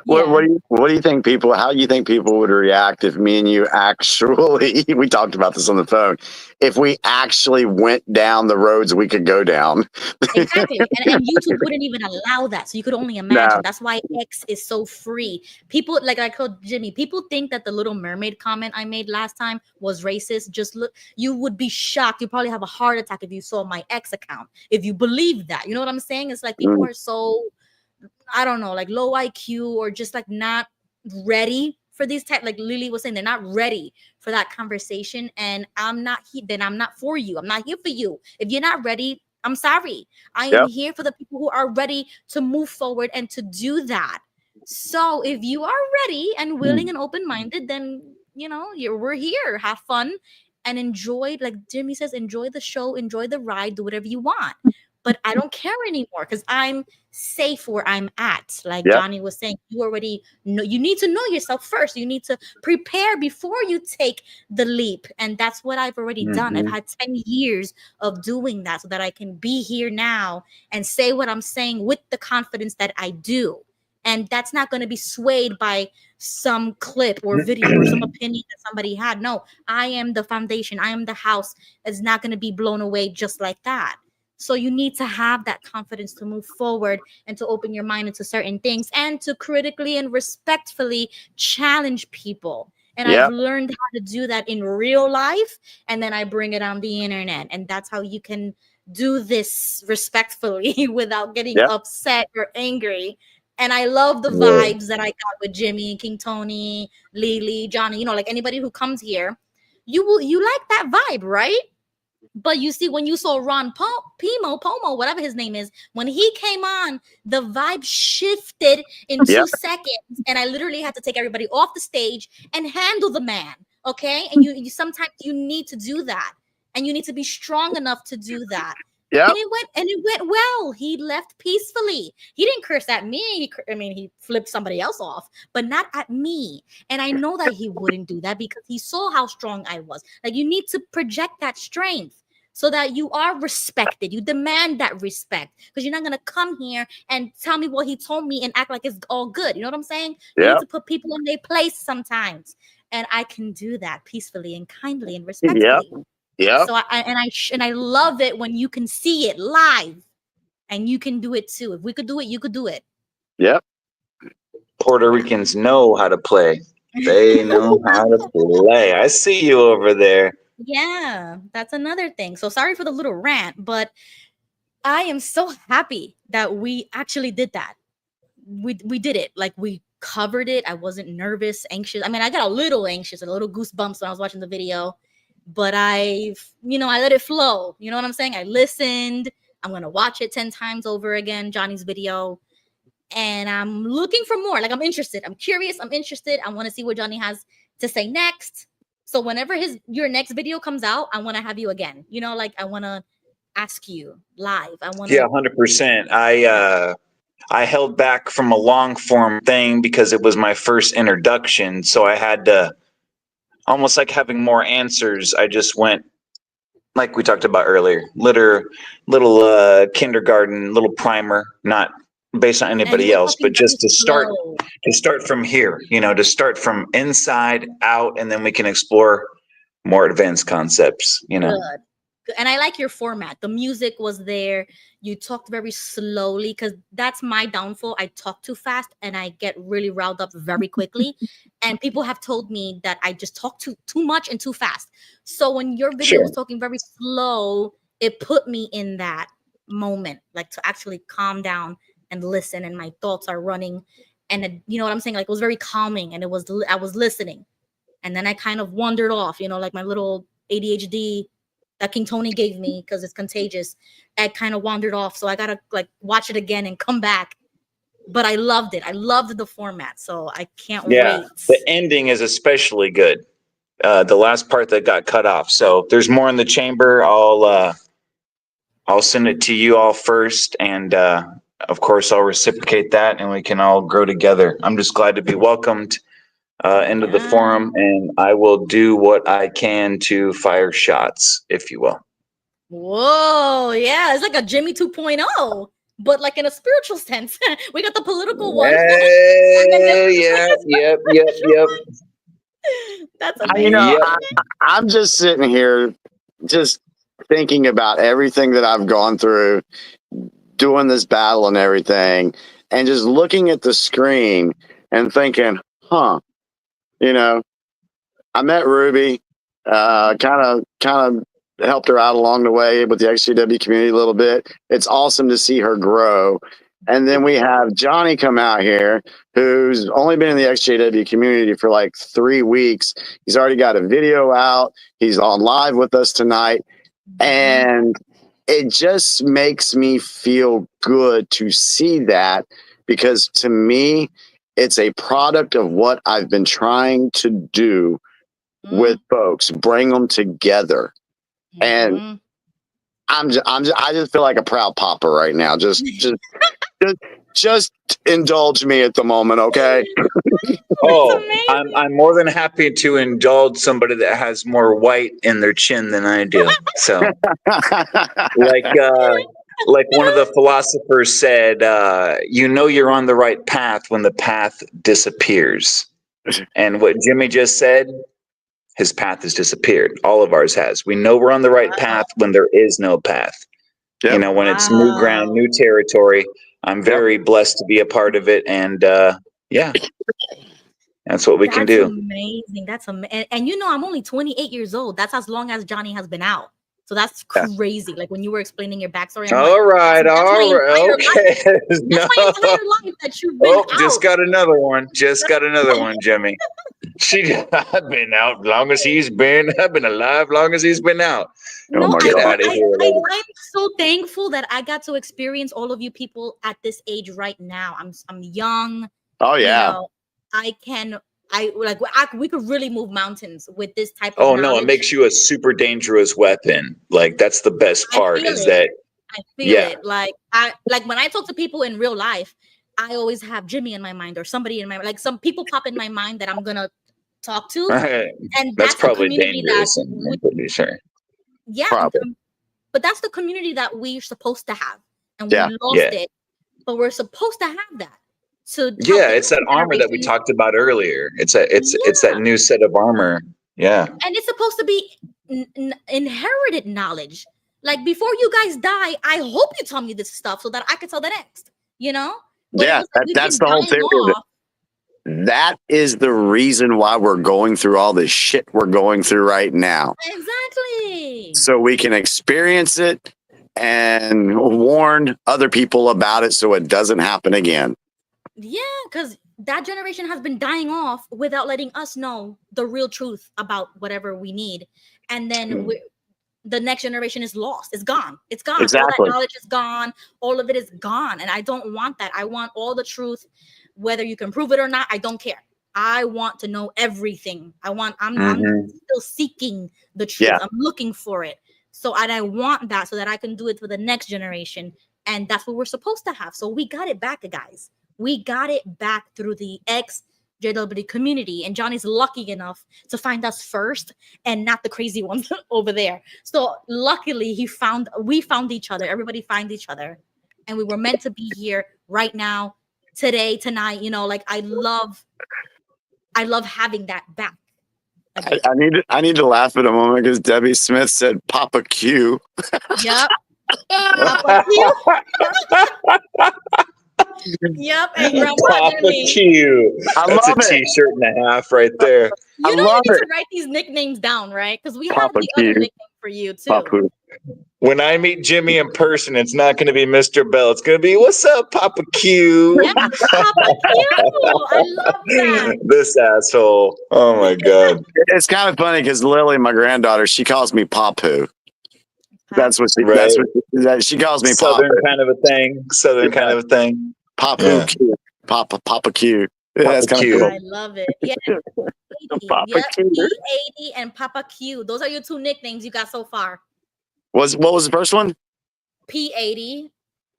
What do you think people? How do you think people would react if me and you actually? We talked about this on the phone. If we actually went down the roads we could go down, exactly, and YouTube wouldn't even allow that. So you could only imagine. No. That's why X is so free. People like I told Jimmy. People think that the Little Mermaid comment I made last time was racist. Just look, you would be shocked. You probably have a heart attack if you saw my X account. If you believe that, you know what I'm saying? It's like people are so, I don't know, like low IQ or just like not ready for these type. Like Lily was saying, they're not ready for that conversation. And I'm not then I'm not for you. I'm not here for you. If you're not ready, I'm sorry. I am here for the people who are ready to move forward and to do that. So if you are ready and willing and open-minded, then we're here. Have fun and enjoy. Like Jimmy says, enjoy the show, enjoy the ride, do whatever you want. But I don't care anymore because I'm safe where I'm at. Like Johnny was saying, you already know, you need to know yourself first. You need to prepare before you take the leap. And that's what I've already done. I've had 10 years of doing that so that I can be here now and say what I'm saying with the confidence that I do. And that's not going to be swayed by some clip or video or some opinion that somebody had. No, I am the foundation. I am the house that's not going to be blown away just like that. So you need to have that confidence to move forward and to open your mind into certain things and to critically and respectfully challenge people. And I've learned how to do that in real life. And then I bring it on the internet. And that's how you can do this respectfully without getting upset or angry. And I love the vibes that I got with Jimmy, King Tony, Lily, Johnny, like anybody who comes here, you like that vibe, right? But you see, when you saw Ron Pomo, whatever his name is, when he came on, the vibe shifted in 2 seconds. And I literally had to take everybody off the stage and handle the man. Okay. And you sometimes you need to do that. And you need to be strong enough to do that. And it went well. He left peacefully. He didn't curse at me. He flipped somebody else off, but not at me. And I know that he wouldn't do that because he saw how strong I was. Like, you need to project that strength so that you are respected. You demand that respect because you're not going to come here and tell me what he told me and act like it's all good. You know what I'm saying? You need to put people in their place sometimes. And I can do that peacefully and kindly and respectfully. So I love it when you can see it live, and you can do it too. If we could do it, you could do it. Puerto Ricans know how to play. They know how to play. I see you over there. Yeah, that's another thing. So sorry for the little rant, but I am so happy that we actually did that. We did it. Like, we covered it. I wasn't nervous, anxious. I got a little anxious, a little goosebumps when I was watching the video. But I let it flow. You know what I'm saying? I listened. I'm going to watch it 10 times over again, Johnny's video. And I'm looking for more. Like, I'm interested. I'm curious. I'm interested. I want to see what Johnny has to say next. So whenever your next video comes out, I want to have you again. I want to ask you live. I want to. Yeah, 100%. I held back from a long form thing because it was my first introduction. So I had to, almost like having more answers. I just went, like we talked about earlier, little kindergarten, little primer, not based on anybody else, but just to start from here, to start from inside out, and then we can explore more advanced concepts, Good. And I like your format. The music was there. You talked very slowly because that's my downfall. I talk too fast and I get really riled up very quickly. And people have told me that I just talk too much and too fast. So when your video was talking very slow, it put me in that moment, like to actually calm down and listen, and my thoughts are running, and you know what I'm saying? Like, it was very calming, and I was listening, and then I kind of wandered off, like my little ADHD that King Tony gave me because it's contagious. I kind of wandered off, so I gotta like watch it again and come back. But I loved it. I loved the format, so I can't wait. The ending is especially good. The last part that got cut off. So there's more in the chamber. I'll send it to you all first, and of course I'll reciprocate that, and we can all grow together. I'm just glad to be welcomed into the forum, and I will do what I can to fire shots, if you will. Whoa, yeah, it's like a Jimmy 2.0, but like in a spiritual sense. We got the political one. Yep. That's amazing. I'm just sitting here, just thinking about everything that I've gone through, doing this battle and everything, and just looking at the screen and thinking, I met Ruby, kind of helped her out along the way with the EXJW community a little bit. It's awesome to see her grow. And then we have Johnny come out here, who's only been in the EXJW community for like 3 weeks. He's already got a video out. He's on live with us tonight. And it just makes me feel good to see that, because to me, it's a product of what I've been trying to do with folks, bring them together. And I just feel like a proud papa right now. Just indulge me at the moment, okay? I'm more than happy to indulge somebody that has more white in their chin than I do. So, like one of the philosophers said, you're on the right path when the path disappears. And what Jimmy just said, his path has disappeared. All of ours has. We know we're on the right path when there is no path. Yep. When it's new ground, new territory. I'm very blessed to be a part of it, and that's what we can do. Amazing. That's amazing. And I'm only 28 years old. That's as long as Johnny has been out. So that's crazy. Like when you were explaining your backstory. All right. Okay. That's my entire life that you've been out. Just got another one. Jimmy. I've been out long as he's been. I've been alive long as he's been out. Get out of here. I'm so thankful that I got to experience all of you people at this age right now. I'm young. Oh yeah. We could really move mountains with this type of knowledge. No, it makes you a super dangerous weapon. Like that's the best part is that I feel it. Like when I talk to people in real life, I always have Jimmy in my mind or somebody in my mind. Like some people pop in my mind that I'm gonna talk to. And that's probably dangerous. I'm pretty sure. Yeah. But that's the community that we're supposed to have. And we lost it. But we're supposed to have that. So it's that armor that we talked about earlier. It's that new set of armor. Yeah. And it's supposed to be inherited knowledge. Like before you guys die, I hope you tell me this stuff so that I can tell the next, But that's the whole theory. That is the reason why we're going through all this shit we're going through right now. Exactly. So we can experience it and warn other people about it so it doesn't happen again. Yeah, because that generation has been dying off without letting us know the real truth about whatever we need. And then the next generation is lost. It's gone. It's gone. Exactly. All that knowledge is gone. All of it is gone. And I don't want that. I want all the truth, whether you can prove it or not. I don't care. I want to know everything. I'm still seeking the truth. I'm looking for it. And I want that so that I can do it for the next generation. And that's what we're supposed to have. So we got it back, guys. We got it back through the EXJW community, and Johnny's lucky enough to find us first and not the crazy ones over there. So luckily we found each other. Everybody find each other, and we were meant to be here right now, today, tonight. I love having that back. I need to laugh at a moment because Debbie Smith said Papa Q. Yep. Papa Q. Yep, and Grandpa Q. That's a T-shirt and a half right there. You know, we need to write these nicknames down, right? Because we have the other nicknames for you too. Papu. When I meet Jimmy in person, it's not going to be Mr. Bell. It's going to be, what's up, Papa Q? Yeah, Papa Q. I love that. This asshole. Oh my God. It's kind of funny because Lily, my granddaughter, she calls me Papu. That's what she. Right. She calls me Southern Papu. kind of a thing. Southern kind of a thing. Papu Yeah. Q. Papa Q. Yeah, that's kind Q. of cool. I love it. Yeah. Papa Yep, Q. P80 and Papa Q. Those are your two nicknames you got so far. What was the first one? P80.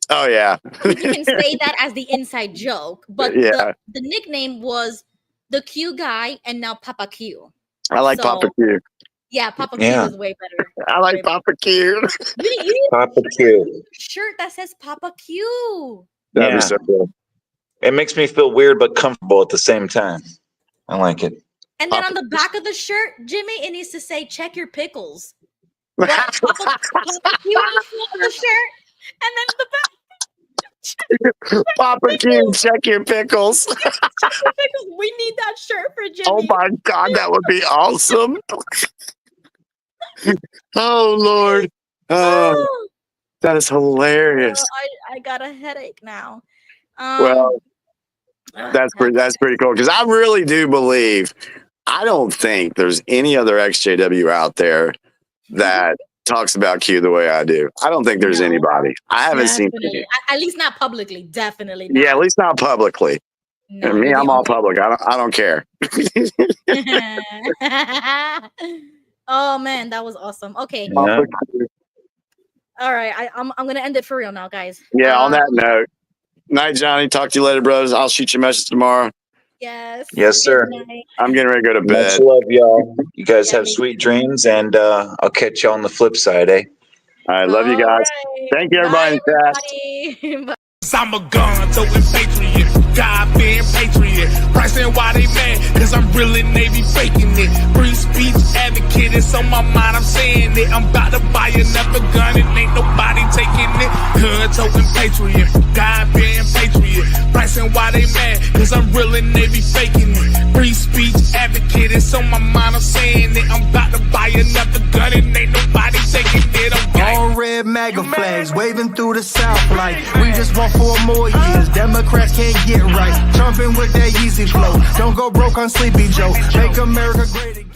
Oh yeah. You can say that as the inside joke, but Yeah. the nickname was the Q guy, and now Papa Q. I like So, Papa Q. Yeah, Papa Q Yeah. is way better. I like Papa Q. You Papa Q. shirt that says Papa Q. That'd Yeah. be so cool. It makes me feel weird but comfortable at the same time. I like it. And then on the back of the shirt, Jimmy, it needs to say "Check your pickles." What? Papa Q on the front of the shirt, and then the back. Papa Q, check your pickles. Check your pickles. We need that shirt for Jimmy. Oh my God, that would be awesome. Oh Lord. Oh, that is hilarious. I got a headache now. Well, that's pretty cool because I really do believe. I don't think there's any other XJW out there that talks about Q the way I do. I don't think there's anybody. I haven't seen. At least not publicly. Definitely not. Yeah, at least not publicly. No, And me, you're the I'm all only- public. I don't care. Oh man, that was awesome. Okay. Yeah. All right. I'm gonna end it for real now, guys. Yeah, on that note, night, Johnny. Talk to you later, bros. I'll shoot you a message tomorrow. Yes. Yes, sir. I'm getting ready to go to Much bed. love, y'all. You guys have sweet dreams, and I'll catch y'all on the flip side, eh? I love you guys. Thank you, everybody. in chat. I'm a gun throwing patriot, God being patriot. Pricing why they mad, cause I'm really Navy faking it. Free speech advocate, it's on my mind, I'm saying it. I'm about to buy another gun and ain't nobody taking it. Gun throwing patriot, God being patriot. Pricing why they mad, cause I'm really Navy faking it. Free speech advocate, it's on my mind, I'm saying it. I'm about to buy another gun and ain't nobody taking it. Okay. All red MAGA flags waving through the South like we just want 4 more years. Democrats can't get right. Trumping with that easy flow. Don't go broke on Sleepy Joe. Make America great again.